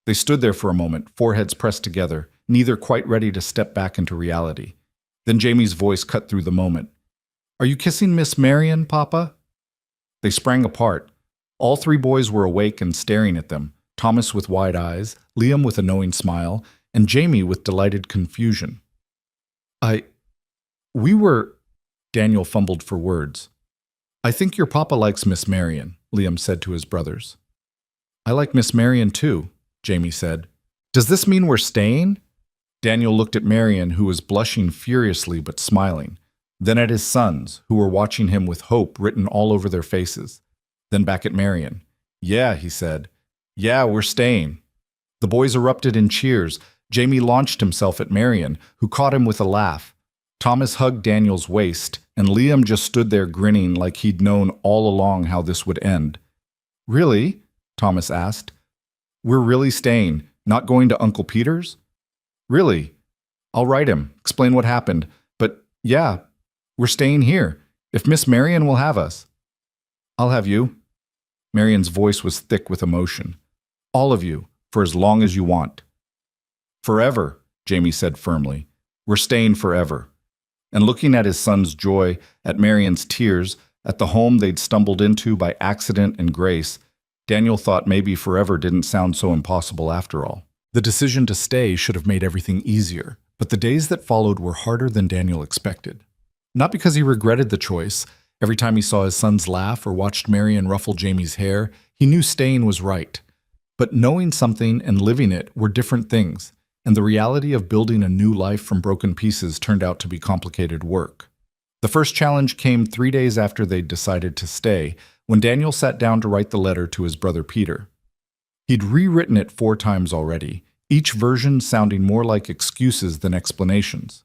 They stood there for a moment, foreheads pressed together, neither quite ready to step back into reality. Then Jamie's voice cut through the moment. Are you kissing Miss Marian, Papa? They sprang apart. All three boys were awake and staring at them, Thomas with wide eyes, Liam with a knowing smile, and Jamie with delighted confusion. We were... Daniel fumbled for words. I think your papa likes Miss Marian, Liam said to his brothers. I like Miss Marian too, Jamie said. Does this mean we're staying? Daniel looked at Marian, who was blushing furiously but smiling, then at his sons, who were watching him with hope written all over their faces, then back at Marian. Yeah, he said. Yeah, we're staying. The boys erupted in cheers. Jamie launched himself at Marian, who caught him with a laugh. Thomas hugged Daniel's waist, and Liam just stood there grinning like he'd known all along how this would end. Really? Thomas asked. We're really staying, not going to Uncle Peter's? Really? I'll write him, explain what happened, but yeah, we're staying here, if Miss Marian will have us. I'll have you. Marian's voice was thick with emotion. All of you, for as long as you want. Forever, Jamie said firmly. We're staying forever. And looking at his son's joy, at Marian's tears, at the home they'd stumbled into by accident and grace, Daniel thought maybe forever didn't sound so impossible after all. The decision to stay should have made everything easier, but the days that followed were harder than Daniel expected. Not because he regretted the choice. Every time he saw his sons laugh or watched Marian ruffle Jamie's hair, he knew staying was right. But knowing something and living it were different things, and the reality of building a new life from broken pieces turned out to be complicated work. The first challenge came 3 days after they'd decided to stay, when Daniel sat down to write the letter to his brother Peter. He'd rewritten it 4 times already, each version sounding more like excuses than explanations.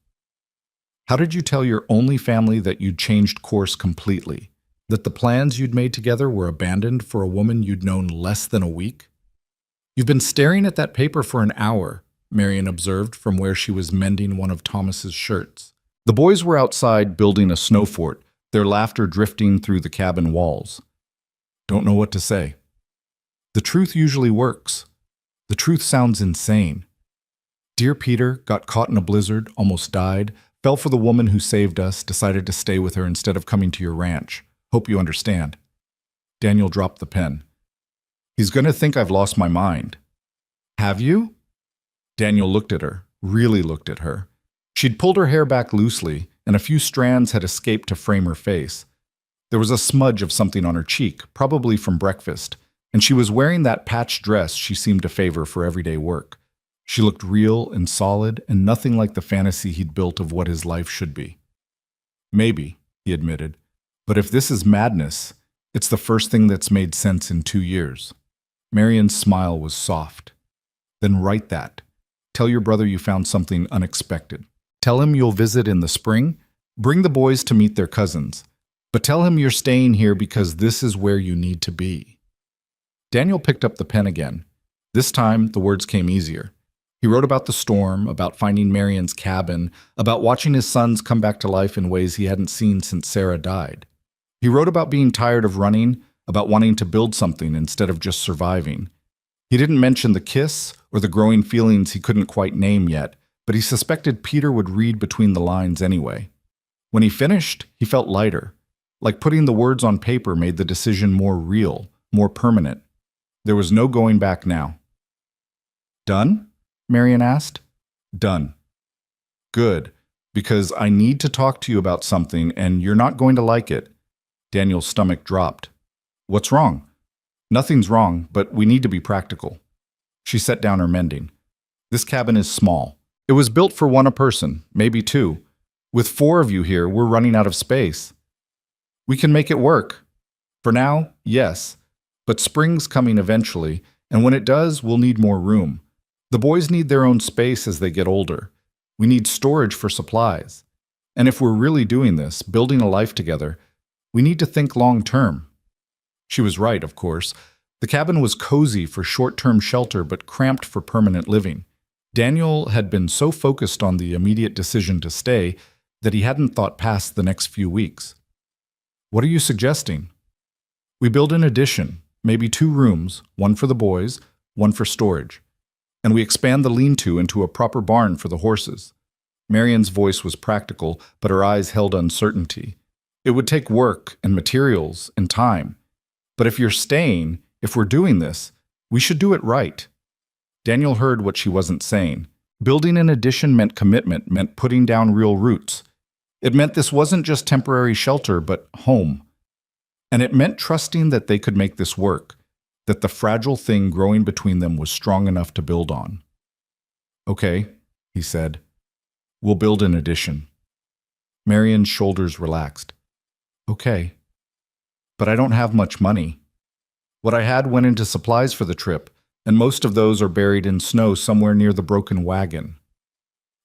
How did you tell your only family that you'd changed course completely? That the plans you'd made together were abandoned for a woman you'd known less than a week? You've been staring at that paper for an hour, Marian observed from where she was mending one of Thomas's shirts. The boys were outside building a snow fort, their laughter drifting through the cabin walls. Don't know what to say. The truth usually works. The truth sounds insane. Dear Peter got caught in a blizzard, almost died, fell for the woman who saved us, decided to stay with her instead of coming to your ranch. Hope you understand. Daniel dropped the pen. He's going to think I've lost my mind. Have you? Daniel looked at her, really looked at her. She'd pulled her hair back loosely, and a few strands had escaped to frame her face. There was a smudge of something on her cheek, probably from breakfast, and she was wearing that patched dress she seemed to favor for everyday work. She looked real and solid and nothing like the fantasy he'd built of what his life should be. Maybe, he admitted, but if this is madness, it's the first thing that's made sense in 2 years. Marian's smile was soft. Then write that. Tell your brother you found something unexpected. Tell him you'll visit in the spring. Bring the boys to meet their cousins. But tell him you're staying here because this is where you need to be. Daniel picked up the pen again. This time, the words came easier. He wrote about the storm, about finding Marion's cabin, about watching his sons come back to life in ways he hadn't seen since Sarah died. He wrote about being tired of running, about wanting to build something instead of just surviving. He didn't mention the kiss or the growing feelings he couldn't quite name yet, but he suspected Peter would read between the lines anyway. When he finished, he felt lighter, like putting the words on paper made the decision more real, more permanent. There was no going back now. Done? Marion asked. Done. Good, because I need to talk to you about something and you're not going to like it. Daniel's stomach dropped. What's wrong? Nothing's wrong, but we need to be practical. She set down her mending. This cabin is small. It was built for one a person, maybe two. With 4 of you here, we're running out of space. We can make it work. For now, yes, but spring's coming eventually, and when it does, we'll need more room. The boys need their own space as they get older. We need storage for supplies. And if we're really doing this, building a life together, we need to think long term. She was right, of course. The cabin was cozy for short-term shelter but cramped for permanent living. Daniel had been so focused on the immediate decision to stay that he hadn't thought past the next few weeks. What are you suggesting? We build an addition, maybe 2 rooms, one for the boys, one for storage. And we expand the lean-to into a proper barn for the horses. Marion's voice was practical, but her eyes held uncertainty. It would take work and materials and time. But if you're staying, if we're doing this, we should do it right. Daniel heard what she wasn't saying. Building an addition meant commitment, meant putting down real roots. It meant this wasn't just temporary shelter, but home. And it meant trusting that they could make this work, that the fragile thing growing between them was strong enough to build on. Okay, he said. We'll build an addition. Marion's shoulders relaxed. Okay. But I don't have much money. What I had went into supplies for the trip, and most of those are buried in snow somewhere near the broken wagon.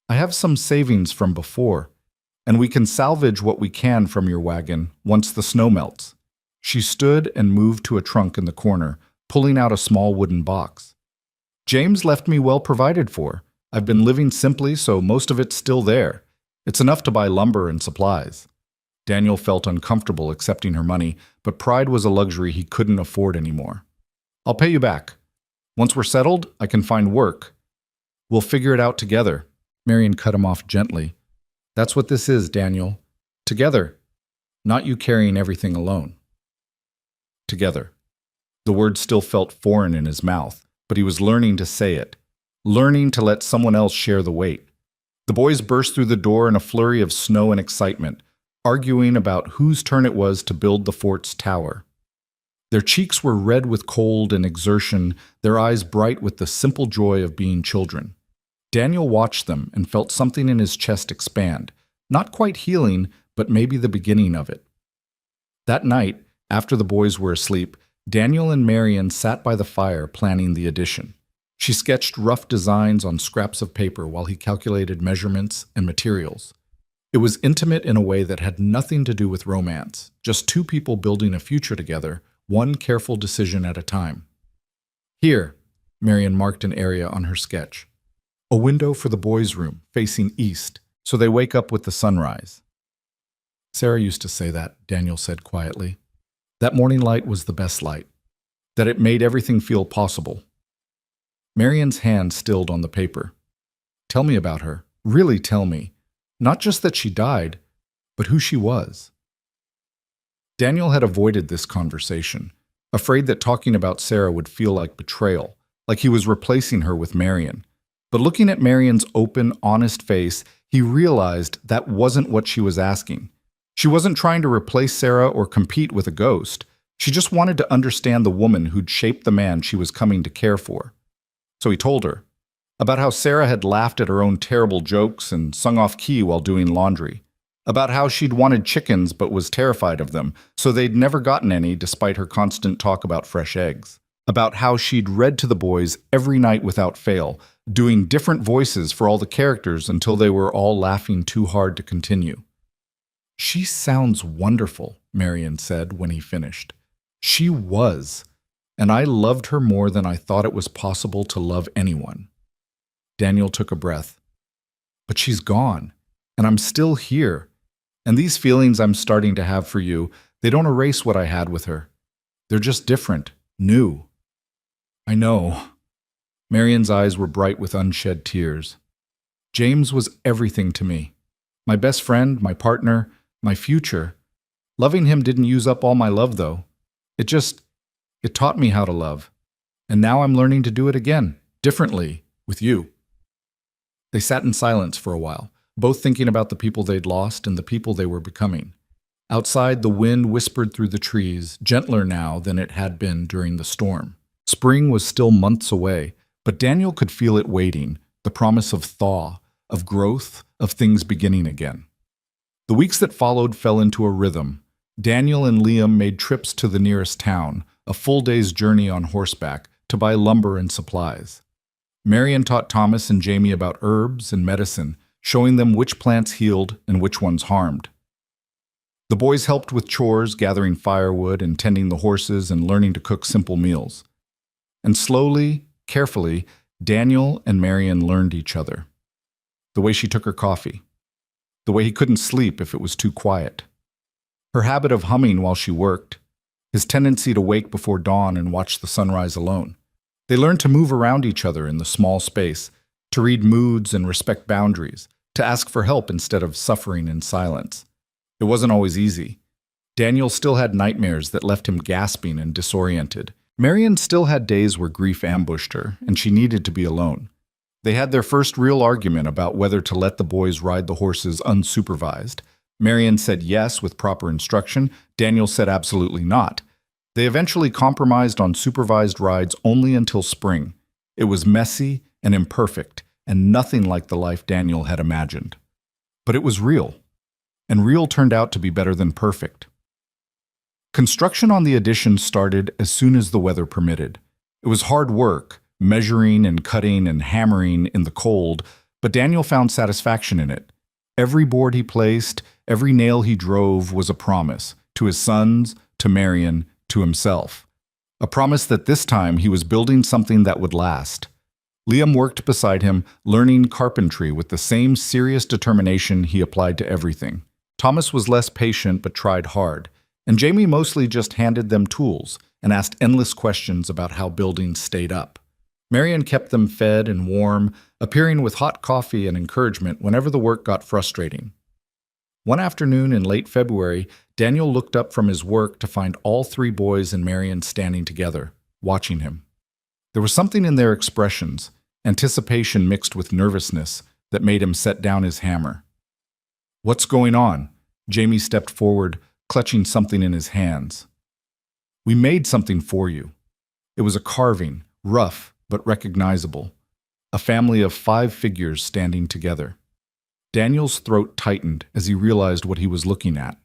I have some savings from before, and we can salvage what we can from your wagon once the snow melts. She stood and moved to a trunk in the corner, pulling out a small wooden box. James left me well provided for. I've been living simply, so most of it's still there. It's enough to buy lumber and supplies. Daniel felt uncomfortable accepting her money, but pride was a luxury he couldn't afford anymore. I'll pay you back. Once we're settled, I can find work. We'll figure it out together. Marion cut him off gently. That's what this is, Daniel. Together. Not you carrying everything alone. Together. The word still felt foreign in his mouth, but he was learning to say it, learning to let someone else share the weight. The boys burst through the door in a flurry of snow and excitement, arguing about whose turn it was to build the fort's tower. Their cheeks were red with cold and exertion, their eyes bright with the simple joy of being children. Daniel watched them and felt something in his chest expand, not quite healing, but maybe the beginning of it. That night, after the boys were asleep, Daniel and Marion sat by the fire planning the addition. She sketched rough designs on scraps of paper while he calculated measurements and materials. It was intimate in a way that had nothing to do with romance, just 2 people building a future together, one careful decision at a time. Here, Marion marked an area on her sketch. A window for the boys' room, facing east, so they wake up with the sunrise. Sarah used to say that, Daniel said quietly. That morning light was the best light, that it made everything feel possible. Marion's hand stilled on the paper. Tell me about her. Really tell me. Not just that she died, but who she was. Daniel had avoided this conversation, afraid that talking about Sarah would feel like betrayal, like he was replacing her with Marion. But looking at Marion's open, honest face, he realized that wasn't what she was asking. She wasn't trying to replace Sarah or compete with a ghost. She just wanted to understand the woman who'd shaped the man she was coming to care for. So he told her about how Sarah had laughed at her own terrible jokes and sung off key while doing laundry, about how she'd wanted chickens but was terrified of them, so they'd never gotten any despite her constant talk about fresh eggs, about how she'd read to the boys every night without fail, doing different voices for all the characters until they were all laughing too hard to continue. She sounds wonderful, Marion said when he finished. She was, and I loved her more than I thought it was possible to love anyone. Daniel took a breath. But she's gone, and I'm still here. And these feelings I'm starting to have for you, they don't erase what I had with her. They're just different, new. I know. Marion's eyes were bright with unshed tears. James was everything to me. My best friend, my partner, my future. Loving him didn't use up all my love, though. It taught me how to love. And now I'm learning to do it again, differently, with you. They sat in silence for a while, both thinking about the people they'd lost and the people they were becoming. Outside, the wind whispered through the trees, gentler now than it had been during the storm. Spring was still months away, but Daniel could feel it waiting, the promise of thaw, of growth, of things beginning again. The weeks that followed fell into a rhythm. Daniel and Liam made trips to the nearest town, a full day's journey on horseback, to buy lumber and supplies. Marion taught Thomas and Jamie about herbs and medicine, showing them which plants healed and which ones harmed. The boys helped with chores, gathering firewood and tending the horses and learning to cook simple meals. And slowly, carefully, Daniel and Marion learned each other. The way she took her coffee. The way he couldn't sleep if it was too quiet. Her habit of humming while she worked. His tendency to wake before dawn and watch the sunrise alone. They learned to move around each other in the small space, to read moods and respect boundaries, to ask for help instead of suffering in silence. It wasn't always easy. Daniel still had nightmares that left him gasping and disoriented. Marion still had days where grief ambushed her, and she needed to be alone. They had their first real argument about whether to let the boys ride the horses unsupervised. Marion said yes with proper instruction. Daniel said absolutely not. They eventually compromised on supervised rides only until spring. It was messy and imperfect, and nothing like the life Daniel had imagined. But it was real, and real turned out to be better than perfect. Construction on the addition started as soon as the weather permitted. It was hard work, measuring and cutting and hammering in the cold, but Daniel found satisfaction in it. Every board he placed, every nail he drove was a promise, to his sons, to Marion, to himself. A promise that this time he was building something that would last. Liam worked beside him, learning carpentry with the same serious determination he applied to everything. Thomas was less patient but tried hard, and Jamie mostly just handed them tools and asked endless questions about how buildings stayed up. Marion kept them fed and warm, appearing with hot coffee and encouragement whenever the work got frustrating. One afternoon in late February, Daniel looked up from his work to find all three boys and Marion standing together, watching him. There was something in their expressions, anticipation mixed with nervousness, that made him set down his hammer. "What's going on?" Jamie stepped forward, clutching something in his hands. "We made something for you." It was a carving, rough but recognizable. A family of 5 figures standing together. Daniel's throat tightened as he realized what he was looking at.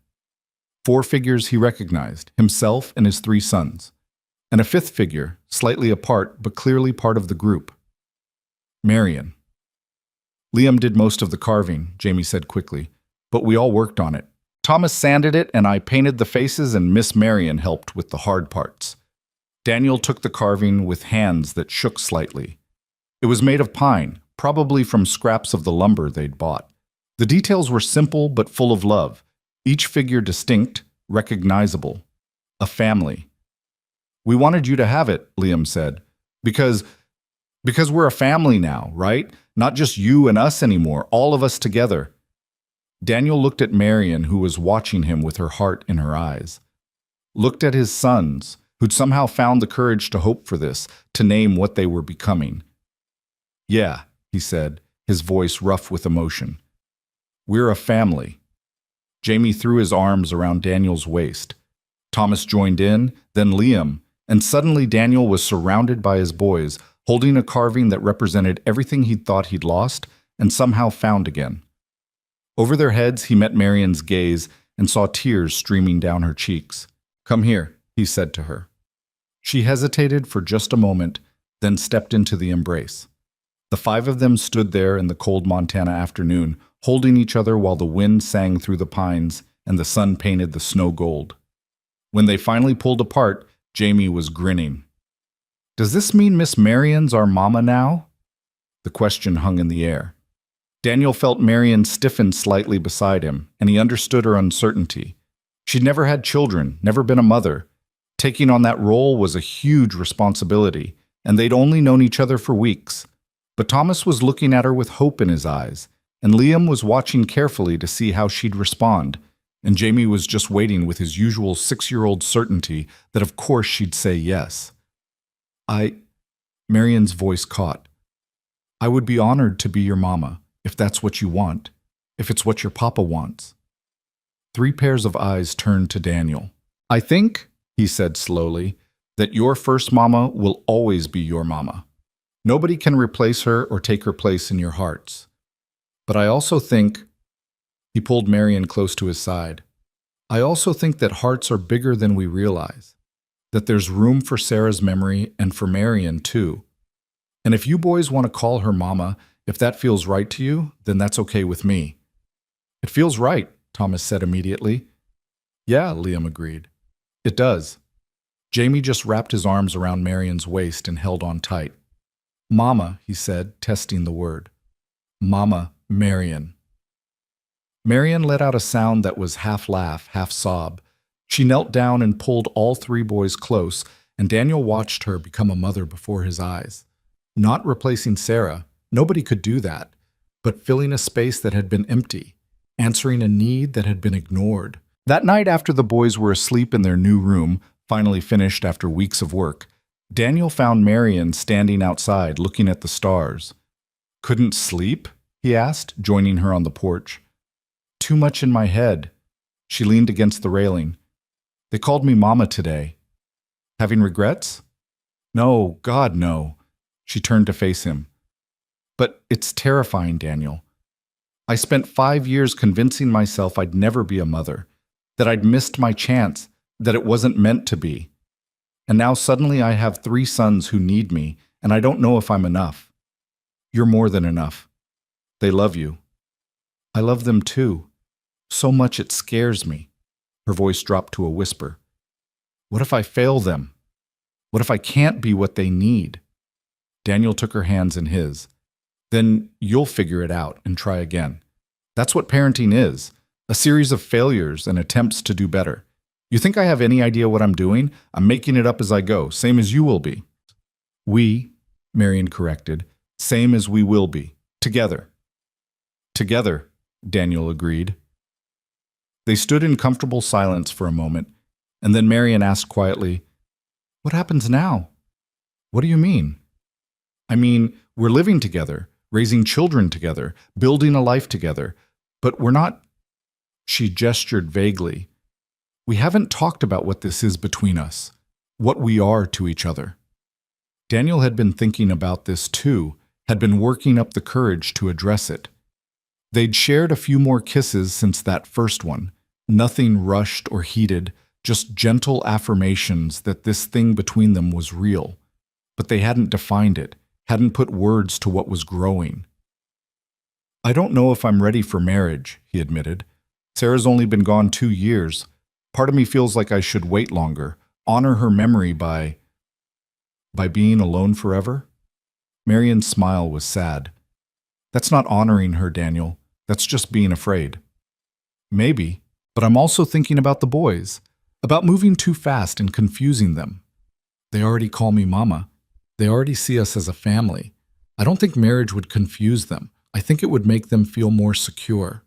4 figures he recognized, himself and his 3 sons. And a 5th figure, slightly apart but clearly part of the group. Marion. "Liam did most of the carving," Jamie said quickly, "but we all worked on it. Thomas sanded it and I painted the faces and Miss Marion helped with the hard parts." Daniel took the carving with hands that shook slightly. It was made of pine, probably from scraps of the lumber they'd bought. The details were simple but full of love, each figure distinct, recognizable. A family. "We wanted you to have it," Liam said, because we're a family now, right? Not just you and us anymore, all of us together." Daniel looked at Marion, who was watching him with her heart in her eyes. Looked at his sons, who'd somehow found the courage to hope for this, to name what they were becoming. "Yeah," he said, his voice rough with emotion. "We're a family." Jamie threw his arms around Daniel's waist. Thomas joined in, then Liam, and suddenly Daniel was surrounded by his boys, holding a carving that represented everything he'd thought he'd lost and somehow found again. Over their heads, he met Marion's gaze and saw tears streaming down her cheeks. "Come here," he said to her. She hesitated for just a moment, then stepped into the embrace. The 5 of them stood there in the cold Montana afternoon, holding each other while the wind sang through the pines and the sun painted the snow gold. When they finally pulled apart, Jamie was grinning. "Does this mean Miss Marion's our mama now?" The question hung in the air. Daniel felt Marion stiffen slightly beside him, and he understood her uncertainty. She'd never had children, never been a mother. Taking on that role was a huge responsibility, and they'd only known each other for weeks. But Thomas was looking at her with hope in his eyes, and Liam was watching carefully to see how she'd respond, and Jamie was just waiting with his usual 6-year-old certainty that of course she'd say yes. Marion's voice caught. I would be honored to be your mama, if that's what you want, if it's what your papa wants. 3 pairs of eyes turned to Daniel. I think, he said slowly, that your first mama will always be your mama. Nobody can replace her or take her place in your hearts. But I also think, he pulled Marion close to his side, I also think that hearts are bigger than we realize, that there's room for Sarah's memory and for Marion too. And if you boys want to call her mama, if that feels right to you, then that's okay with me. It feels right, Thomas said immediately. Yeah, Liam agreed. It does. Jamie just wrapped his arms around Marion's waist and held on tight. Mama, he said, testing the word. Mama, Marion. Marion let out a sound that was half laugh, half sob. She knelt down and pulled all 3 boys close, and Daniel watched her become a mother before his eyes. Not replacing Sarah, nobody could do that, but filling a space that had been empty, answering a need that had been ignored. That night after the boys were asleep in their new room, finally finished after weeks of work, Daniel found Marion standing outside looking at the stars. Couldn't sleep? He asked, joining her on the porch. Too much in my head. She leaned against the railing. They called me Mama today. Having regrets? No, God, no. She turned to face him. But it's terrifying, Daniel. I spent 5 years convincing myself I'd never be a mother, that I'd missed my chance, that it wasn't meant to be. And now suddenly I have 3 sons who need me, and I don't know if I'm enough. You're more than enough. They love you. I love them too. So much it scares me. Her voice dropped to a whisper. What if I fail them? What if I can't be what they need? Daniel took her hands in his. Then you'll figure it out and try again. That's what parenting is, a series of failures and attempts to do better. You think I have any idea what I'm doing? I'm making it up as I go, same as you will be. We, Marion corrected, same as we will be. Together. Together, Daniel agreed. They stood in comfortable silence for a moment, and then Marion asked quietly, What happens now? What do you mean? I mean, we're living together, raising children together, building a life together, but we're not. She gestured vaguely. We haven't talked about what this is between us, what we are to each other. Daniel had been thinking about this too, had been working up the courage to address it. They'd shared a few more kisses since that first one, nothing rushed or heated, just gentle affirmations that this thing between them was real. But they hadn't defined it, hadn't put words to what was growing. I don't know if I'm ready for marriage, he admitted. Sarah's only been gone 2 years. Part of me feels like I should wait longer, honor her memory by being alone forever. Marion's smile was sad. That's not honoring her, Daniel. That's just being afraid. Maybe, but I'm also thinking about the boys, about moving too fast and confusing them. They already call me Mama. They already see us as a family. I don't think marriage would confuse them. I think it would make them feel more secure.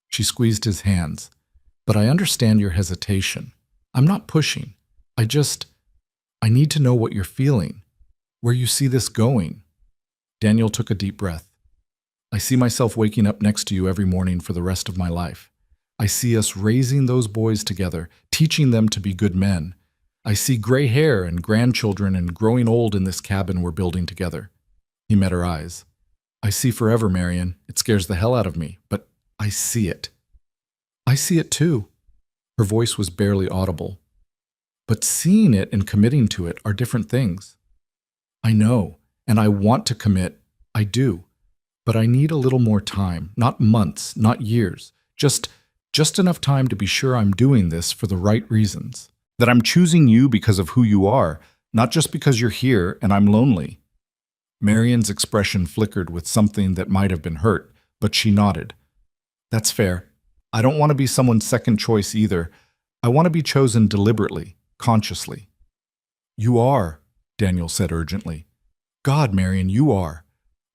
She squeezed his hands. But I understand your hesitation. I'm not pushing. I need to know what you're feeling, where you see this going. Daniel took a deep breath. I see myself waking up next to you every morning for the rest of my life. I see us raising those boys together, teaching them to be good men. I see gray hair and grandchildren and growing old in this cabin we're building together. He met her eyes. I see forever, Marion. It scares the hell out of me, but I see it. I see it too. Her voice was barely audible. But seeing it and committing to it are different things. I know, and I want to commit. I do. But I need a little more time, not months, not years, just enough time to be sure I'm doing this for the right reasons. That I'm choosing you because of who you are, not just because you're here and I'm lonely. Marion's expression flickered with something that might have been hurt, but she nodded. That's fair. I don't want to be someone's second choice either. I want to be chosen deliberately, consciously. You are, Daniel said urgently. God, Marion, you are.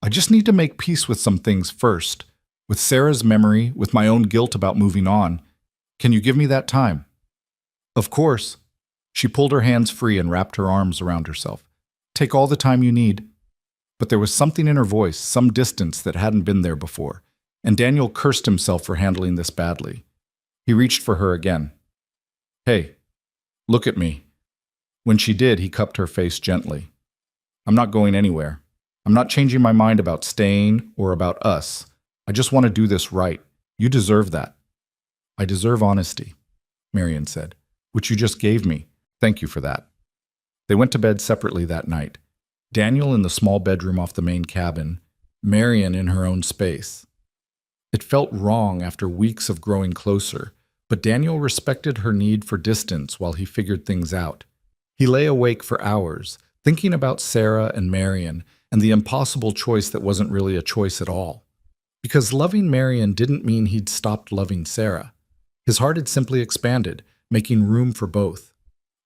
I just need to make peace with some things first. With Sarah's memory, with my own guilt about moving on. Can you give me that time? Of course. She pulled her hands free and wrapped her arms around herself. Take all the time you need. But there was something in her voice, some distance that hadn't been there before, and Daniel cursed himself for handling this badly. He reached for her again. Hey, look at me. When she did, he cupped her face gently. I'm not going anywhere. I'm not changing my mind about staying or about us. I just want to do this right. You deserve that. I deserve honesty, Marion said, which you just gave me. Thank you for that. They went to bed separately that night. Daniel in the small bedroom off the main cabin, Marion in her own space. It felt wrong after weeks of growing closer, but Daniel respected her need for distance while he figured things out. He lay awake for hours, thinking about Sarah and Marion and the impossible choice that wasn't really a choice at all. Because loving Marion didn't mean he'd stopped loving Sarah. His heart had simply expanded, making room for both,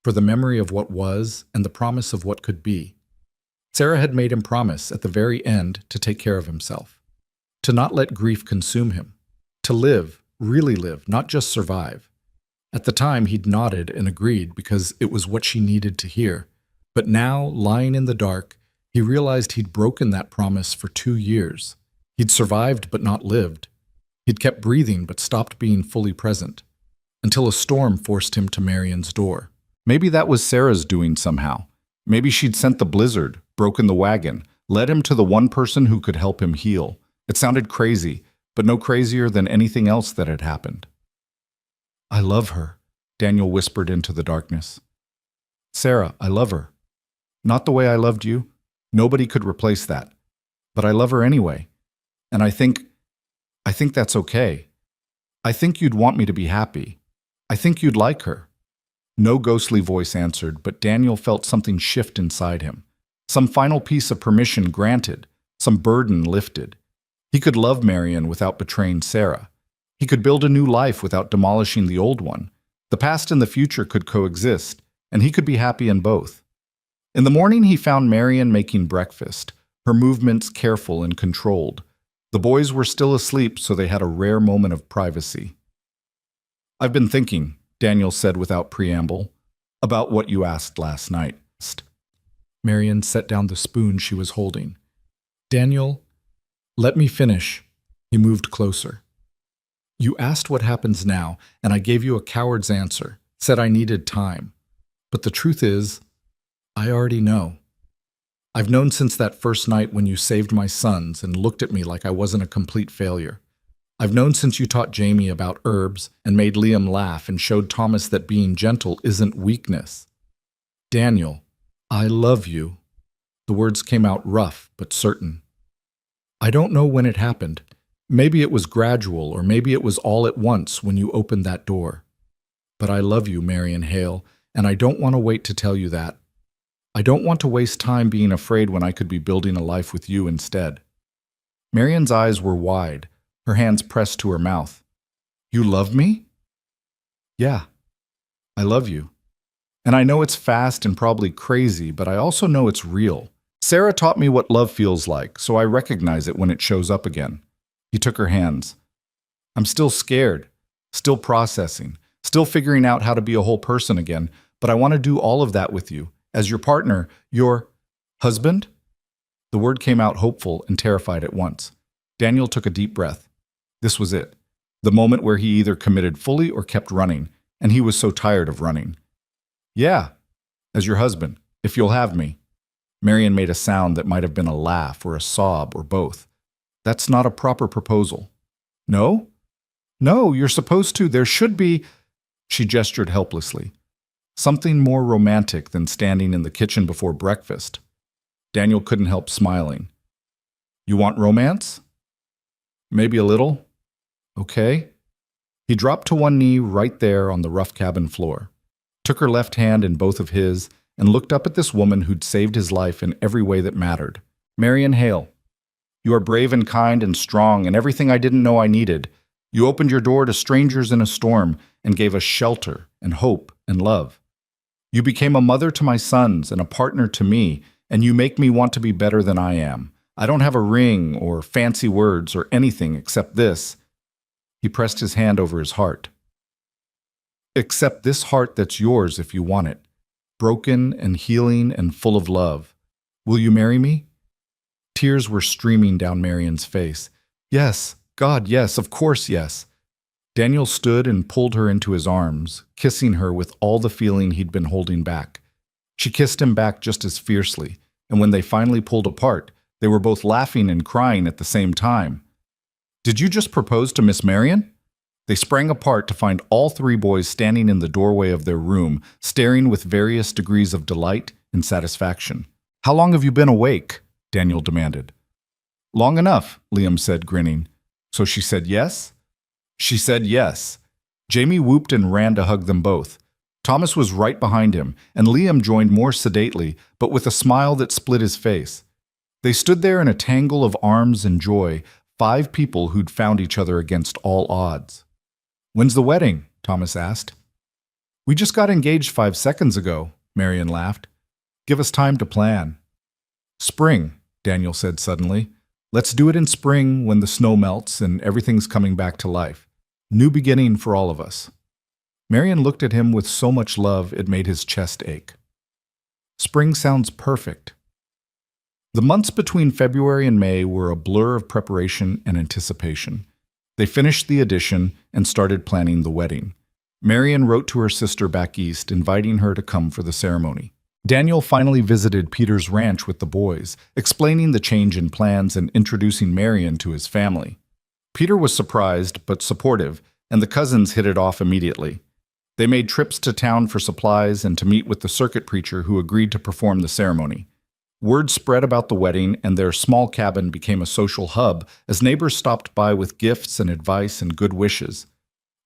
for the memory of what was and the promise of what could be. Sarah had made him promise at the very end to take care of himself, to not let grief consume him, to live, really live, not just survive. At the time, he'd nodded and agreed because it was what she needed to hear. But now, lying in the dark, he realized he'd broken that promise for 2 years. He'd survived but not lived. He'd kept breathing but stopped being fully present, until a storm forced him to Marion's door. Maybe that was Sarah's doing somehow. Maybe she'd sent the blizzard, broken the wagon, led him to the one person who could help him heal. It sounded crazy, but no crazier than anything else that had happened. I love her, Daniel whispered into the darkness. Sarah, I love her. Not the way I loved you. Nobody could replace that. But I love her anyway. And I think that's okay. I think you'd want me to be happy. I think you'd like her. No ghostly voice answered, but Daniel felt something shift inside him. Some final piece of permission granted, some burden lifted. He could love Marion without betraying Sarah. He could build a new life without demolishing the old one. The past and the future could coexist, and he could be happy in both. In the morning, he found Marion making breakfast, her movements careful and controlled. The boys were still asleep, so they had a rare moment of privacy. I've been thinking, Daniel said without preamble, about what you asked last night. Marion set down the spoon she was holding. Daniel, let me finish. He moved closer. You asked what happens now, and I gave you a coward's answer, said I needed time. But the truth is, I already know. I've known since that first night when you saved my sons and looked at me like I wasn't a complete failure. I've known since you taught Jamie about herbs and made Liam laugh and showed Thomas that being gentle isn't weakness. Daniel, I love you. The words came out rough but certain. I don't know when it happened. Maybe it was gradual, or maybe it was all at once when you opened that door. But I love you, Marion Hale, and I don't want to wait to tell you that. I don't want to waste time being afraid when I could be building a life with you instead. Marion's eyes were wide, her hands pressed to her mouth. You love me? Yeah, I love you. And I know it's fast and probably crazy, but I also know it's real. Sarah taught me what love feels like, so I recognize it when it shows up again. He took her hands. I'm still scared, still processing, still figuring out how to be a whole person again, but I want to do all of that with you. As your partner, your husband? The word came out hopeful and terrified at once. Daniel took a deep breath. This was it. The moment where he either committed fully or kept running, and he was so tired of running. Yeah, as your husband, if you'll have me. Marion made a sound that might have been a laugh or a sob or both. That's not a proper proposal. No? No, you're supposed to. There should be. She gestured helplessly. Something more romantic than standing in the kitchen before breakfast. Daniel couldn't help smiling. You want romance? Maybe a little. Okay. He dropped to one knee right there on the rough cabin floor, took her left hand in both of his, and looked up at this woman who'd saved his life in every way that mattered. Marion Hale, you are brave and kind and strong and everything I didn't know I needed. You opened your door to strangers in a storm and gave us shelter and hope and love. You became a mother to my sons and a partner to me, and you make me want to be better than I am. I don't have a ring or fancy words or anything except this. He pressed his hand over his heart. Except this heart that's yours if you want it, broken and healing and full of love. Will you marry me? Tears were streaming down Marion's face. Yes, God, yes, of course, yes. Daniel stood and pulled her into his arms, kissing her with all the feeling he'd been holding back. She kissed him back just as fiercely, and when they finally pulled apart, they were both laughing and crying at the same time. Did you just propose to Miss Marion? They sprang apart to find all three boys standing in the doorway of their room, staring with various degrees of delight and satisfaction. How long have you been awake? Daniel demanded. Long enough, Liam said, grinning. So she said yes? She said yes. Jamie whooped and ran to hug them both. Thomas was right behind him, and Liam joined more sedately, but with a smile that split his face. They stood there in a tangle of arms and joy, 5 people who'd found each other against all odds. When's the wedding? Thomas asked. We just got engaged 5 seconds ago, Marion laughed. Give us time to plan. Spring, Daniel said suddenly. Let's do it in spring when the snow melts and everything's coming back to life. New beginning for all of us. Marion looked at him with so much love it made his chest ache. Spring sounds perfect. The months between February and May were a blur of preparation and anticipation. They finished the addition and started planning the wedding. Marion wrote to her sister back east, inviting her to come for the ceremony. Daniel finally visited Peter's ranch with the boys, explaining the change in plans and introducing Marion to his family. Peter was surprised but supportive, and the cousins hit it off immediately. They made trips to town for supplies and to meet with the circuit preacher who agreed to perform the ceremony. Word spread about the wedding, and their small cabin became a social hub as neighbors stopped by with gifts and advice and good wishes.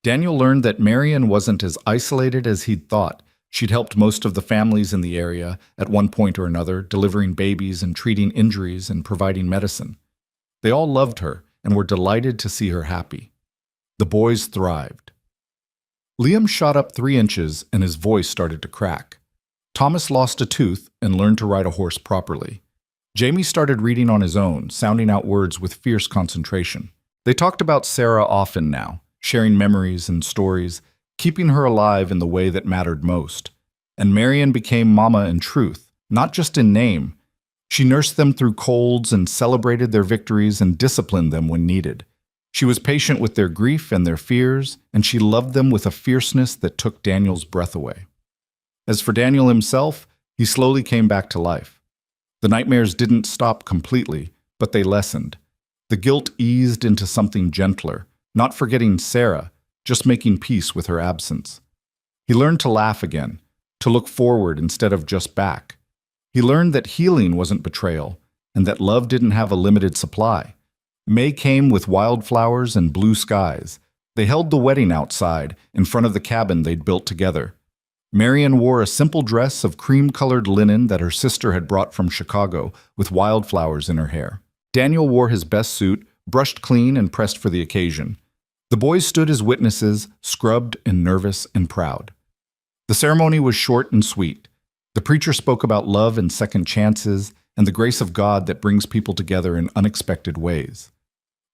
Daniel learned that Marion wasn't as isolated as he'd thought. She'd helped most of the families in the area at one point or another, delivering babies and treating injuries and providing medicine. They all loved her and were delighted to see her happy. The boys thrived. Liam shot up 3 inches and his voice started to crack. Thomas lost a tooth and learned to ride a horse properly. Jamie started reading on his own, sounding out words with fierce concentration. They talked about Sarah often now, sharing memories and stories, keeping her alive in the way that mattered most. And Marion became Mama in truth, not just in name. She nursed them through colds and celebrated their victories and disciplined them when needed. She was patient with their grief and their fears, and she loved them with a fierceness that took Daniel's breath away. As for Daniel himself, he slowly came back to life. The nightmares didn't stop completely, but they lessened. The guilt eased into something gentler, not forgetting Sarah, just making peace with her absence. He learned to laugh again, to look forward instead of just back. He learned that healing wasn't betrayal, and that love didn't have a limited supply. May came with wildflowers and blue skies. They held the wedding outside, in front of the cabin they'd built together. Marion wore a simple dress of cream-colored linen that her sister had brought from Chicago, with wildflowers in her hair. Daniel wore his best suit, brushed clean and pressed for the occasion. The boys stood as witnesses, scrubbed and nervous and proud. The ceremony was short and sweet. The preacher spoke about love and second chances and the grace of God that brings people together in unexpected ways.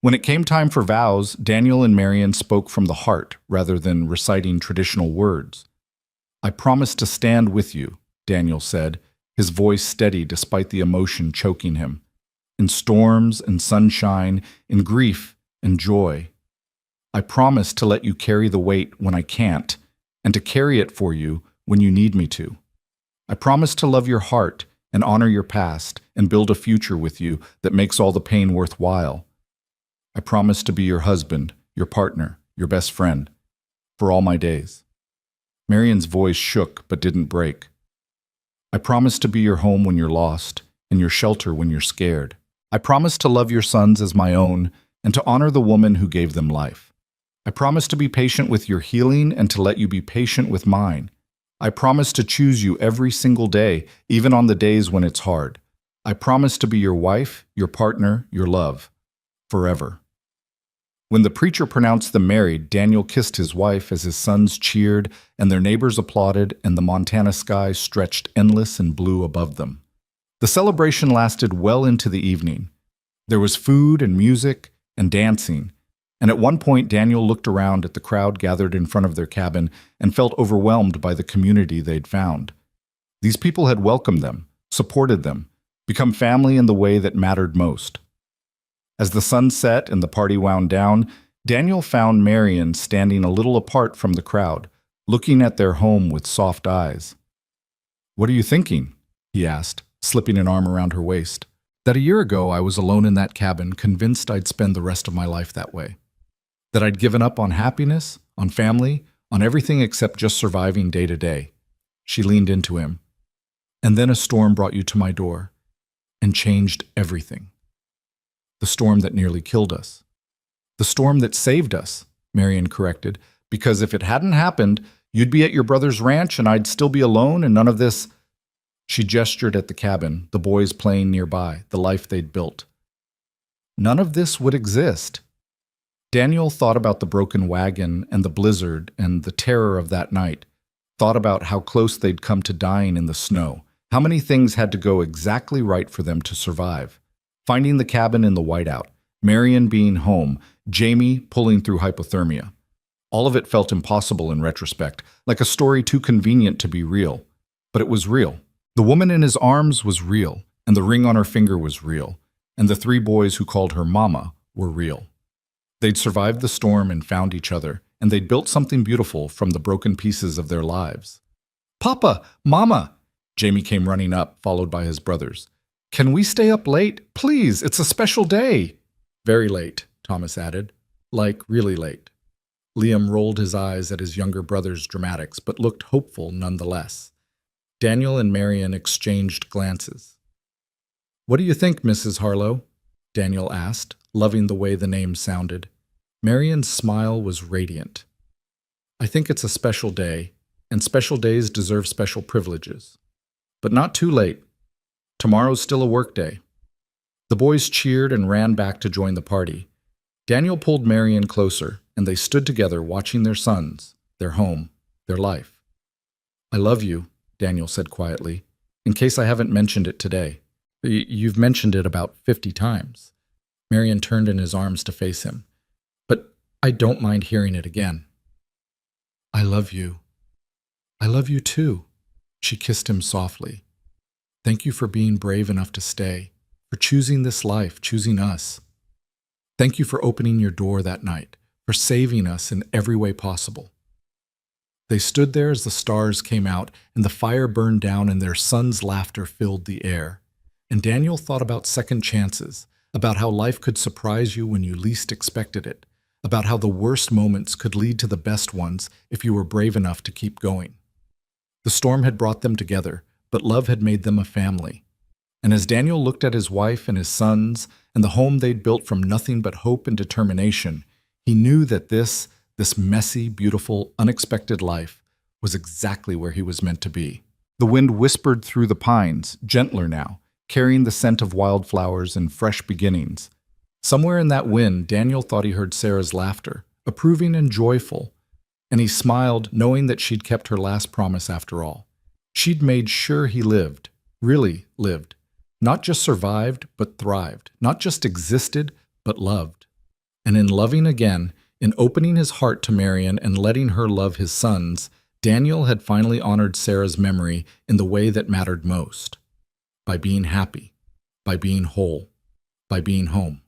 When it came time for vows, Daniel and Marion spoke from the heart rather than reciting traditional words. I promise to stand with you, Daniel said, his voice steady despite the emotion choking him. In storms and sunshine, in grief and joy. I promise to let you carry the weight when I can't, and to carry it for you when you need me to. I promise to love your heart and honor your past and build a future with you that makes all the pain worthwhile. I promise to be your husband, your partner, your best friend, for all my days. Marion's voice shook but didn't break. I promise to be your home when you're lost and your shelter when you're scared. I promise to love your sons as my own and to honor the woman who gave them life. I promise to be patient with your healing and to let you be patient with mine. I promise to choose you every single day, even on the days when it's hard. I promise to be your wife, your partner, your love, forever. When the preacher pronounced them married, Daniel kissed his wife as his sons cheered and their neighbors applauded, and the Montana sky stretched endless and blue above them. The celebration lasted well into the evening. There was food and music and dancing, and at one point Daniel looked around at the crowd gathered in front of their cabin and felt overwhelmed by the community they'd found. These people had welcomed them, supported them, become family in the way that mattered most. As the sun set and the party wound down, Daniel found Marion standing a little apart from the crowd, looking at their home with soft eyes. "What are you thinking?" he asked, slipping an arm around her waist. "That a year ago I was alone in that cabin, convinced I'd spend the rest of my life that way. That I'd given up on happiness, on family, on everything except just surviving day to day." She leaned into him. "And then a storm brought you to my door and changed everything. The storm that nearly killed us. The storm that saved us," Marion corrected, "because if it hadn't happened, you'd be at your brother's ranch and I'd still be alone and none of this." She gestured at the cabin, the boys playing nearby, the life they'd built. "None of this would exist." Daniel thought about the broken wagon and the blizzard and the terror of that night, thought about how close they'd come to dying in the snow, how many things had to go exactly right for them to survive. Finding the cabin in the whiteout, Marion being home, Jamie pulling through hypothermia. All of it felt impossible in retrospect, like a story too convenient to be real. But it was real. The woman in his arms was real, and the ring on her finger was real, and the 3 boys who called her Mama were real. They'd survived the storm and found each other, and they'd built something beautiful from the broken pieces of their lives. "Papa! Mama!" Jamie came running up, followed by his brothers. "Can we stay up late? Please, it's a special day." "Very late," Thomas added. "Like really late." Liam rolled his eyes at his younger brother's dramatics, but looked hopeful nonetheless. Daniel and Marion exchanged glances. "What do you think, Mrs. Harlow?" Daniel asked, loving the way the name sounded. Marion's smile was radiant. "I think it's a special day, and special days deserve special privileges. But not too late. Tomorrow's still a work day." The boys cheered and ran back to join the party. Daniel pulled Marion closer, and they stood together watching their sons, their home, their life. "I love you," Daniel said quietly, "in case I haven't mentioned it today." You've mentioned it about 50 times. Marion turned in his arms to face him. "But I don't mind hearing it again." "I love you. I love you too." She kissed him softly. "Thank you for being brave enough to stay, for choosing this life, choosing us. Thank you for opening your door that night, for saving us in every way possible." They stood there as the stars came out and the fire burned down and their son's laughter filled the air. And Daniel thought about second chances, about how life could surprise you when you least expected it, about how the worst moments could lead to the best ones if you were brave enough to keep going. The storm had brought them together, but love had made them a family. And as Daniel looked at his wife and his sons and the home they'd built from nothing but hope and determination, he knew that this messy, beautiful, unexpected life was exactly where he was meant to be. The wind whispered through the pines, gentler now, carrying the scent of wildflowers and fresh beginnings. Somewhere in that wind, Daniel thought he heard Sarah's laughter, approving and joyful, and he smiled, knowing that she'd kept her last promise after all. She'd made sure he lived, really lived. Not just survived, but thrived. Not just existed, but loved. And in loving again, in opening his heart to Marion and letting her love his sons, Daniel had finally honored Sarah's memory in the way that mattered most. By being happy, by being whole, by being home.